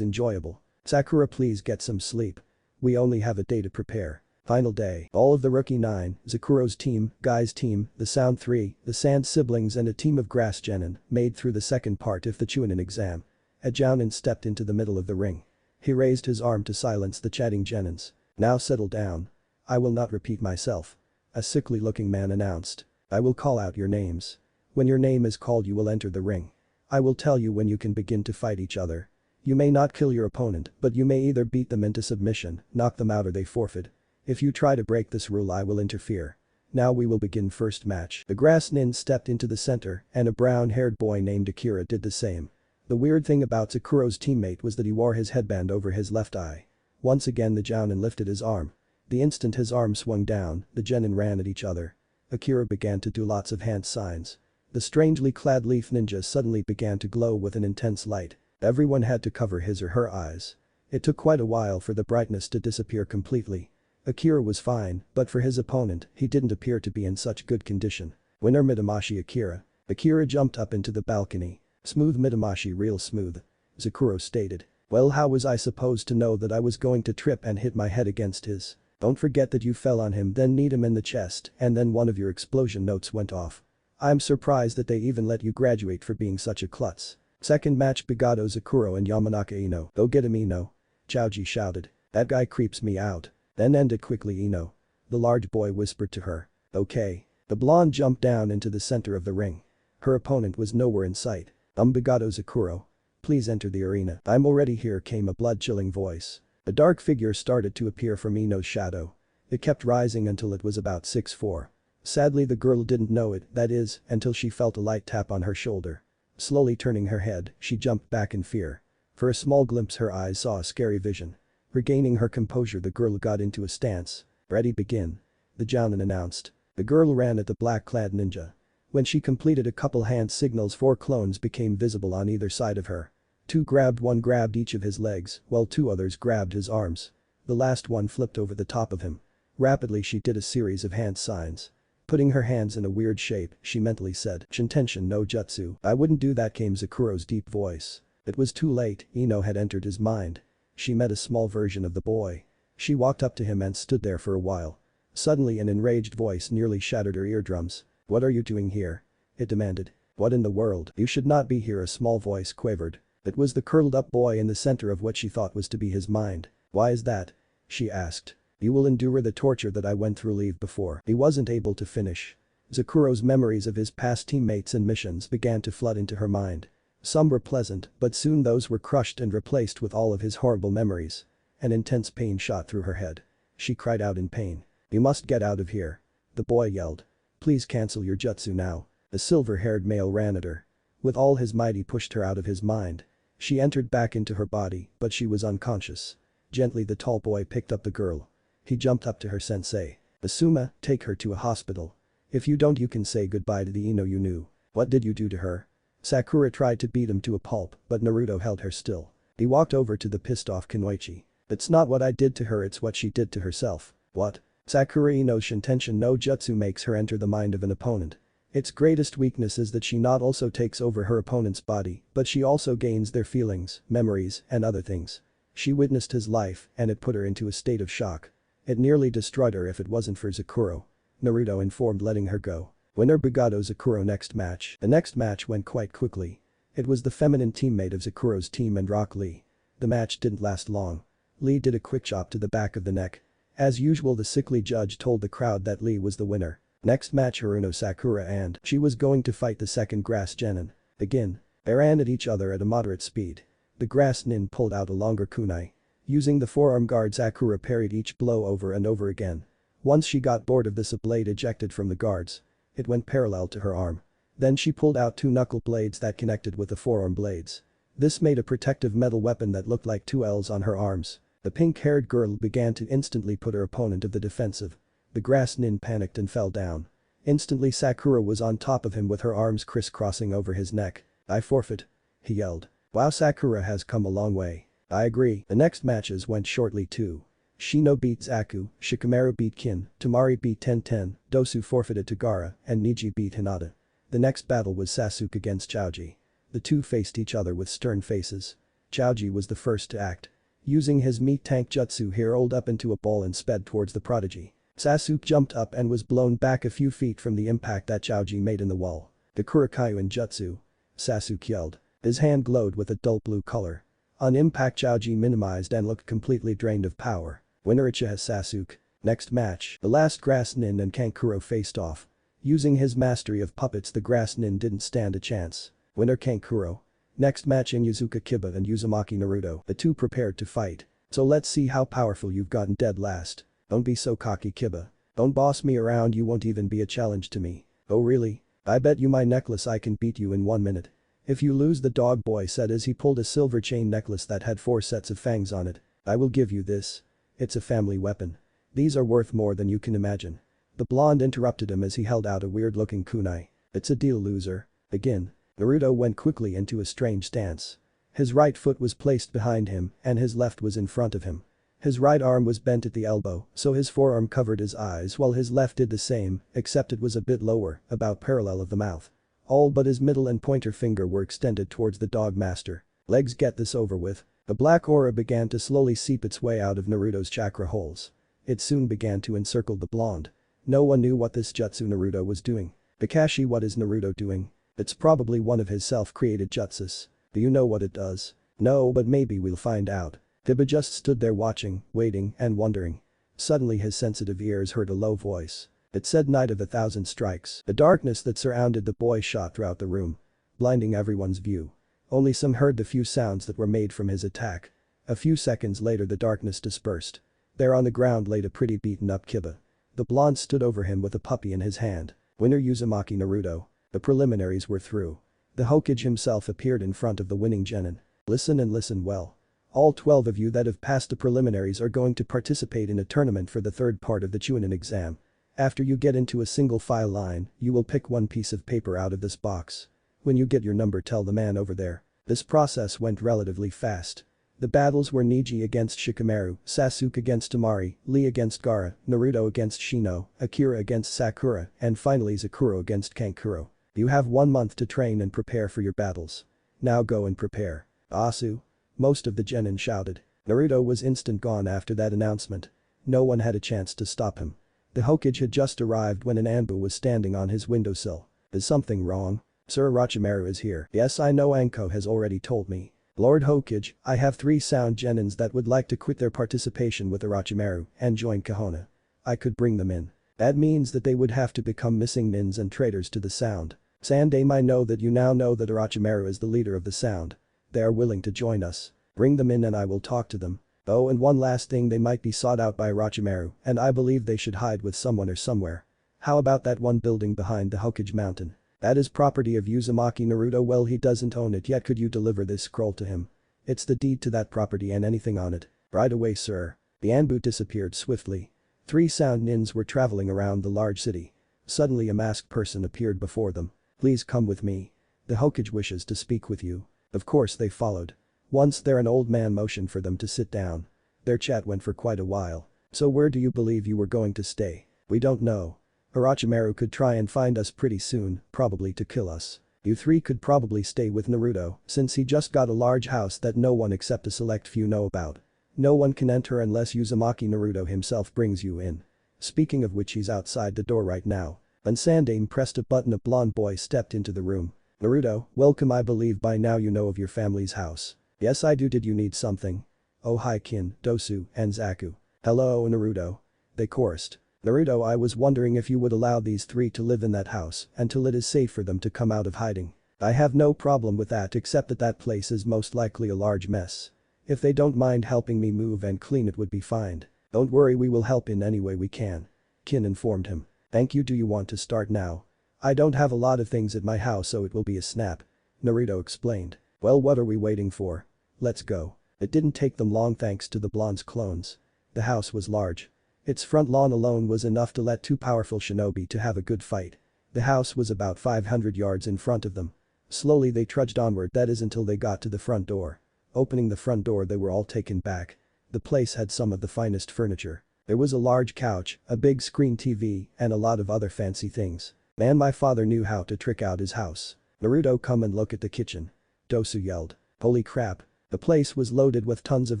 enjoyable. Sakura, please get some sleep. We only have a day to prepare. Final day. All of the Rookie 9, Zakuro's team, Guy's team, the Sound 3, the Sand siblings and a team of Grass Genin made through the second part of the Chunin exam. A Jounin stepped into the middle of the ring. He raised his arm to silence the chatting Genins. Now settle down. I will not repeat myself. A sickly-looking man announced. I will call out your names. When your name is called, you will enter the ring. I will tell you when you can begin to fight each other. You may not kill your opponent, but you may either beat them into submission, knock them out, or they forfeit. If you try to break this rule, I will interfere. Now we will begin first match. The Grass Nin stepped into the center and a brown-haired boy named Akira did the same. The weird thing about Sakuro's teammate was that he wore his headband over his left eye. Once again the Jounin lifted his arm. The instant his arm swung down, the Genin ran at each other. Akira began to do lots of hand signs. The strangely clad leaf ninja suddenly began to glow with an intense light. Everyone had to cover his or her eyes. It took quite a while for the brightness to disappear completely. Akira was fine, but for his opponent, he didn't appear to be in such good condition. Winner Mitamashi Akira. Akira jumped up into the balcony. Smooth Mitamashi, real smooth. Sakura stated. Well, how was I supposed to know that I was going to trip and hit my head against his? Don't forget that you fell on him, then kneed him in the chest, and then one of your explosion notes went off. I'm surprised that they even let you graduate for being such a klutz. Second match, Bigado Zakuro and Yamanaka Ino. Go get him, Ino. Chouji shouted. That guy creeps me out. Then end it quickly, Ino. The large boy whispered to her. Okay. The blonde jumped down into the center of the ring. Her opponent was nowhere in sight. Bigado Zakuro. Please enter the arena. I'm already here, came a blood-chilling voice. A dark figure started to appear from Ino's shadow. It kept rising until it was about 6'4". Sadly, the girl didn't know it, that is, until she felt a light tap on her shoulder. Slowly turning her head, she jumped back in fear. For a small glimpse her eyes saw a scary vision. Regaining her composure, the girl got into a stance. Ready, begin. The Jounin announced. The girl ran at the black-clad ninja. When she completed a couple hand signals, 4 clones became visible on either side of her. One grabbed each of his legs, while 2 others grabbed his arms. The last one flipped over the top of him. Rapidly she did a series of hand signs. Putting her hands in a weird shape, she mentally said, Shintenshin no Jutsu. I wouldn't do that, came Zakuro's deep voice. It was too late, Ino had entered his mind. She met a small version of the boy. She walked up to him and stood there for a while. Suddenly an enraged voice nearly shattered her eardrums. What are you doing here? It demanded. What in the world? You should not be here, a small voice quavered. It was the curled-up boy in the center of what she thought was to be his mind. Why is that? She asked. You will endure the torture that I went through. Leave before. He wasn't able to finish. Zakuro's memories of his past teammates and missions began to flood into her mind. Some were pleasant, but soon those were crushed and replaced with all of his horrible memories. An intense pain shot through her head. She cried out in pain. You must get out of here. The boy yelled. Please cancel your jutsu now. The silver-haired male ran at her. With all his might he pushed her out of his mind. She entered back into her body, but she was unconscious. Gently the tall boy picked up the girl. He jumped up to her. Sensei. Asuma, take her to a hospital. If you don't, you can say goodbye to the Ino you knew. What did you do to her? Sakura tried to beat him to a pulp, but Naruto held her still. He walked over to the pissed-off Kunoichi. It's not what I did to her, it's what she did to herself. What? Sakura Ino's Shintenshin no Jutsu makes her enter the mind of an opponent. Its greatest weakness is that she not also takes over her opponent's body, but she also gains their feelings, memories, and other things. She witnessed his life, and it put her into a state of shock. It nearly destroyed her if it wasn't for Zakuro. Naruto informed, letting her go. Winner Bigado Zakuro. Next match. The next match went quite quickly. It was the feminine teammate of Zakuro's team and Rock Lee. The match didn't last long. Lee did a quick chop to the back of the neck. As usual, the sickly judge told the crowd that Lee was the winner. Next match, Haruno Sakura and she was going to fight the second Grass Genin. Again. They ran at each other at a moderate speed. The Grass Nin pulled out a longer kunai. Using the forearm guard, Sakura parried each blow over and over again. Once she got bored of this, a blade ejected from the guards. It went parallel to her arm. Then she pulled out 2 knuckle blades that connected with the forearm blades. This made a protective metal weapon that looked like 2 L's on her arms. The pink-haired girl began to instantly put her opponent of the defensive. The Grass Nin panicked and fell down. Instantly Sakura was on top of him with her arms crisscrossing over his neck. "I forfeit," he yelled. "Wow, Sakura has come a long way." "I agree." The next matches went shortly too. Shino beat Zaku, Shikamaru beat Kin, Temari beat Tenten, Dosu forfeited to Gaara, and Niji beat Hinata. The next battle was Sasuke against Choji. The two faced each other with stern faces. Choji was the first to act. Using his meat tank jutsu he rolled up into a ball and sped towards the prodigy. Sasuke jumped up and was blown back a few feet from the impact that Choji made in the wall. "The Kurokaiuen jutsu," Sasuke yelled. His hand glowed with a dull blue color. On impact Choji minimized and looked completely drained of power. Winner Uchiha Sasuke. Next match, the last Grass Nin and Kankuro faced off. Using his mastery of puppets the Grass Nin didn't stand a chance. Winner Kankuro. Next match Inuzuka Kiba and Uzumaki Naruto. The two prepared to fight. "So let's see how powerful you've gotten dead last. Don't be so cocky Kiba. Don't boss me around, you won't even be a challenge to me." "Oh really? I bet you my necklace I can beat you in 1 minute." "If you lose," the dog boy said as he pulled a silver chain necklace that had 4 sets of fangs on it. "I will give you this. It's a family weapon. These are worth more than you can imagine." The blonde interrupted him as he held out a weird-looking kunai. "It's a deal, loser. Begin." Naruto went quickly into a strange stance. His right foot was placed behind him and his left was in front of him. His right arm was bent at the elbow, so his forearm covered his eyes while his left did the same, except it was a bit lower, about parallel of the mouth. All but his middle and pointer finger were extended towards the dog master. "Legs, get this over with." A black aura began to slowly seep its way out of Naruto's chakra holes. It soon began to encircle the blonde. No one knew what this jutsu Naruto was doing. "Kakashi, what is Naruto doing?" "It's probably one of his self-created jutsus. Do you know what it does?" "No, but maybe we'll find out." Kiba just stood there watching, waiting, and wondering. Suddenly his sensitive ears heard a low voice. It said "Night of 1,000 strikes." The darkness that surrounded the boy shot throughout the room, blinding everyone's view. Only some heard the few sounds that were made from his attack. A few seconds later the darkness dispersed. There on the ground laid a pretty beaten-up Kiba. The blonde stood over him with a puppy in his hand. Winner Uzumaki Naruto. The preliminaries were through. The Hokage himself appeared in front of the winning genin. "Listen and listen well. All 12 of you that have passed the preliminaries are going to participate in a tournament for the third part of the Chunin exam. After you get into a single file line, you will pick one piece of paper out of this box. When you get your number, tell the man over there." This process went relatively fast. The battles were Niji against Shikamaru, Sasuke against Temari, Lee against Gaara, Naruto against Shino, Akira against Sakura, and finally Sakura against Kankuro. You have 1 month to train and prepare for your battles. Now go and prepare. "Asu!" Most of the genin shouted. Naruto was instant gone after that announcement. No one had a chance to stop him. The Hokage had just arrived when an Anbu was standing on his windowsill. "Is something wrong?" "Sir, Orochimaru is here." "Yes, I know, Anko has already told me." "Lord Hokage, I have 3 sound genins that would like to quit their participation with Orochimaru and join Kahona. I could bring them in. That means that they would have to become missing nins and traitors to the sound. Sandame, I know that you now know that Orochimaru is the leader of the sound. They are willing to join us. Bring them in and I will talk to them. Oh, and one last thing, they might be sought out by Orochimaru and I believe they should hide with someone or somewhere. How about that one building behind the Hokage mountain? That is property of Uzumaki Naruto. Well, he doesn't own it yet. Could you deliver this scroll to him? It's the deed to that property and anything on it." "Right away, sir." The Anbu disappeared swiftly. 3 sound nins were traveling around the large city. Suddenly a masked person appeared before them. "Please come with me. The Hokage wishes to speak with you." Of course they followed. Once there an old man motioned for them to sit down. Their chat went for quite a while. "So where do you believe you were going to stay?" "We don't know. Orochimaru could try and find us pretty soon, probably to kill us. You 3 could probably stay with Naruto since he just got a large house that no one except a select few know about. No one can enter unless Uzumaki Naruto himself brings you in. Speaking of which, he's outside the door right now." And Sandame pressed a button. A blonde boy stepped into the room. "Naruto, welcome. I believe by now you know of your family's house." "Yes, I do. Did you need something?" "Oh, hi Kin, Dosu, and Zaku." "Hello, Naruto." They chorused. "Naruto, I was wondering if you would allow these 3 to live in that house until it is safe for them to come out of hiding." "I have no problem with that, except that that place is most likely a large mess. If they don't mind helping me move and clean it would be fine." "Don't worry, we will help in any way we can," Kin informed him. "Thank you. Do you want to start now?" "I don't have a lot of things at my house, so it will be a snap," Naruto explained. "Well, what are we waiting for? Let's go." It didn't take them long thanks to the blonde's clones. The house was large. Its front lawn alone was enough to let two powerful shinobi to have a good fight. The house was about 500 yards in front of them. Slowly they trudged onward, that is until they got to the front door. Opening the front door, they were all taken back. The place had some of the finest furniture. There was a large couch, a big screen TV, and a lot of other fancy things. Man, my father knew how to trick out his house. Naruto, come and look at the kitchen. Dosu yelled. Holy crap. The place was loaded with tons of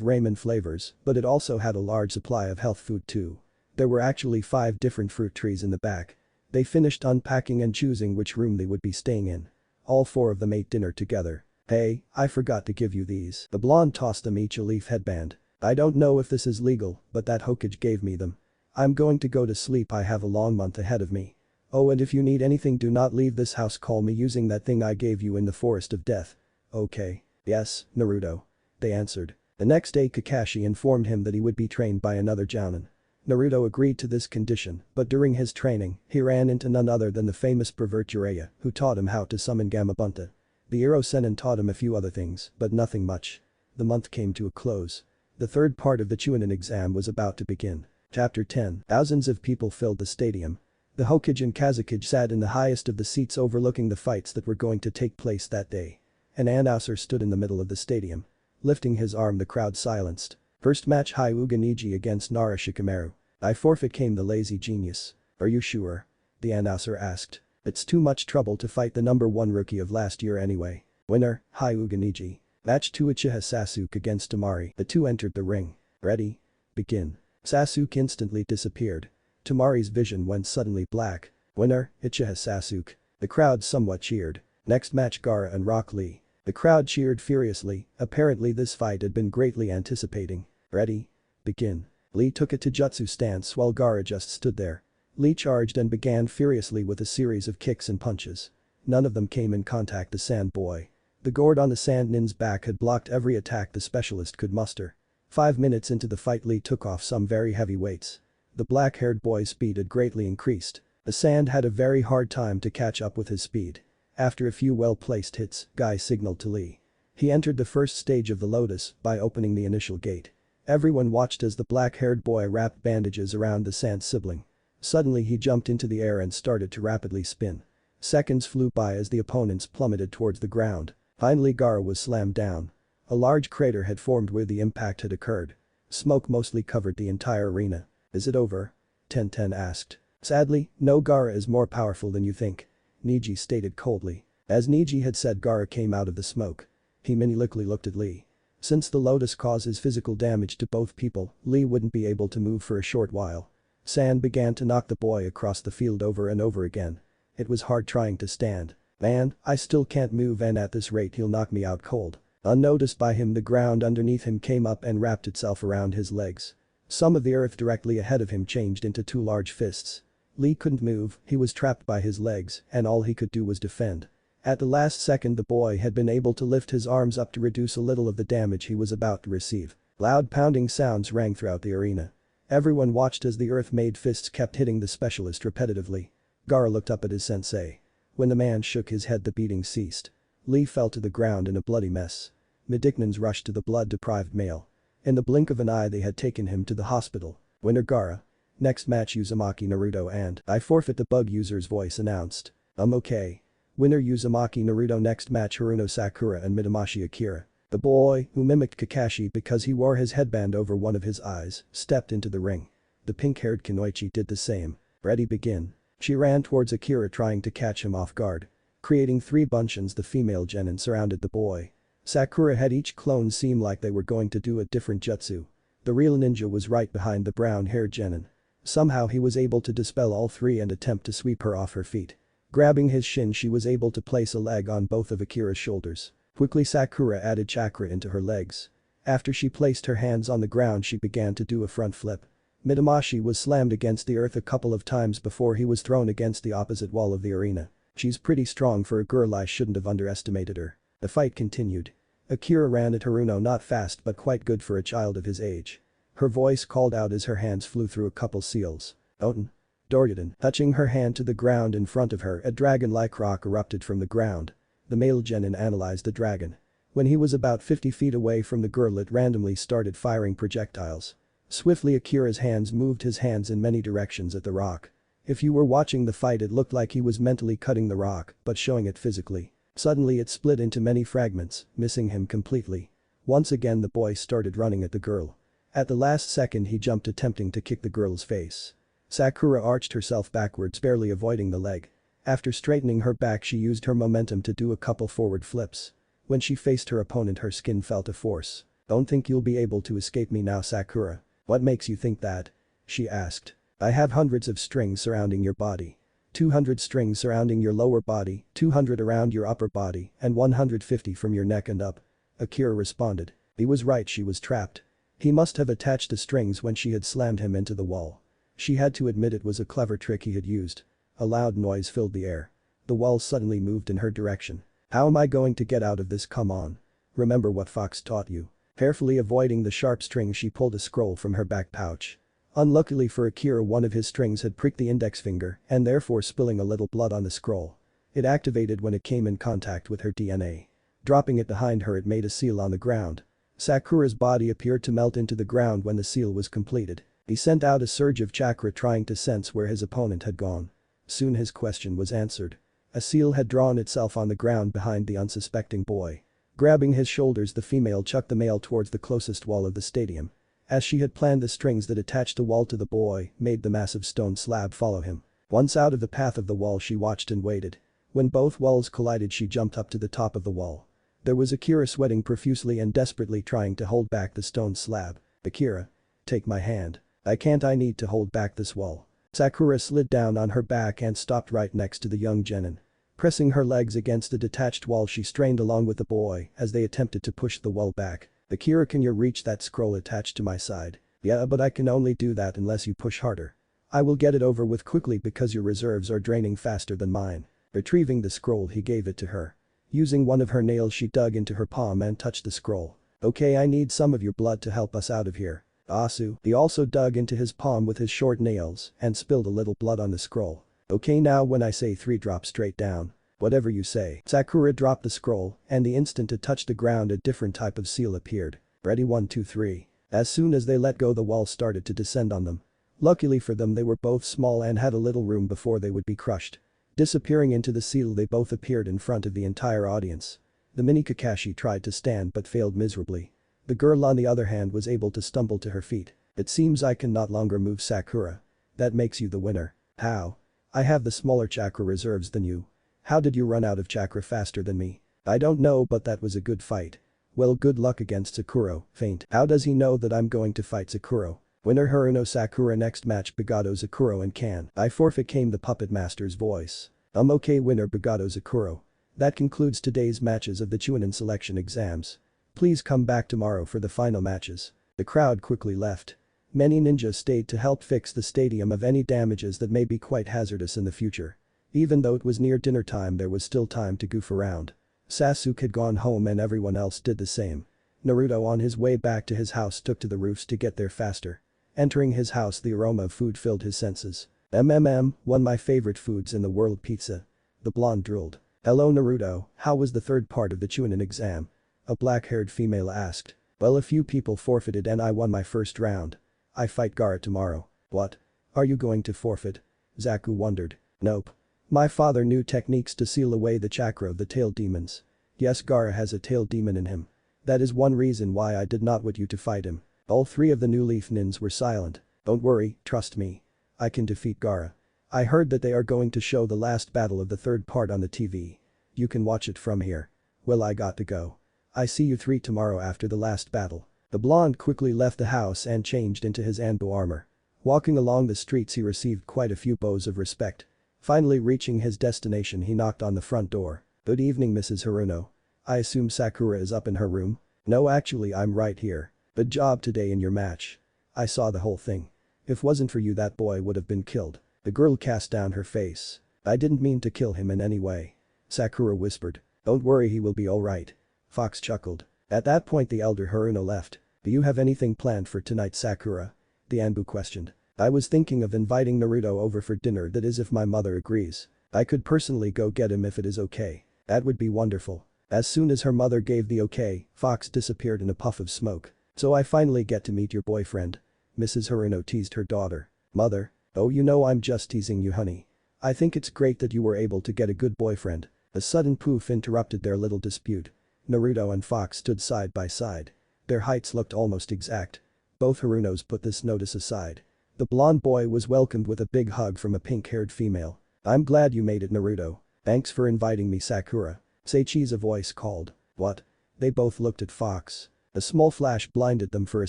ramen flavors, but it also had a large supply of health food too. There were actually 5 different fruit trees in the back. They finished unpacking and choosing which room they would be staying in. All 4 of them ate dinner together. Hey, I forgot to give you these. The blonde tossed them each a leaf headband. I don't know if this is legal, but that Hokage gave me them. I'm going to go to sleep, I have a long month ahead of me. Oh, and if you need anything, do not leave this house, call me using that thing I gave you in the Forest of Death. Okay. Yes, Naruto. They answered. The next day Kakashi informed him that he would be trained by another Jounin. Naruto agreed to this condition, but during his training, he ran into none other than the famous pervert Jiraiya, who taught him how to summon Gamabunta. The Iro Sennin taught him a few other things, but nothing much. The month came to a close. The third part of the Chunin exam was about to begin. Chapter 10. Thousands of people filled the stadium. The Hokage and Kazekage sat in the highest of the seats overlooking the fights that were going to take place that day. An announcer stood in the middle of the stadium. Lifting his arm, the crowd silenced. First match, Hyuga Neji against NaruSaku. I forfeit, came the lazy genius. Are you sure? The announcer asked. It's too much trouble to fight the number 1 rookie of last year anyway. Winner, Hyuga Neji. Match 2, Uchiha Sasuke against Temari. The two entered the ring. Ready? Begin. Sasuke instantly disappeared. Temari's vision went suddenly black. Winner, Uchiha Sasuke. The crowd somewhat cheered. Next match, Gaara and Rock Lee. The crowd cheered furiously, apparently this fight had been greatly anticipating. Ready? Begin. Lee took a taijutsu stance while Gaara just stood there. Lee charged and began furiously with a series of kicks and punches. None of them came in contact the sand boy. The gourd on the sand nin's back had blocked every attack the specialist could muster. 5 minutes into the fight, Lee took off some very heavy weights. The black-haired boy's speed had greatly increased. The sand had a very hard time to catch up with his speed. After a few well-placed hits, Guy signaled to Lee. He entered the first stage of the Lotus by opening the initial gate. Everyone watched as the black-haired boy wrapped bandages around the sand sibling. Suddenly he jumped into the air and started to rapidly spin. Seconds flew by as the opponents plummeted towards the ground. Finally Gaara was slammed down. A large crater had formed where the impact had occurred. Smoke mostly covered the entire arena. Is it over? Tenten asked. Sadly, no, Gaara is more powerful than you think. Neji stated coldly. As Neji had said, Gaara came out of the smoke. He maniacally looked at Lee. Since the Lotus causes physical damage to both people, Lee wouldn't be able to move for a short while. Sand began to knock the boy across the field over and over again. It was hard trying to stand. Man, I still can't move, and at this rate he'll knock me out cold. Unnoticed by him, the ground underneath him came up and wrapped itself around his legs. Some of the earth directly ahead of him changed into 2 large fists. Lee couldn't move, he was trapped by his legs, and all he could do was defend. At the last second, the boy had been able to lift his arms up to reduce a little of the damage he was about to receive. Loud pounding sounds rang throughout the arena. Everyone watched as the earth-made fists kept hitting the specialist repetitively. Gaara looked up at his sensei. When the man shook his head, the beating ceased. Lee fell to the ground in a bloody mess. Medicinans rushed to the blood-deprived male. In the blink of an eye they had taken him to the hospital. Winner, Gaara. Next match, Uzumaki Naruto and I forfeit, the bug user's voice announced. Okay. Winner, Uzumaki Naruto. Next match, Haruno Sakura and Mitamashi Akira. The boy, who mimicked Kakashi because he wore his headband over one of his eyes, stepped into the ring. The pink-haired Kunoichi did the same. Ready, begin. She ran towards Akira trying to catch him off guard. Creating 3 buncheons, the female genin surrounded the boy. Sakura had each clone seem like they were going to do a different jutsu. The real ninja was right behind the brown-haired genin. Somehow he was able to dispel all 3 and attempt to sweep her off her feet. Grabbing his shin, she was able to place a leg on both of Akira's shoulders. Quickly Sakura added chakra into her legs. After she placed her hands on the ground, she began to do a front flip. Mitamashi was slammed against the earth a couple of times before he was thrown against the opposite wall of the arena. She's pretty strong for a girl, I shouldn't have underestimated her. The fight continued. Akira ran at Haruno, not fast but quite good for a child of his age. Her voice called out as her hands flew through a couple seals. Oten. Doryuden. Touching her hand to the ground in front of her, a dragon-like rock erupted from the ground. The male genin analyzed the dragon. When he was about 50 feet away from the girl, it randomly started firing projectiles. Swiftly Akira's hands moved his hands in many directions at the rock. If you were watching the fight it looked like he was mentally cutting the rock but showing it physically. Suddenly it split into many fragments, missing him completely. Once again the boy started running at the girl. At the last second he jumped attempting to kick the girl's face. Sakura arched herself backwards barely avoiding the leg. After straightening her back she used her momentum to do a couple forward flips. When she faced her opponent her skin felt a force. "Don't think you'll be able to escape me now, Sakura. What makes you think that?" she asked. "I have hundreds of strings surrounding your body. 200 strings surrounding your lower body, 200 around your upper body, and 150 from your neck and up." Akira responded. He was right, she was trapped. He must have attached the strings when she had slammed him into the wall. She had to admit it was a clever trick he had used. A loud noise filled the air. The wall suddenly moved in her direction. "How am I going to get out of this? Come on. Remember what Fox taught you." Carefully avoiding the sharp strings she pulled a scroll from her back pouch. Unluckily for Akira one of his strings had pricked the index finger and therefore spilling a little blood on the scroll. It activated when it came in contact with her DNA. Dropping it behind her it made a seal on the ground. Sakura's body appeared to melt into the ground when the seal was completed. He sent out a surge of chakra trying to sense where his opponent had gone. Soon his question was answered. A seal had drawn itself on the ground behind the unsuspecting boy. Grabbing his shoulders the female chucked the male towards the closest wall of the stadium. As she had planned the strings that attached the wall to the boy made the massive stone slab follow him. Once out of the path of the wall she watched and waited. When both walls collided she jumped up to the top of the wall. There was Akira sweating profusely and desperately trying to hold back the stone slab. "Akira. Take my hand. I need to hold back this wall." Sakura slid down on her back and stopped right next to the young genin. Pressing her legs against the detached wall she strained along with the boy as they attempted to push the wall back. "Akira, can you reach that scroll attached to my side?" "Yeah, but I can only do that unless you push harder." "I will get it over with quickly because your reserves are draining faster than mine." Retrieving the scroll he gave it to her. Using one of her nails she dug into her palm and touched the scroll. "Okay, I need some of your blood to help us out of here." Asu. He also dug into his palm with his short nails and spilled a little blood on the scroll. "Okay, now when I say 3 drop straight down." "Whatever you say." Sakura dropped the scroll and the instant it touched the ground a different type of seal appeared. "Ready 1 2 3. As soon as they let go the wall started to descend on them. Luckily for them they were both small and had a little room before they would be crushed. Disappearing into the seal they both appeared in front of the entire audience. The mini Kakashi tried to stand but failed miserably. The girl on the other hand was able to stumble to her feet. "It seems I can not longer move, Sakura. That makes you the winner." "How?" "I have the smaller chakra reserves than you." "How did you run out of chakra faster than me?" "I don't know, but that was a good fight." "Well, good luck against Sakura." Faint. "How does he know that I'm going to fight Sakura?" "Winner Haruno Sakura, next match Bagato Sakura and Kan." "I forfeit," came the puppet master's voice. Okay, winner Bagato Sakura." That concludes today's matches of the Chunin selection exams. Please come back tomorrow for the final matches. The crowd quickly left. Many ninjas stayed to help fix the stadium of any damages that may be quite hazardous in the future. Even though it was near dinner time there was still time to goof around. Sasuke had gone home and everyone else did the same. Naruto on his way back to his house took to the roofs to get there faster. Entering his house the aroma of food filled his senses. One of my favorite foods in the world, pizza." The blonde drooled. "Hello Naruto, how was the third part of the Chunin exam?" A black-haired female asked. "Well, a few people forfeited and I won my first round. I fight Gaara tomorrow." "What? Are you going to forfeit?" Zaku wondered. "Nope. My father knew techniques to seal away the chakra of the tail demons. Yes, Gaara has a tail demon in him. That is one reason why I did not want you to fight him." All 3 of the new Leaf Nins were silent. "Don't worry, trust me. I can defeat Gaara. I heard that they are going to show the last battle of the third part on the TV. You can watch it from here." "Well, I got to go. I see you 3 tomorrow after the last battle." The blonde quickly left the house and changed into his Anbo armor. Walking along the streets he received quite a few bows of respect. Finally reaching his destination he knocked on the front door. "Good evening, Mrs. Haruno. I assume Sakura is up in her room?" "No, actually I'm right here. Good job today in your match. I saw the whole thing. If wasn't for you that boy would have been killed." The girl cast down her face. "I didn't mean to kill him in any way." Sakura whispered. "Don't worry, he will be alright." Fox chuckled. At that point the elder Haruno left. "Do you have anything planned for tonight, Sakura?" the Anbu questioned. "I was thinking of inviting Naruto over for dinner, that is if my mother agrees. I could personally go get him if it is okay." "That would be wonderful." As soon as her mother gave the okay, Fox disappeared in a puff of smoke. "So I finally get to meet your boyfriend." Mrs. Haruno teased her daughter. Mother. Oh, you know I'm just teasing you, honey. I think it's great that you were able to get a good boyfriend. A sudden poof interrupted their little dispute. Naruto and Fox stood side by side. Their heights looked almost exact. Both Harunos put this notice aside. The blonde boy was welcomed with a big hug from a pink-haired female. I'm glad you made it, Naruto. Thanks for inviting me, Sakura. Seichi's voice called. What? They both looked at Fox. A small flash blinded them for a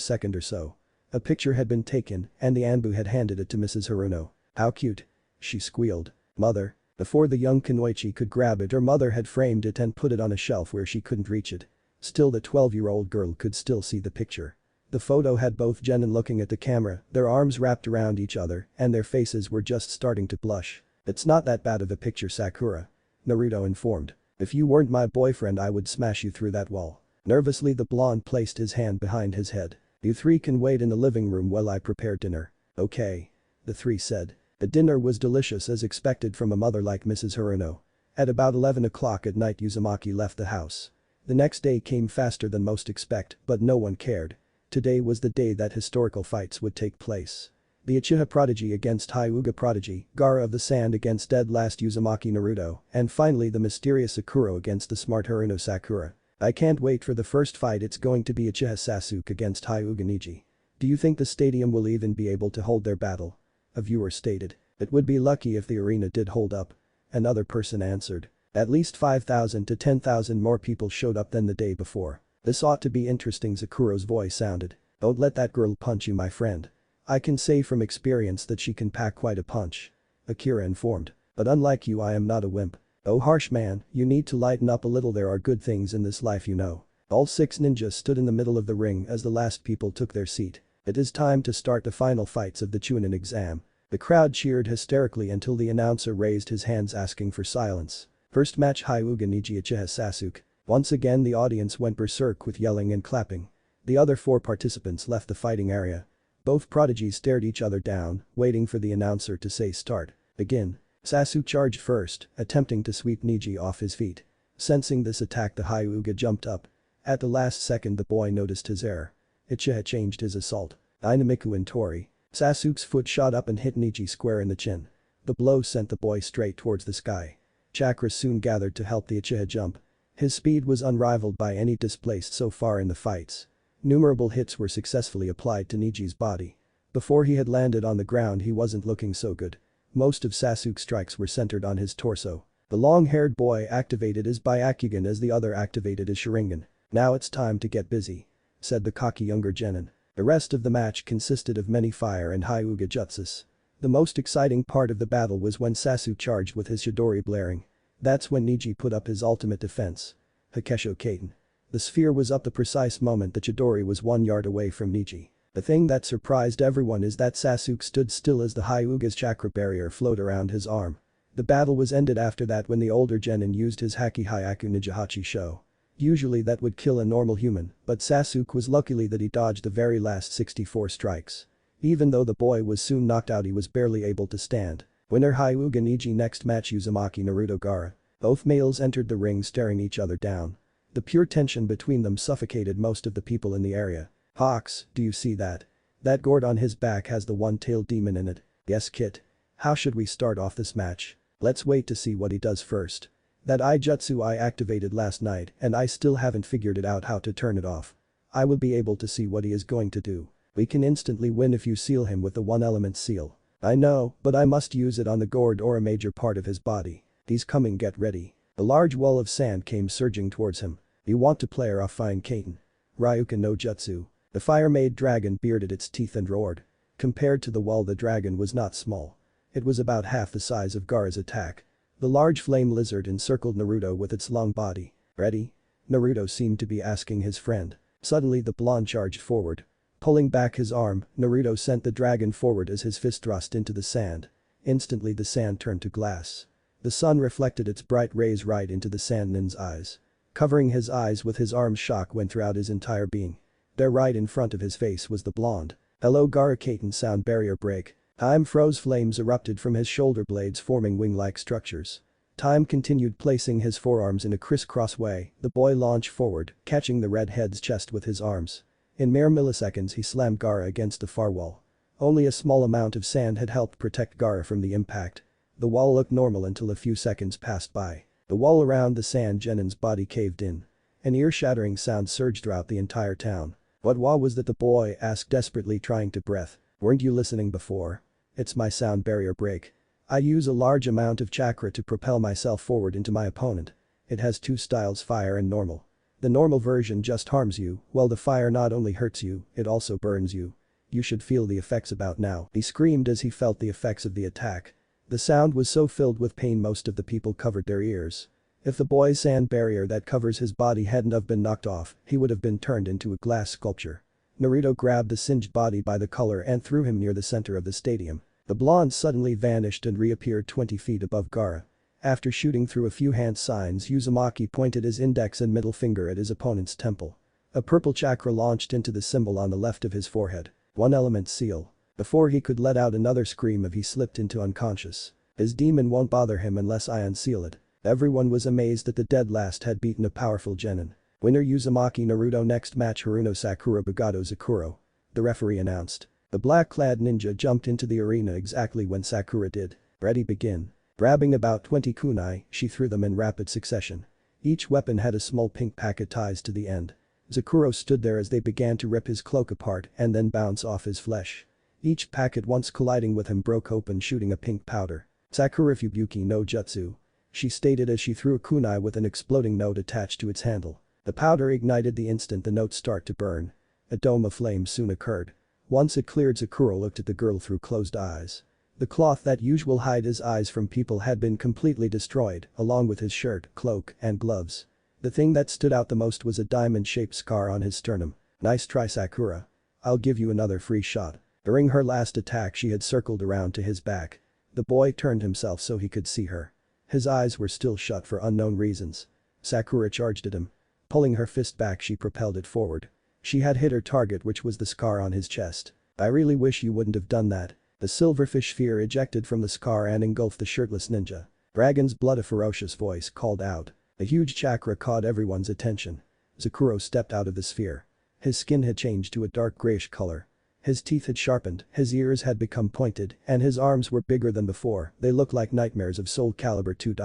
second or so. A picture had been taken and the Anbu had handed it to Mrs. Haruno. How cute. She squealed. Mother. Before the young Kunoichi could grab it, her mother had framed it and put it on a shelf where she couldn't reach it. Still, the 12-year-old girl could still see the picture. The photo had both Genin looking at the camera, their arms wrapped around each other, and their faces were just starting to blush. It's not that bad of a picture, Sakura. Naruto informed. If you weren't my boyfriend, I would smash you through that wall. Nervously, the blonde placed his hand behind his head. You three can wait in the living room while I prepare dinner. Okay. The three said. The dinner was delicious as expected from a mother like Mrs. Haruno. At about 11 o'clock at night, Uzumaki left the house. The next day came faster than most expect, but no one cared. Today was the day that historical fights would take place. The Uchiha prodigy against Hyuga prodigy, Gaara of the Sand against dead last Uzumaki Naruto, and finally the mysterious Sakura against the smart Haruno Sakura. I can't wait for the first fight. It's going to be Uchiha Sasuke against Hyuga Neji. Do you think the stadium will even be able to hold their battle? A viewer stated. It would be lucky if the arena did hold up. Another person answered. At least 5,000 to 10,000 more people showed up than the day before. This ought to be interesting, Sakuro's voice sounded. Don't let that girl punch you, my friend. I can say from experience that she can pack quite a punch. Akira informed. But unlike you, I am not a wimp. Oh harsh man, you need to lighten up a little. There are good things in this life, you know. All 6 ninjas stood in the middle of the ring as the last people took their seat. It is time to start the final fights of the Chunin exam. The crowd cheered hysterically until the announcer raised his hands asking for silence. First match, Hyuga Neji Uchiha Sasuke. Once again the audience went berserk with yelling and clapping. The other 4 participants left the fighting area. Both prodigies stared each other down, waiting for the announcer to say start. Begin. Sasuke charged first, attempting to sweep Neji off his feet. Sensing this attack, the Hyuga jumped up. At the last second, the boy noticed his error. Uchiha changed his assault. Inamiku and Tori. Sasuke's foot shot up and hit Neji square in the chin. The blow sent the boy straight towards the sky. Chakra soon gathered to help the Uchiha jump. His speed was unrivaled by any displaced so far in the fights. Numerable hits were successfully applied to Neji's body. Before he had landed on the ground, he wasn't looking so good. Most of Sasuke's strikes were centered on his torso. The long-haired boy activated his Byakugan as the other activated his Sharingan. Now it's time to get busy, said the cocky younger Genin. The rest of the match consisted of many fire and Hyuga jutsus. The most exciting part of the battle was when Sasuke charged with his Chidori blaring. That's when Neji put up his ultimate defense. Hakesho Katen. The sphere was up the precise moment the Chidori was 1 yard away from Neji. The thing that surprised everyone is that Sasuke stood still as the Hyuga's chakra barrier flowed around his arm. The battle was ended after that when the older Genin used his Haki Hyaku Nijihachi Sho. Usually that would kill a normal human, but Sasuke was lucky that he dodged the very last 64 strikes. Even though the boy was soon knocked out, he was barely able to stand. Winner Hyuga Neji. Next match, Uzumaki Naruto Gaara. Both males entered the ring staring each other down. The pure tension between them suffocated most of the people in the area. Hawks, do you see that? That gourd on his back has the one-tailed demon in it. Yes, Kit. How should we start off this match? Let's wait to see what he does first. That Ijutsu I activated last night and I still haven't figured it out how to turn it off. I will be able to see what he is going to do. We can instantly win if you seal him with the one-element seal. I know, but I must use it on the gourd or a major part of his body. He's coming, get ready. A large wall of sand came surging towards him. You want to play her off fine, Katen. Ryuken no Jutsu. The fire-made dragon bearded its teeth and roared. Compared to the wall, the dragon was not small. It was about half the size of Gaara's attack. The large flame lizard encircled Naruto with its long body. Ready? Naruto seemed to be asking his friend. Suddenly the blonde charged forward. Pulling back his arm, Naruto sent the dragon forward as his fist thrust into the sand. Instantly the sand turned to glass. The sun reflected its bright rays right into the Sandnin's eyes. Covering his eyes with his arms, shock went throughout his entire being. There right in front of his face was the blonde. Hello Gaara. Katen sound barrier break. Time froze. Flames erupted from his shoulder blades forming wing-like structures. Time continued, placing his forearms in a crisscross way. The boy launched forward, catching the redhead's chest with his arms. In mere milliseconds he slammed Gaara against the far wall. Only a small amount of sand had helped protect Gaara from the impact. The wall looked normal until a few seconds passed by. The wall around the sand Genin's body caved in. An ear-shattering sound surged throughout the entire town. What was that, the boy asked desperately, trying to breathe. Weren't you listening before? It's my sound barrier break. I use a large amount of chakra to propel myself forward into my opponent. It has two styles, fire and normal. The normal version just harms you, while the fire not only hurts you, it also burns you. You should feel the effects about now, he screamed as he felt the effects of the attack. The sound was so filled with pain most of the people covered their ears. If the boy's sand barrier that covers his body hadn't have been knocked off, he would have been turned into a glass sculpture. Naruto grabbed the singed body by the collar and threw him near the center of the stadium. The blonde suddenly vanished and reappeared 20 feet above Gaara. After shooting through a few hand signs, Uzumaki pointed his index and middle finger at his opponent's temple. A purple chakra launched into the symbol on the left of his forehead. One element seal. Before he could let out another scream, he slipped into unconscious. His demon won't bother him unless I unseal it. Everyone was amazed that the dead last had beaten a powerful genin. Winner Uzumaki Naruto. Next match Haruno Sakura Bugado Zakuro. The referee announced. The black-clad ninja jumped into the arena exactly when Sakura did. Ready, begin. Grabbing about 20 kunai, she threw them in rapid succession. Each weapon had a small pink packet ties to the end. Zakuro stood there as they began to rip his cloak apart and then bounce off his flesh. Each packet, once colliding with him, broke open, shooting a pink powder. Sakura Fubuki no Jutsu. She stated as she threw a kunai with an exploding note attached to its handle. The powder ignited the instant the notes start to burn. A dome of flame soon occurred. Once it cleared, Zakuro looked at the girl through closed eyes. The cloth that usually hide his eyes from people had been completely destroyed, along with his shirt, cloak, and gloves. The thing that stood out the most was a diamond-shaped scar on his sternum. Nice try, Sakura. I'll give you another free shot. During her last attack she had circled around to his back. The boy turned himself so he could see her. His eyes were still shut for unknown reasons. Sakura charged at him. Pulling her fist back, she propelled it forward. She had hit her target, which was the scar on his chest. I really wish you wouldn't have done that. The silverfish sphere ejected from the scar and engulfed the shirtless ninja. Dragon's blood, a ferocious voice called out. A huge chakra caught everyone's attention. Zakuro stepped out of the sphere. His skin had changed to a dark grayish color. His teeth had sharpened, his ears had become pointed, and his arms were bigger than before. They looked like nightmares of Soul Calibur 2.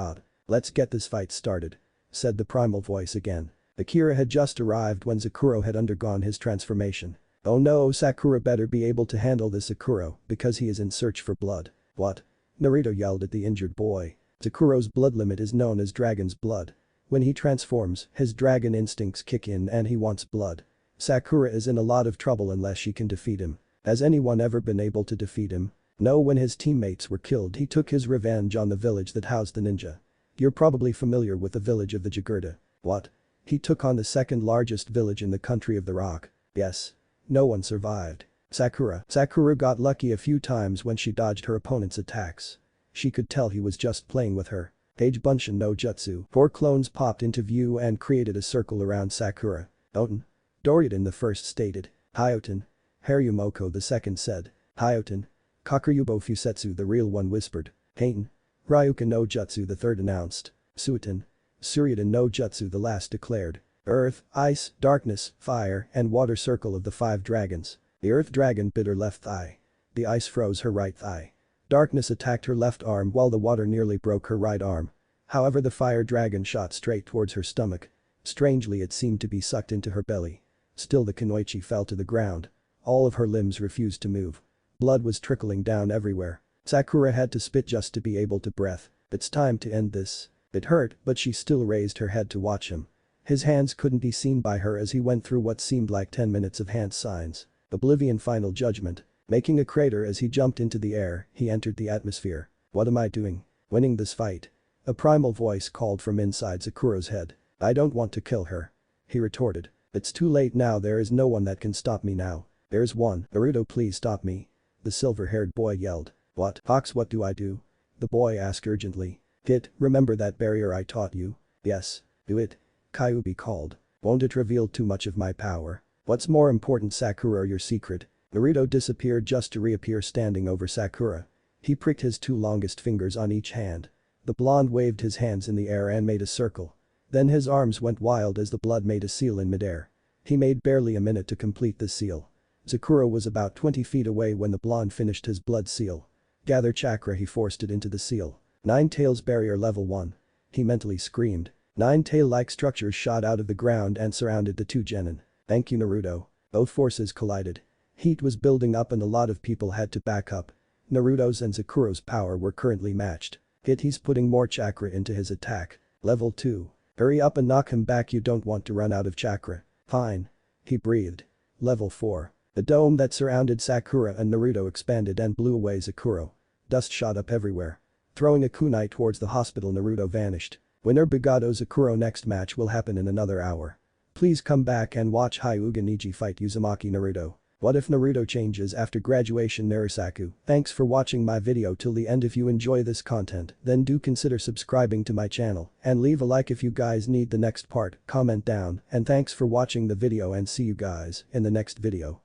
Let's get this fight started, said the primal voice again. Akira had just arrived when Zakuro had undergone his transformation. Oh no, Sakura better be able to handle this Zakuro, because he is in search for blood. What? Naruto yelled at the injured boy. Zakuro's blood limit is known as dragon's blood. When he transforms, his dragon instincts kick in and he wants blood. Sakura is in a lot of trouble unless she can defeat him. Has anyone ever been able to defeat him? No, when his teammates were killed he took his revenge on the village that housed the ninja. You're probably familiar with the village of the Jagurta. What? He took on the second largest village in the country of the rock. Yes. No one survived. Sakura got lucky a few times when she dodged her opponent's attacks. She could tell he was just playing with her. Age Bunshin no Jutsu. 4 clones popped into view and created a circle around Sakura. Oten. Doryoten the first stated. Hyoten. Haryumoko the second said. Hyoten. Kakuryubo Fusetsu the real one whispered. Haten. Ryuka no Jutsu the third announced. Suiten. Suryuten no Jutsu the last declared. Earth, ice, darkness, fire, and water circle of the 5 dragons. The earth dragon bit her left thigh. The ice froze her right thigh. Darkness attacked her left arm while the water nearly broke her right arm. However, the fire dragon shot straight towards her stomach. Strangely, it seemed to be sucked into her belly. Still, the kunoichi fell to the ground. All of her limbs refused to move. Blood was trickling down everywhere. Sakura had to spit just to be able to breathe. It's time to end this. It hurt, but she still raised her head to watch him. His hands couldn't be seen by her as he went through what seemed like 10 minutes of hand signs. Oblivion final judgment. Making a crater as he jumped into the air, he entered the atmosphere. What am I doing? Winning this fight? A primal voice called from inside Sakuro's head. I don't want to kill her. He retorted. It's too late now, there is no one that can stop me now. There's one. Naruto, please stop me. The silver-haired boy yelled. What? Fox, what do I do? The boy asked urgently. Hit, remember that barrier I taught you? Yes. Do it. Kyuubi called. Won't it reveal too much of my power? What's more important, Sakura or your secret? Naruto disappeared just to reappear standing over Sakura. He pricked his 2 longest fingers on each hand. The blonde waved his hands in the air and made a circle. Then his arms went wild as the blood made a seal in midair. He made barely a minute to complete the seal. Sakura was about 20 feet away when the blonde finished his blood seal. Gather chakra, he forced it into the seal. Nine Tails barrier level 1. He mentally screamed. 9 tail-like structures shot out of the ground and surrounded the two genin. Thank you, Naruto. Both forces collided. Heat was building up and a lot of people had to back up. Naruto's and Sakura's power were currently matched. He's putting more chakra into his attack. Level 2. Hurry up and knock him back, you don't want to run out of chakra. Fine. He breathed. Level 4. The dome that surrounded Sakura and Naruto expanded and blew away Sakura. Dust shot up everywhere. Throwing a kunai towards the hospital, Naruto vanished. Winner Bugado Sakura. Next match will happen in another hour. Please come back and watch Hyuga Niji fight Uzumaki Naruto. What if Naruto changes after graduation? NaruSaku. Thanks for watching my video till the end. If you enjoy this content, then do consider subscribing to my channel and leave a like if you guys need the next part. Comment down, and thanks for watching the video and see you guys in the next video.